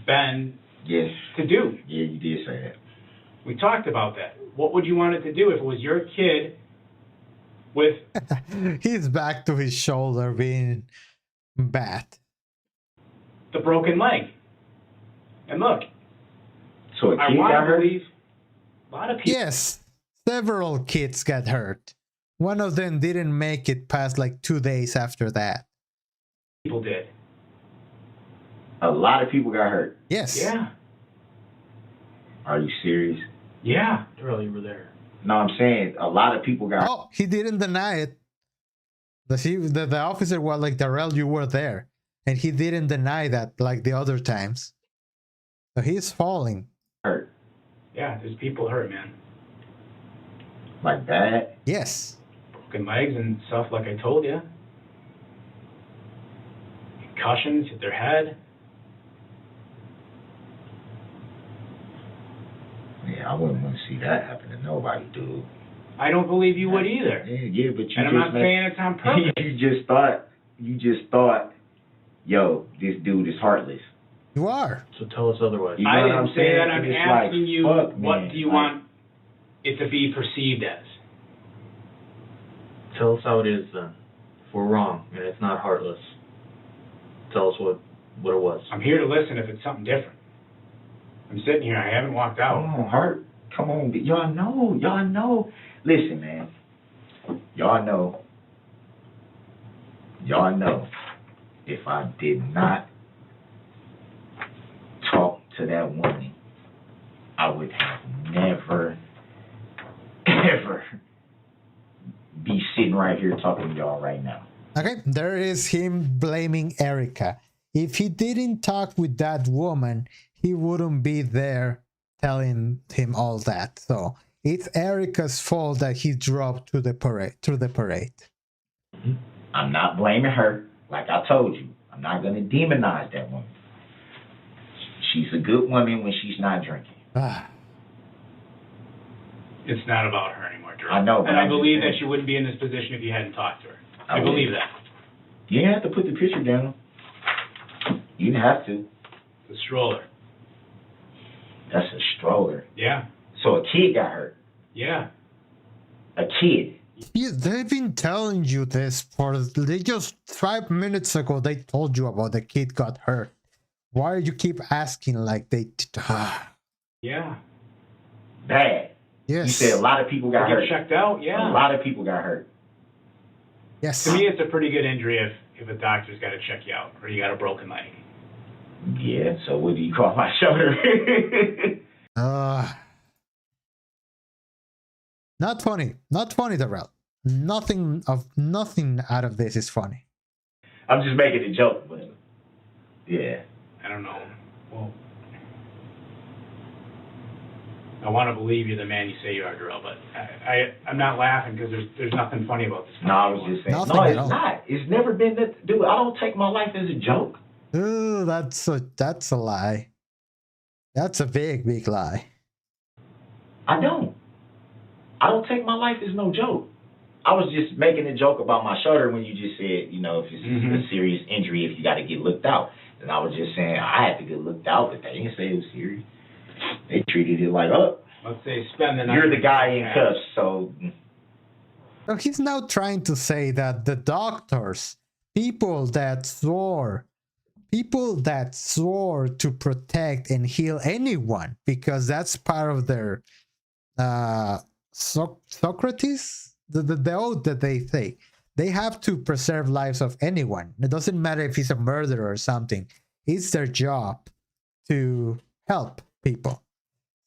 Ben, Yes. to do. Yeah, you did say that. We talked about that. What would you want it to do if it was your kid with He's back to his shoulder being bad. the broken leg? And look, So a I kid want got to hurt? believe a lot of people. Yes, several kids got hurt. One of them didn't make it past like 2 days after that. People did. A lot of people got hurt. Yes. Yeah. Are you serious? Yeah. Darrell, you were there. No, I'm saying a lot of people got hurt. Oh, he didn't deny it. The officer was like, Darrell, you were there. And he didn't deny that like the other times. So he's falling. Hurt. Yeah, there's people hurt, man. Like bad. Yes. Broken legs and stuff like I told you. Concussions, hit their head. Yeah, I wouldn't want to see that happen to nobody, dude. I don't believe you would either. Yeah, but you And I'm just not saying it's on purpose. you just thought, yo, this dude is heartless. You are. So tell us otherwise. You know I what didn't I'm say saying? that. I'm It's asking like, you, fuck, what man. do you Like, want it to be perceived as? Tell us how it is then. If we're wrong and it's not heartless, tell us what it was. I'm here to listen if it's something different. I'm sitting here. I haven't walked Come out. on, Hart. Come on. Y'all know. Listen, man. Y'all know. If I did not talk to that woman, I would have never, ever be sitting right here talking to y'all right now. Okay, there is him blaming Erica. If he didn't talk with that woman, he wouldn't be there telling him all that. So it's Erica's fault that he drove to the parade. I'm not blaming her. Like I told you, I'm not going to demonize that woman. She's a good woman when she's not drinking. Ah, It's not about her anymore, Drew. I know, but And I I'm just believe saying. that you wouldn't be in this position if you hadn't talked to her. I wouldn't. believe that. You didn't have to put the picture down. You didn't have to. The stroller. That's a stroller. Yeah. So a kid got hurt. Yeah. A kid. yeah, they've been telling you this they just 5 minutes ago they told you about the kid got hurt. Why do you keep asking like they Yeah. Bad. Yes. You said a lot of people got Get hurt. checked out. A Yeah. lot of people got hurt. Yes. To me, it's a pretty good injury if a doctor's got to check you out or you got a broken leg. Yeah, so what do you call my shoulder? Not funny. Not funny, Darrell. Nothing out of this is funny. I'm just making a joke, but yeah. I don't know. Well, I want to believe you're the man you say you are, Darrell, but I'm not laughing because there's nothing funny about this. No, I was just saying. Nothing No, at it's all. not. It's never been that. Dude, I don't take my life as a joke. Ooh, that's a lie. That's a big, big lie. I don't take my life as no joke. I was just making a joke about my shoulder when you just said, you know, if it's a serious injury, if you got to get looked out. And I was just saying I had to get looked out, but they didn't say it was serious. They treated it like, oh, Let's say spend the night. you're the guy in cuffs, so So he's now trying to say that the doctors, people that swore to protect and heal anyone, because that's part of their Socrates, the oath that they say. They have to preserve lives of anyone. It doesn't matter if he's a murderer or something. It's their job to help people.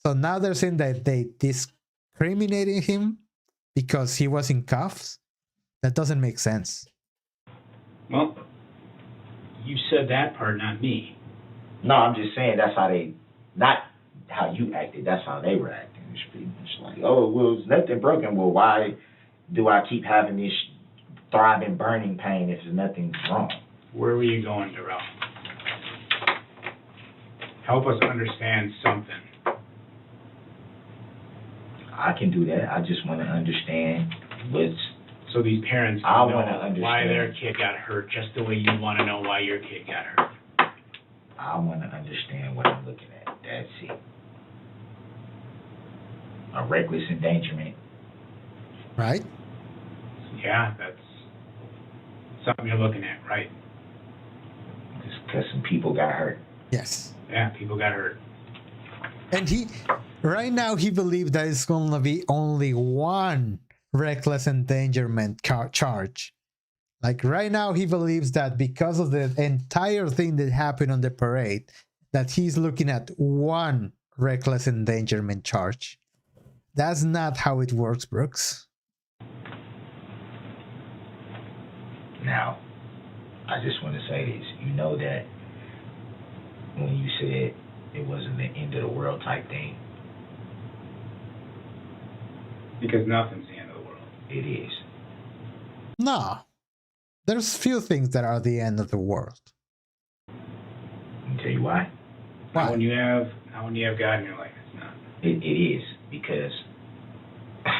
So now they're saying that they discriminated him because he was in cuffs. That doesn't make sense. Well, you said that part, not me. No, I'm just saying that's how they, not how you acted, that's how they were acting. It's like, oh, well, there's nothing broken. Well, why do I keep having this throbbing, burning pain if there's nothing wrong? Where were you going, Darrell? Help us understand something. I can do that. I just want to understand what's. So these parents I know wanna understand. why their kid got hurt, just the way you want to know why your kid got hurt. I want to understand what I'm looking at. That's it. A reckless endangerment. Right? Yeah, that's something you're looking at, right? Just because some people got hurt. Yes. Yeah, people got hurt. And right now, he believes that it's going to be only one reckless endangerment charge. Like right now, he believes that because of the entire thing that happened on the parade, that he's looking at one reckless endangerment charge. That's not how it works, Brooks. Now, I just want to say this. You know that when you said it wasn't the end of the world type thing, Because nothing's the end of the world. it is. No. There's few things that are the end of the world. Let me tell you why. Why? Not when you have God in your life, it's not. It is because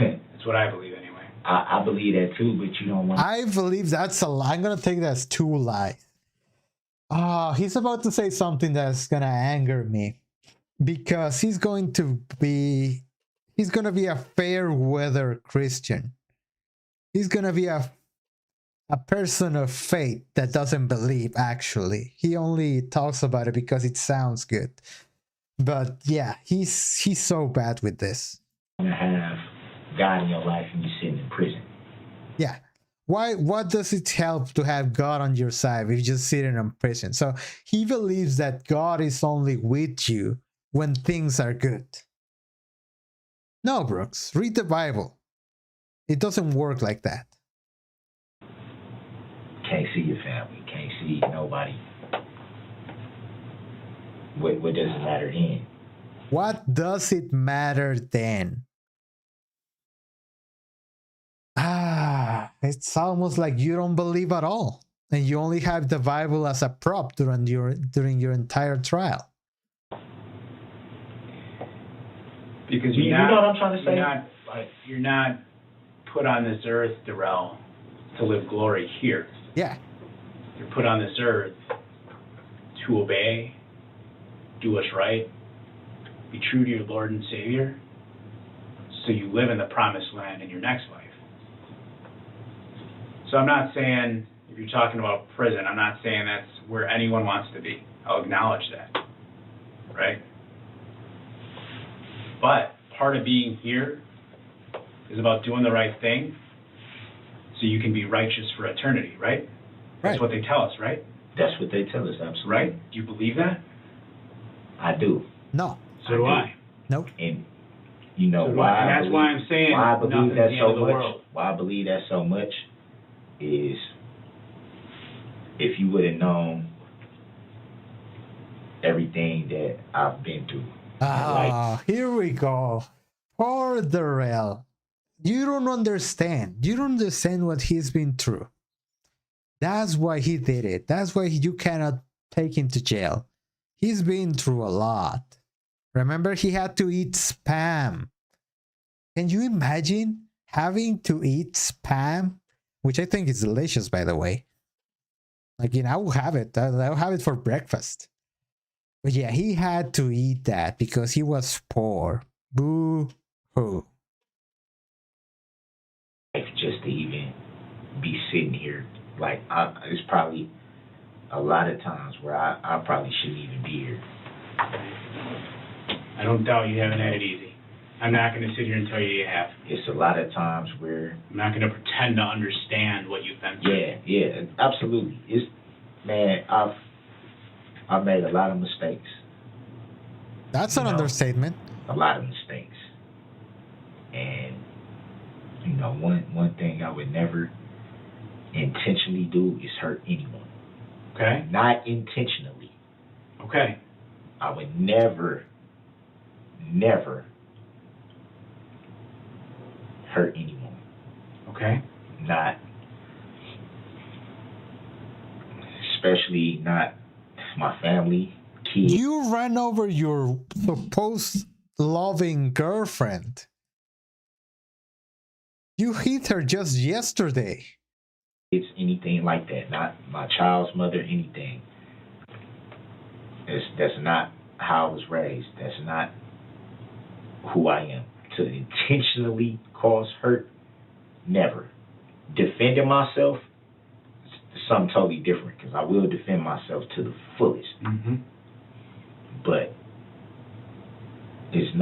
That's what I believe anyway. I believe that too, but you don't want. I believe that's a lie. I'm going to take that as two lies. He's about to say something that's going to anger me. Because he's going to be a fair weather Christian. He's going to be a person of faith that doesn't believe, actually. He only talks about it because it sounds good. But yeah, he's so bad with this. to have God in your life and you're sitting in prison. Yeah. What does it help to have God on your side if you're just sitting in prison? So he believes that God is only with you when things are good. No, Brooks, read the Bible. It doesn't work like that. Can't see your family. Can't see nobody. What does it matter then? What does it matter then? It's almost like you don't believe at all. And you only have the Bible as a prop during your entire trial. Because You know what I'm trying to say? You're not put on this earth, Darrell, to live glory here. Yeah. You're put on this earth to obey, do what's right, be true to your Lord and Savior, so you live in the promised land in your next life. So I'm not saying, if you're talking about prison, I'm not saying that's where anyone wants to be. I'll acknowledge that, right? But part of being here is about doing the right thing so you can be righteous for eternity, right? That's Right. what they tell us, right? That's what they tell us, absolutely. Right? Do you believe that? I do. No. So do I. Nope. And you know So do why? I. And that's why I'm saying why I believe nothing's that the end so of the much. world. Why I believe that so much is if you would have known everything that I've been through. Here we go. Poor Darrell. You don't understand. You don't understand what he's been through. That's why he did it. That's why you cannot take him to jail. He's been through a lot. Remember, he had to eat Spam. Can you imagine having to eat Spam? Which I think is delicious, by the way. Like, I will have it. I'll have it for breakfast. But yeah, he had to eat that because he was poor. Boo-hoo. Like, just to even be sitting here, like, it's probably a lot of times where I probably shouldn't even be here. I don't doubt you haven't had it easy. I'm not going to sit here and tell you you have. It's a lot of times where, I'm not going to pretend to understand what you've been through. yeah, absolutely. I've made a lot of mistakes. That's You an know? understatement. A lot of mistakes. And you know, one thing I would never intentionally do is hurt anyone. Okay. Not intentionally. Okay. I would never hurt anyone. Okay. Not, especially not my family, kids. You ran over your supposed loving girlfriend. You hit her just yesterday. It's anything like that. Not my child's mother, anything. That's not how I was raised. That's not who I am. To intentionally cause hurt, never. Defending myself, is something totally different, because I will defend myself to the fullest. Mm-hmm. But that's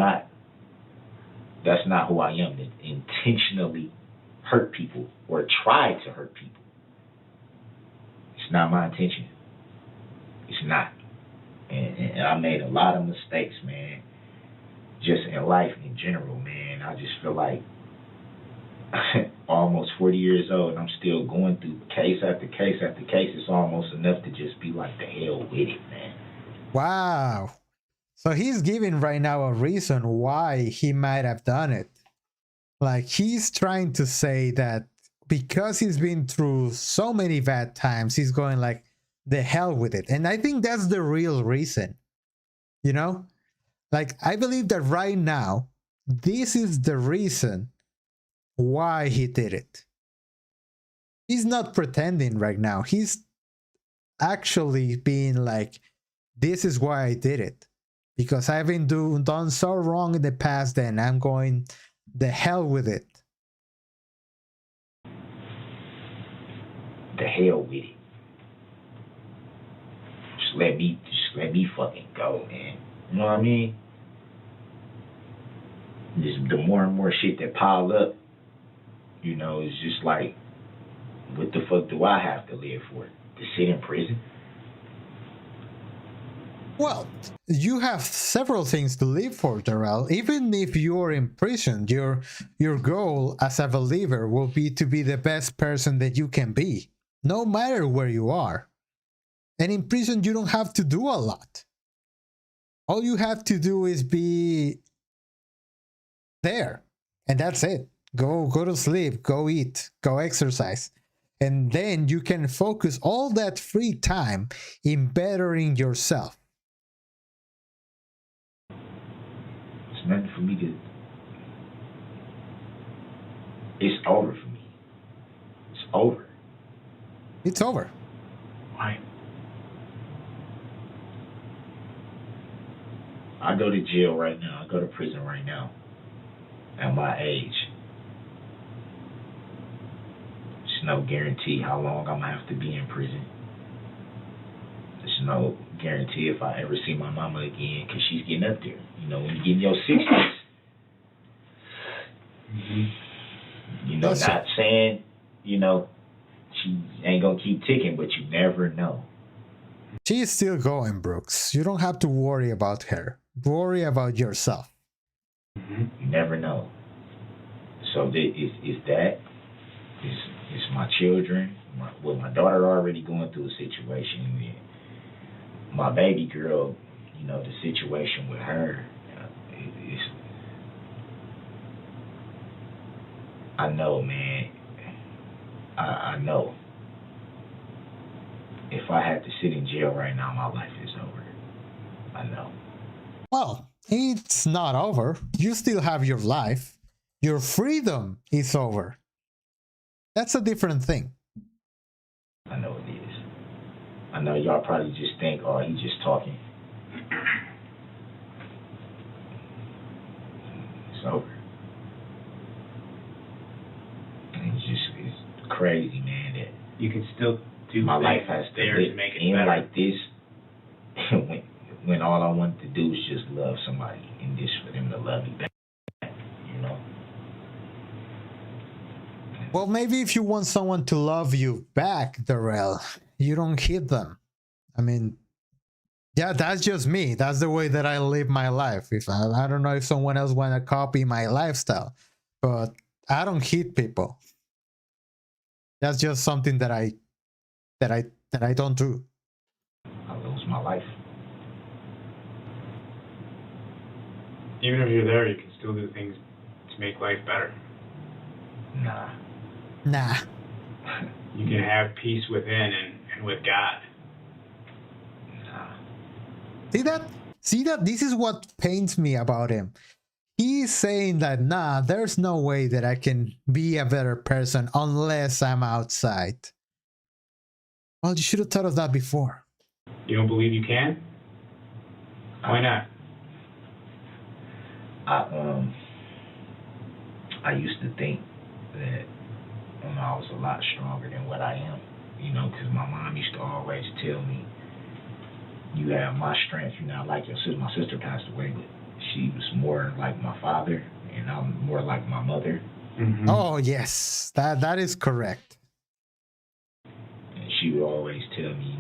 not who I am, to intentionally hurt people or try to hurt people. It's not my intention. It's not. And I made a lot of mistakes, man. Just in life in general, man. I just feel like almost 40 years old and I'm still going through case after case after case. It's almost enough to just be like, the hell with it, man. Wow. So he's giving right now a reason why he might have done it. Like, he's trying to say that because he's been through so many bad times, he's going like, the hell with it. And I think that's the real reason. You know? Like, I believe that right now, this is the reason why he did it. He's not pretending right now. He's actually being like, this is why I did it. Because I've been done so wrong in the past, then I'm going the hell with it. The hell with it. Just let me fucking go, man. You know what I mean? Just the more and more shit that pile up, you know, it's just like, what the fuck do I have to live for? To sit in prison? Well, you have several things to live for, Darrell. Even if you're in prison, your goal as a believer will be to be the best person that you can be, no matter where you are. And in prison, you don't have to do a lot. All you have to do is be there, and that's it. Go to sleep, go eat, go exercise. And then you can focus all that free time in bettering yourself. It's nothing for me to... It's over for me. It's over. It's over. Why? I go to jail right now. I go to prison right now. At my age. There's no guarantee how long I'm going to have to be in prison. There's no guarantee if I ever see my mama again, because she's getting up there. You know, when you get in your 60s, you know, That's not saying, you know, she ain't going to keep ticking, but you never know. She is still going, Brooks. You don't have to worry about her. Worry about yourself. You never know. So is my children, my daughter already going through a situation. And my baby girl, you know, the situation with her, I know, man. I know. If I had to sit in jail right now, my life is over. I know. Well, it's not over. You still have your life. Your freedom is over. That's a different thing. I know it is. I know y'all probably just think, oh, he's just talking. It's over. And it's crazy, man, that You can still do my life things has to there to make it end better. like this when all I wanted to do was just love somebody and just for them to love me back, you know? Well, maybe if you want someone to love you back, Darrell, you don't hit them. I mean, Yeah, that's just me. That's the way that I live my life. If I don't know if someone else want to copy my lifestyle, but I don't hit people. That's just something that I don't do. I lose my life. Even if you're there, you can still do things to make life better. Nah. Nah. You can have peace within and with God. Nah. See that? This is what pains me about him. He's saying that, nah, there's no way that I can be a better person unless I'm outside. Well, you should have thought of that before. You don't believe you can? Why not? I used to think that I was a lot stronger than what I am, because my mom used to always tell me, you have my strength, you're not like your sister. My sister passed away, but she was more like my father, and I'm more like my mother. Mm-hmm. Oh, yes, that is correct. And she would always tell me,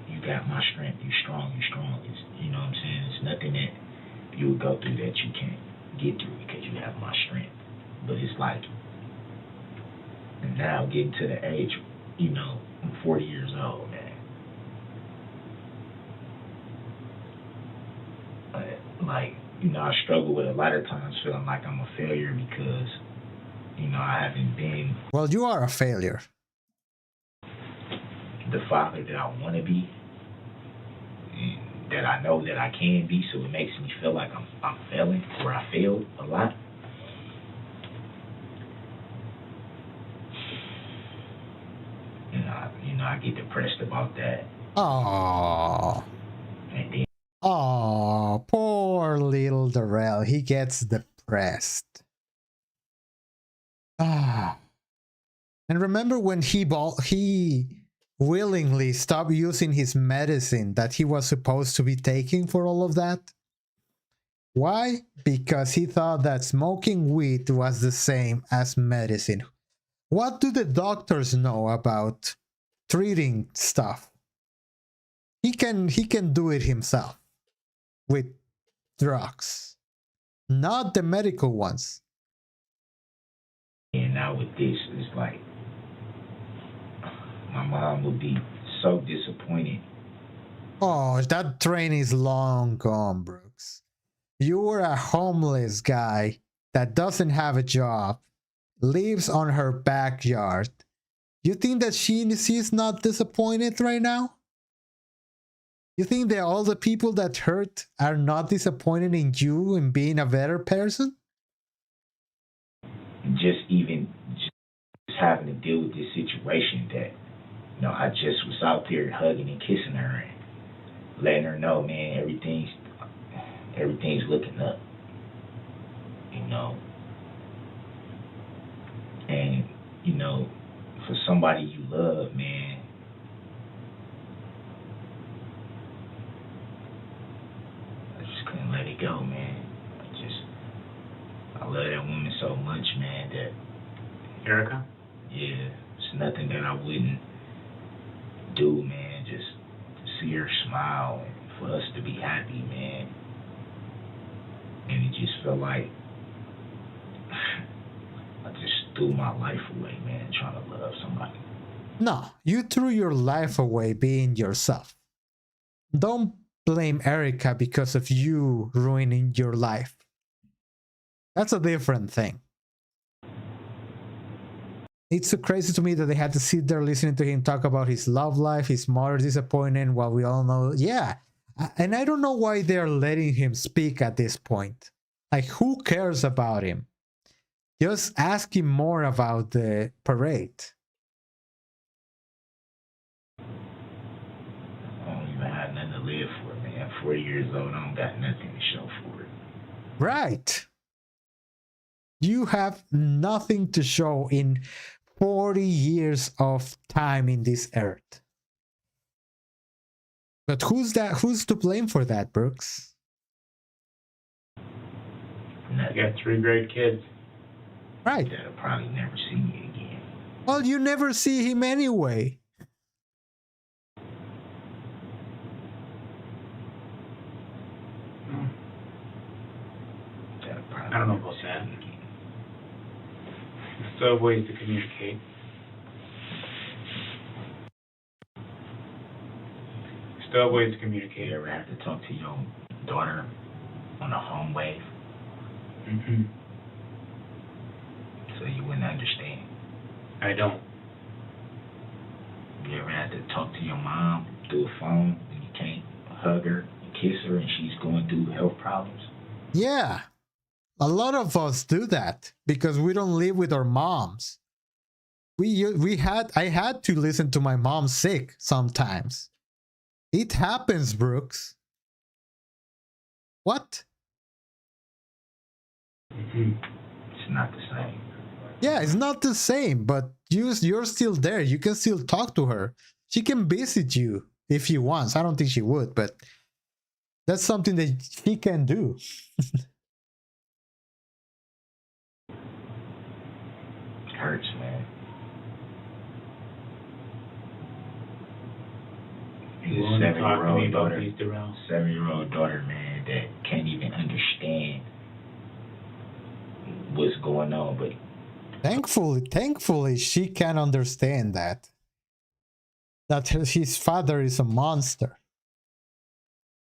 you got my strength, you strong. It's, you know what I'm saying? It's nothing that you would go through that you can't get through because you have my strength. But it's like, now getting to the age, I'm 40 years old, man. Like, I struggle with a lot of times feeling like I'm a failure because, I haven't been Well, you are a failure. the father that I want to be, and that I know that I can be, so it makes me feel like I'm failing, or I failed a lot. I get depressed about that. Oh, And then oh, poor little Darrell. He gets depressed. Ah, and remember when he willingly stopped using his medicine that he was supposed to be taking for all of that? Why? Because he thought that smoking weed was the same as medicine. What do the doctors know about treating stuff? He can do it himself with drugs, not the medical ones. And now with this, it's like my mom would be so disappointed. Oh, that train is long gone, Brooks. You were a homeless guy that doesn't have a job, lives on her backyard. You think that she's not disappointed right now? You think that all the people that hurt are not disappointed in you and being a better person? Just having to deal with this situation that, I just was out there hugging and kissing her and letting her know, man, everything's looking up, and, for somebody you love, man, I just couldn't let it go, man. I love that woman so much, man, that, Erica? yeah, it's nothing that I wouldn't do, man, just to see her smile and for us to be happy, man. And it just felt like I just threw my life away, man, trying to love somebody. No, you threw your life away being yourself. Don't blame Erica because of you ruining your life. That's a different thing. It's so crazy to me that they had to sit there listening to him talk about his love life, his mother's disappointment, while we all know, yeah. And I don't know why they're letting him speak at this point. Like, who cares about him? Just ask him more about the parade. I don't even have nothing to live for, man. 40 years old, I don't got nothing to show for it. Right. You have nothing to show in 40 years of time in this earth. But who's to blame for that, Brooks? I got 3 great kids. Right. That'll probably never see me again. Well, you never see him anyway. that. Still have ways to communicate. Still have ways to communicate. You ever have to talk to your daughter on the home wave Mm-hmm. so you wouldn't understand? I don't. You ever had to talk to your mom through a phone and you can't hug her and kiss her and she's going through health problems? Yeah, a lot of us do that because we don't live with our moms. I had to listen to my mom sick sometimes. It happens, Brooks. What? Mm-hmm. It's not the same. Yeah, it's not the same, but you're still there. You can still talk to her. She can visit you if she wants. I don't think she would, but that's something that she can do. It hurts, man. You want to talk to me about daughter, these Darrell? 7-year-old daughter, man, that can't even understand what's going on, but Thankfully, she can understand that his father is a monster.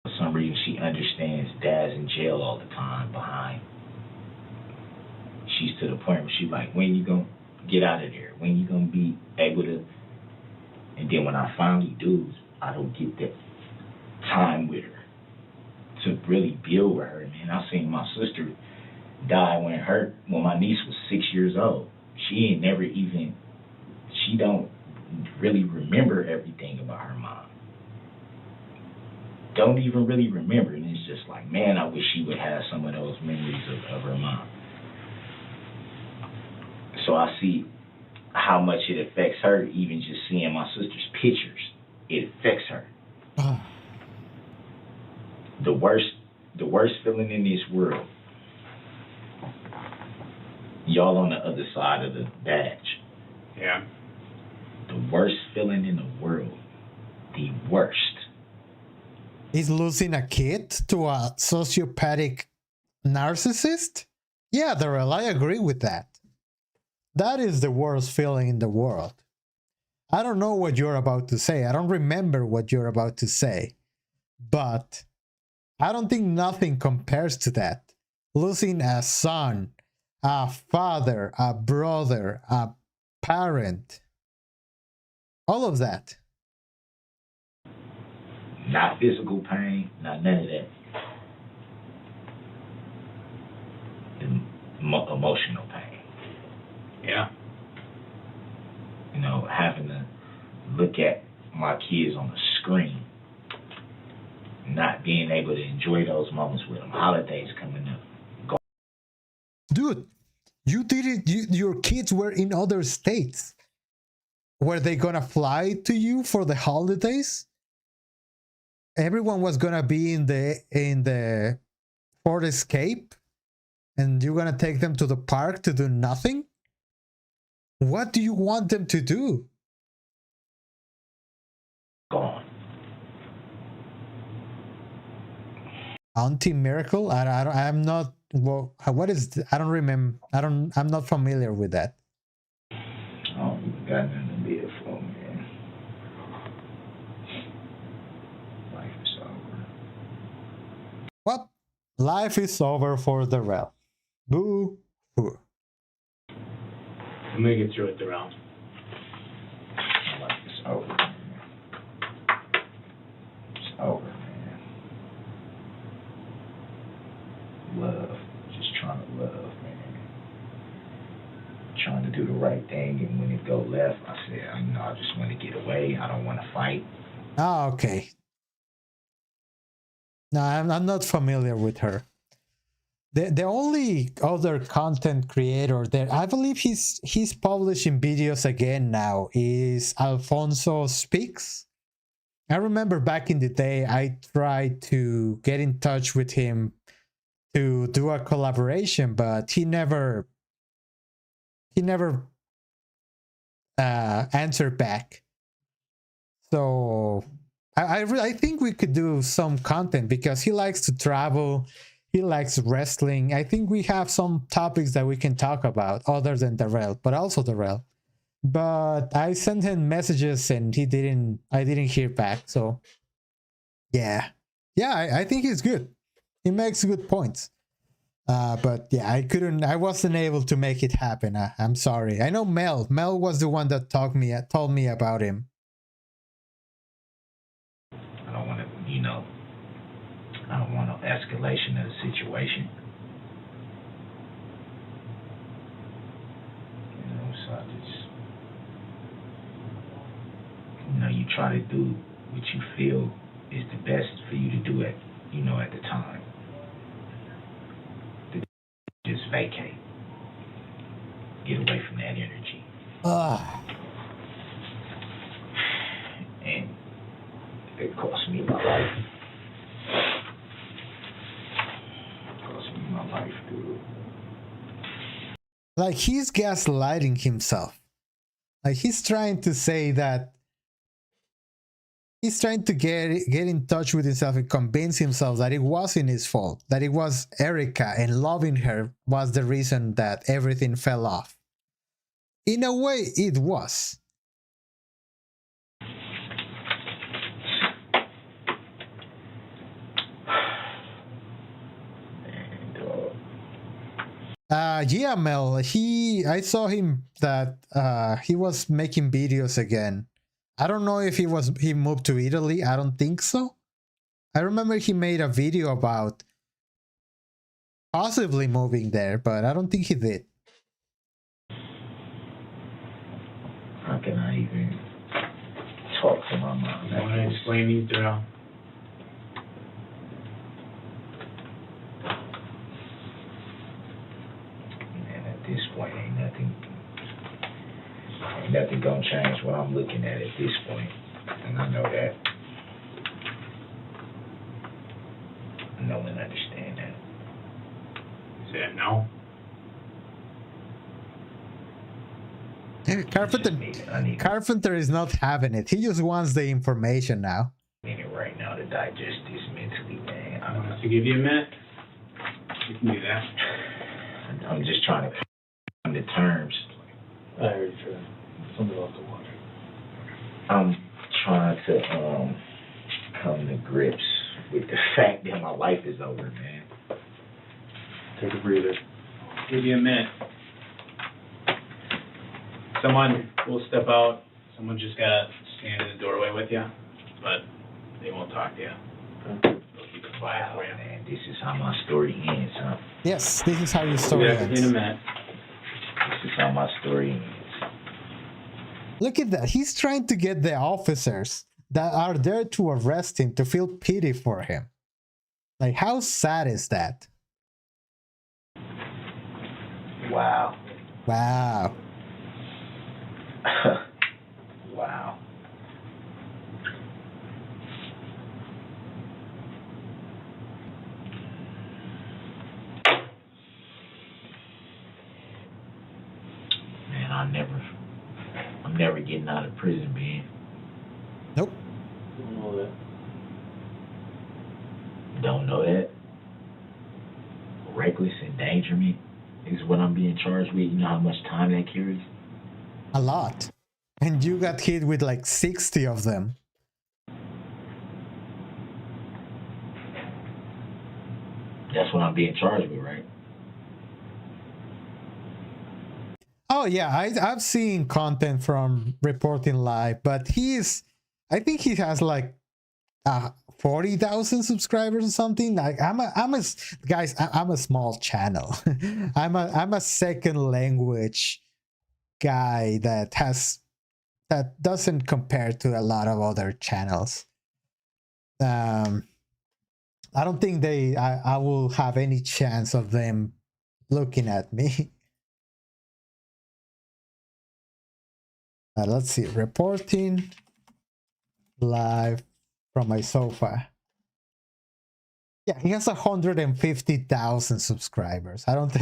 for some reason she understands dad's in jail all the time behind. She's to the point where she's like, when you gonna get out of there? When you gonna be able to? And then when I finally do, I don't get that time with her to really build with her. Man, I seen my sister die when my niece was 6 years old. She don't really remember everything about her mom. Don't even really remember. And it's just like, man, I wish she would have some of those memories of her mom. So I see how much it affects her, even just seeing my sister's pictures. It affects her. The worst feeling in this world. Y'all on the other side of the badge. Yeah. The worst feeling in the world. The worst. Is losing a kid to a sociopathic narcissist? Yeah, Darrell, I agree with that. That is the worst feeling in the world. I don't know what you're about to say. I don't remember what you're about to say. But I don't think nothing compares to that. Losing a son, a father, a brother, a parent. All of that. Not physical pain, not none of that. Emotional pain. Yeah. You know, having to look at my kids on the screen, not being able to enjoy those moments with them. Holidays coming up. Dude, you did it. Your kids were in other states. Were they gonna fly to you for the holidays? Everyone was gonna be in the Ford Escape, and you're gonna take them to the park to do nothing? What do you want them to do? Gone. Auntie Miracle? I'm not. Well, what is? I don't remember. I'm not familiar with that. I don't even got nothing to live for, man. Life is over. Well, life is over for Darrell. Boo hoo. We'll make it through it, Darrell. Life is over, man. It's over, man. Love. Just trying to love, man. Trying to do the right thing, and when it go left, I said, I just want to get away. I don't want to fight. Ah, okay. No, I'm not familiar with her. The only other content creator that I believe he's publishing videos again now is Alfonso Speaks. I remember back in the day I tried to get in touch with him to do a collaboration, but he never answered back. So I think we could do some content because he likes to travel. he likes wrestling. I think we have some topics that we can talk about other than Darrell, but also Darrell. But I sent him messages and I didn't hear back. So yeah, I think he's good. He makes good points. But yeah, I wasn't able to make it happen. I'm sorry. I know Mel was the one that told me about him. I don't want to, I don't want no escalation of the situation. So I just, you try to do what you feel is the best for you to do at the time. Just vacate. Get away from that energy. And it cost me my life. It cost me my life, dude. Like, he's gaslighting himself. Like, he's trying to say that he's trying to get in touch with himself and convince himself that it wasn't his fault, that it was Erica and loving her was the reason that everything fell off. In a way, it was. Yeah, Mel, I saw him that he was making videos again. I don't know if he moved to Italy. I don't think so. I remember he made a video about possibly moving there, but I don't think he did. How can I even talk to my mom? I want to explain these, Darrell. And at this point, ain't nothing gonna change what I'm looking at this point, and I know that. I know and understand that. Is that no? Carpenter is not having it. He just wants the information now. I need it right now to digest this mentally, man. I want us to give you a minute. You can do that. I'm just trying to come to terms. I already tried. Something off the water. I'm trying to come to grips with the fact that my life is over, man. Take a breather. Give you a minute. Someone will step out. Someone just gotta stand in the doorway with you, but they won't talk to you. They'll keep it quiet for you. Man, this is how my story ends, huh? Yes, this is how your story In a ends. minute. This is how my story ends. Look at that. He's trying to get the officers that are there to arrest him to feel pity for him. Like, how sad is that? Wow. Wow. Wow. Man, I'm never getting out of prison, man. Nope. Don't know that. Don't know that. Reckless endangerment is what I'm being charged with. You know how much time that carries? A lot. And you got hit with like 60 of them. That's what I'm being charged with, right? Oh yeah, I've seen content from Reporting Live, but I think he has like 40,000 subscribers or something. Like I'm a small channel. I'm a second language guy that doesn't compare to a lot of other channels. I don't think I will have any chance of them looking at me. Let's see, Reporting Live from my sofa. Yeah, he has 150,000 subscribers. I don't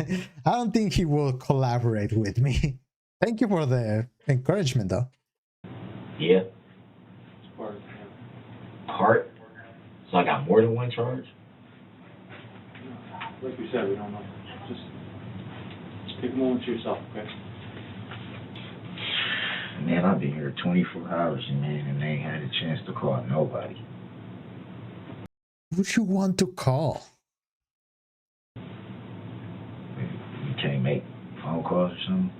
think he will collaborate with me. Thank you for the encouragement, though. Yeah. It's part of the Part? So I got more than one charge? like we said, we don't know. Just take a moment to yourself, okay? Man, I've been here 24 hours, man, and they ain't had a chance to call nobody. Who you want to call? You can't make phone calls or something?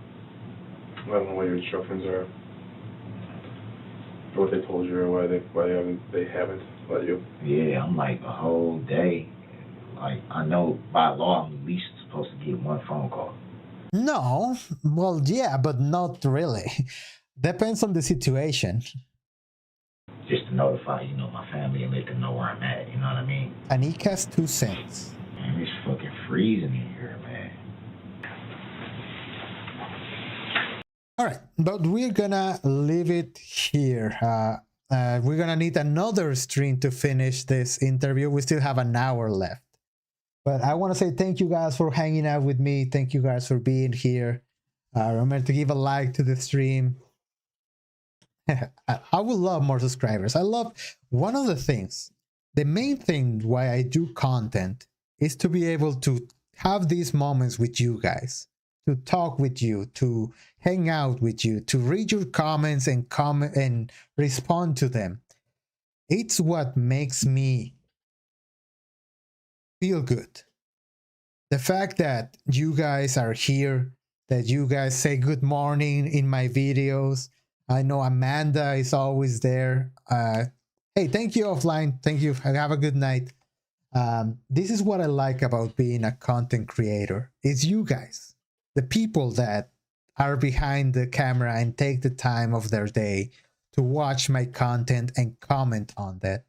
I don't know what your instructions are, or what they told you, or why they haven't let you. Yeah, I'm like a whole day. Like, I know by law I'm at least supposed to get one phone call. No, well, yeah, but not really. Depends on the situation. Just to notify, my family and let them know where I'm at, you know what I mean? Anika's 2 cents. Man, it's fucking freezing in here, man. All right, but we're gonna leave it here. We're gonna need another stream to finish this interview. We still have an hour left. But I want to say thank you guys for hanging out with me. Thank you guys for being here. Remember to give a like to the stream. I would love more subscribers. I love one of the things, the main thing why I do content is to be able to have these moments with you guys, to talk with you, to hang out with you, to read your comments and comment and respond to them. It's what makes me feel good. The fact that you guys are here, that you guys say good morning in my videos. I know Amanda is always there. Hey, thank you, Offline. Thank you. Have a good night. This is what I like about being a content creator. It's you guys, the people that are behind the camera and take the time of their day to watch my content and comment on that.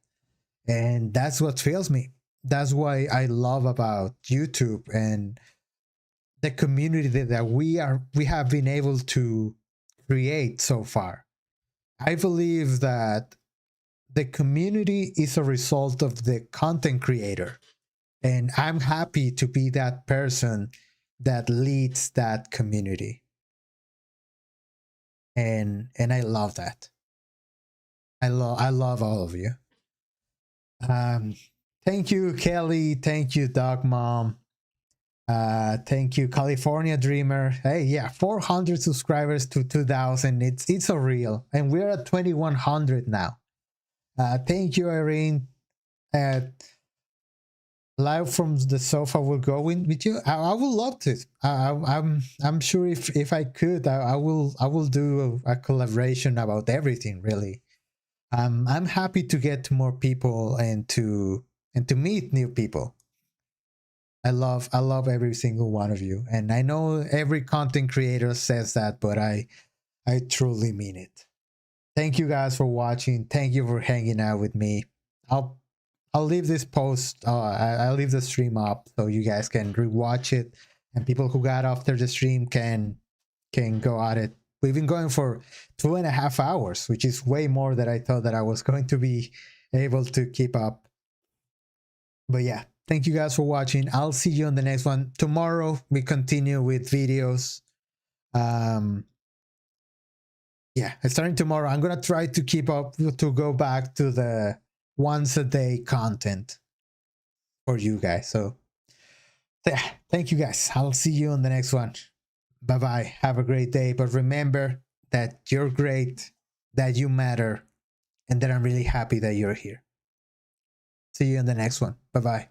And that's what fills me. That's why I love about YouTube and the community that we have been able to create so far. I believe that the community is a result of the content creator, and I'm happy to be that person that leads that community. And I love that. I love all of you. Thank you, Kelly. Thank you, Dog Mom. Thank you, California Dreamer. Hey, yeah, 400 subscribers to 2,000. It's surreal, and we're at 2,100 now. Thank you, Irene. Live from the sofa will go in with you. I would love to. I'm sure if I could, I will do a collaboration about everything. Really, I'm happy to get to more people and to meet new people. I love every single one of you, and I know every content creator says that, but I truly mean it. Thank you guys for watching. Thank you for hanging out with me. I'll leave this post. I'll leave the stream up so you guys can rewatch it, and people who got after the stream can go at it. We've been going for 2.5 hours, which is way more than I thought that I was going to be able to keep up. But yeah, thank you guys for watching. I'll see you on the next one. Tomorrow we continue with videos. Yeah, starting tomorrow, I'm gonna try to keep up to go back to the once a day content for you guys. So yeah, thank you guys. I'll see you on the next one. Bye bye. Have a great day. But remember that you're great, that you matter, and that I'm really happy that you're here. See you in the next one. Bye bye.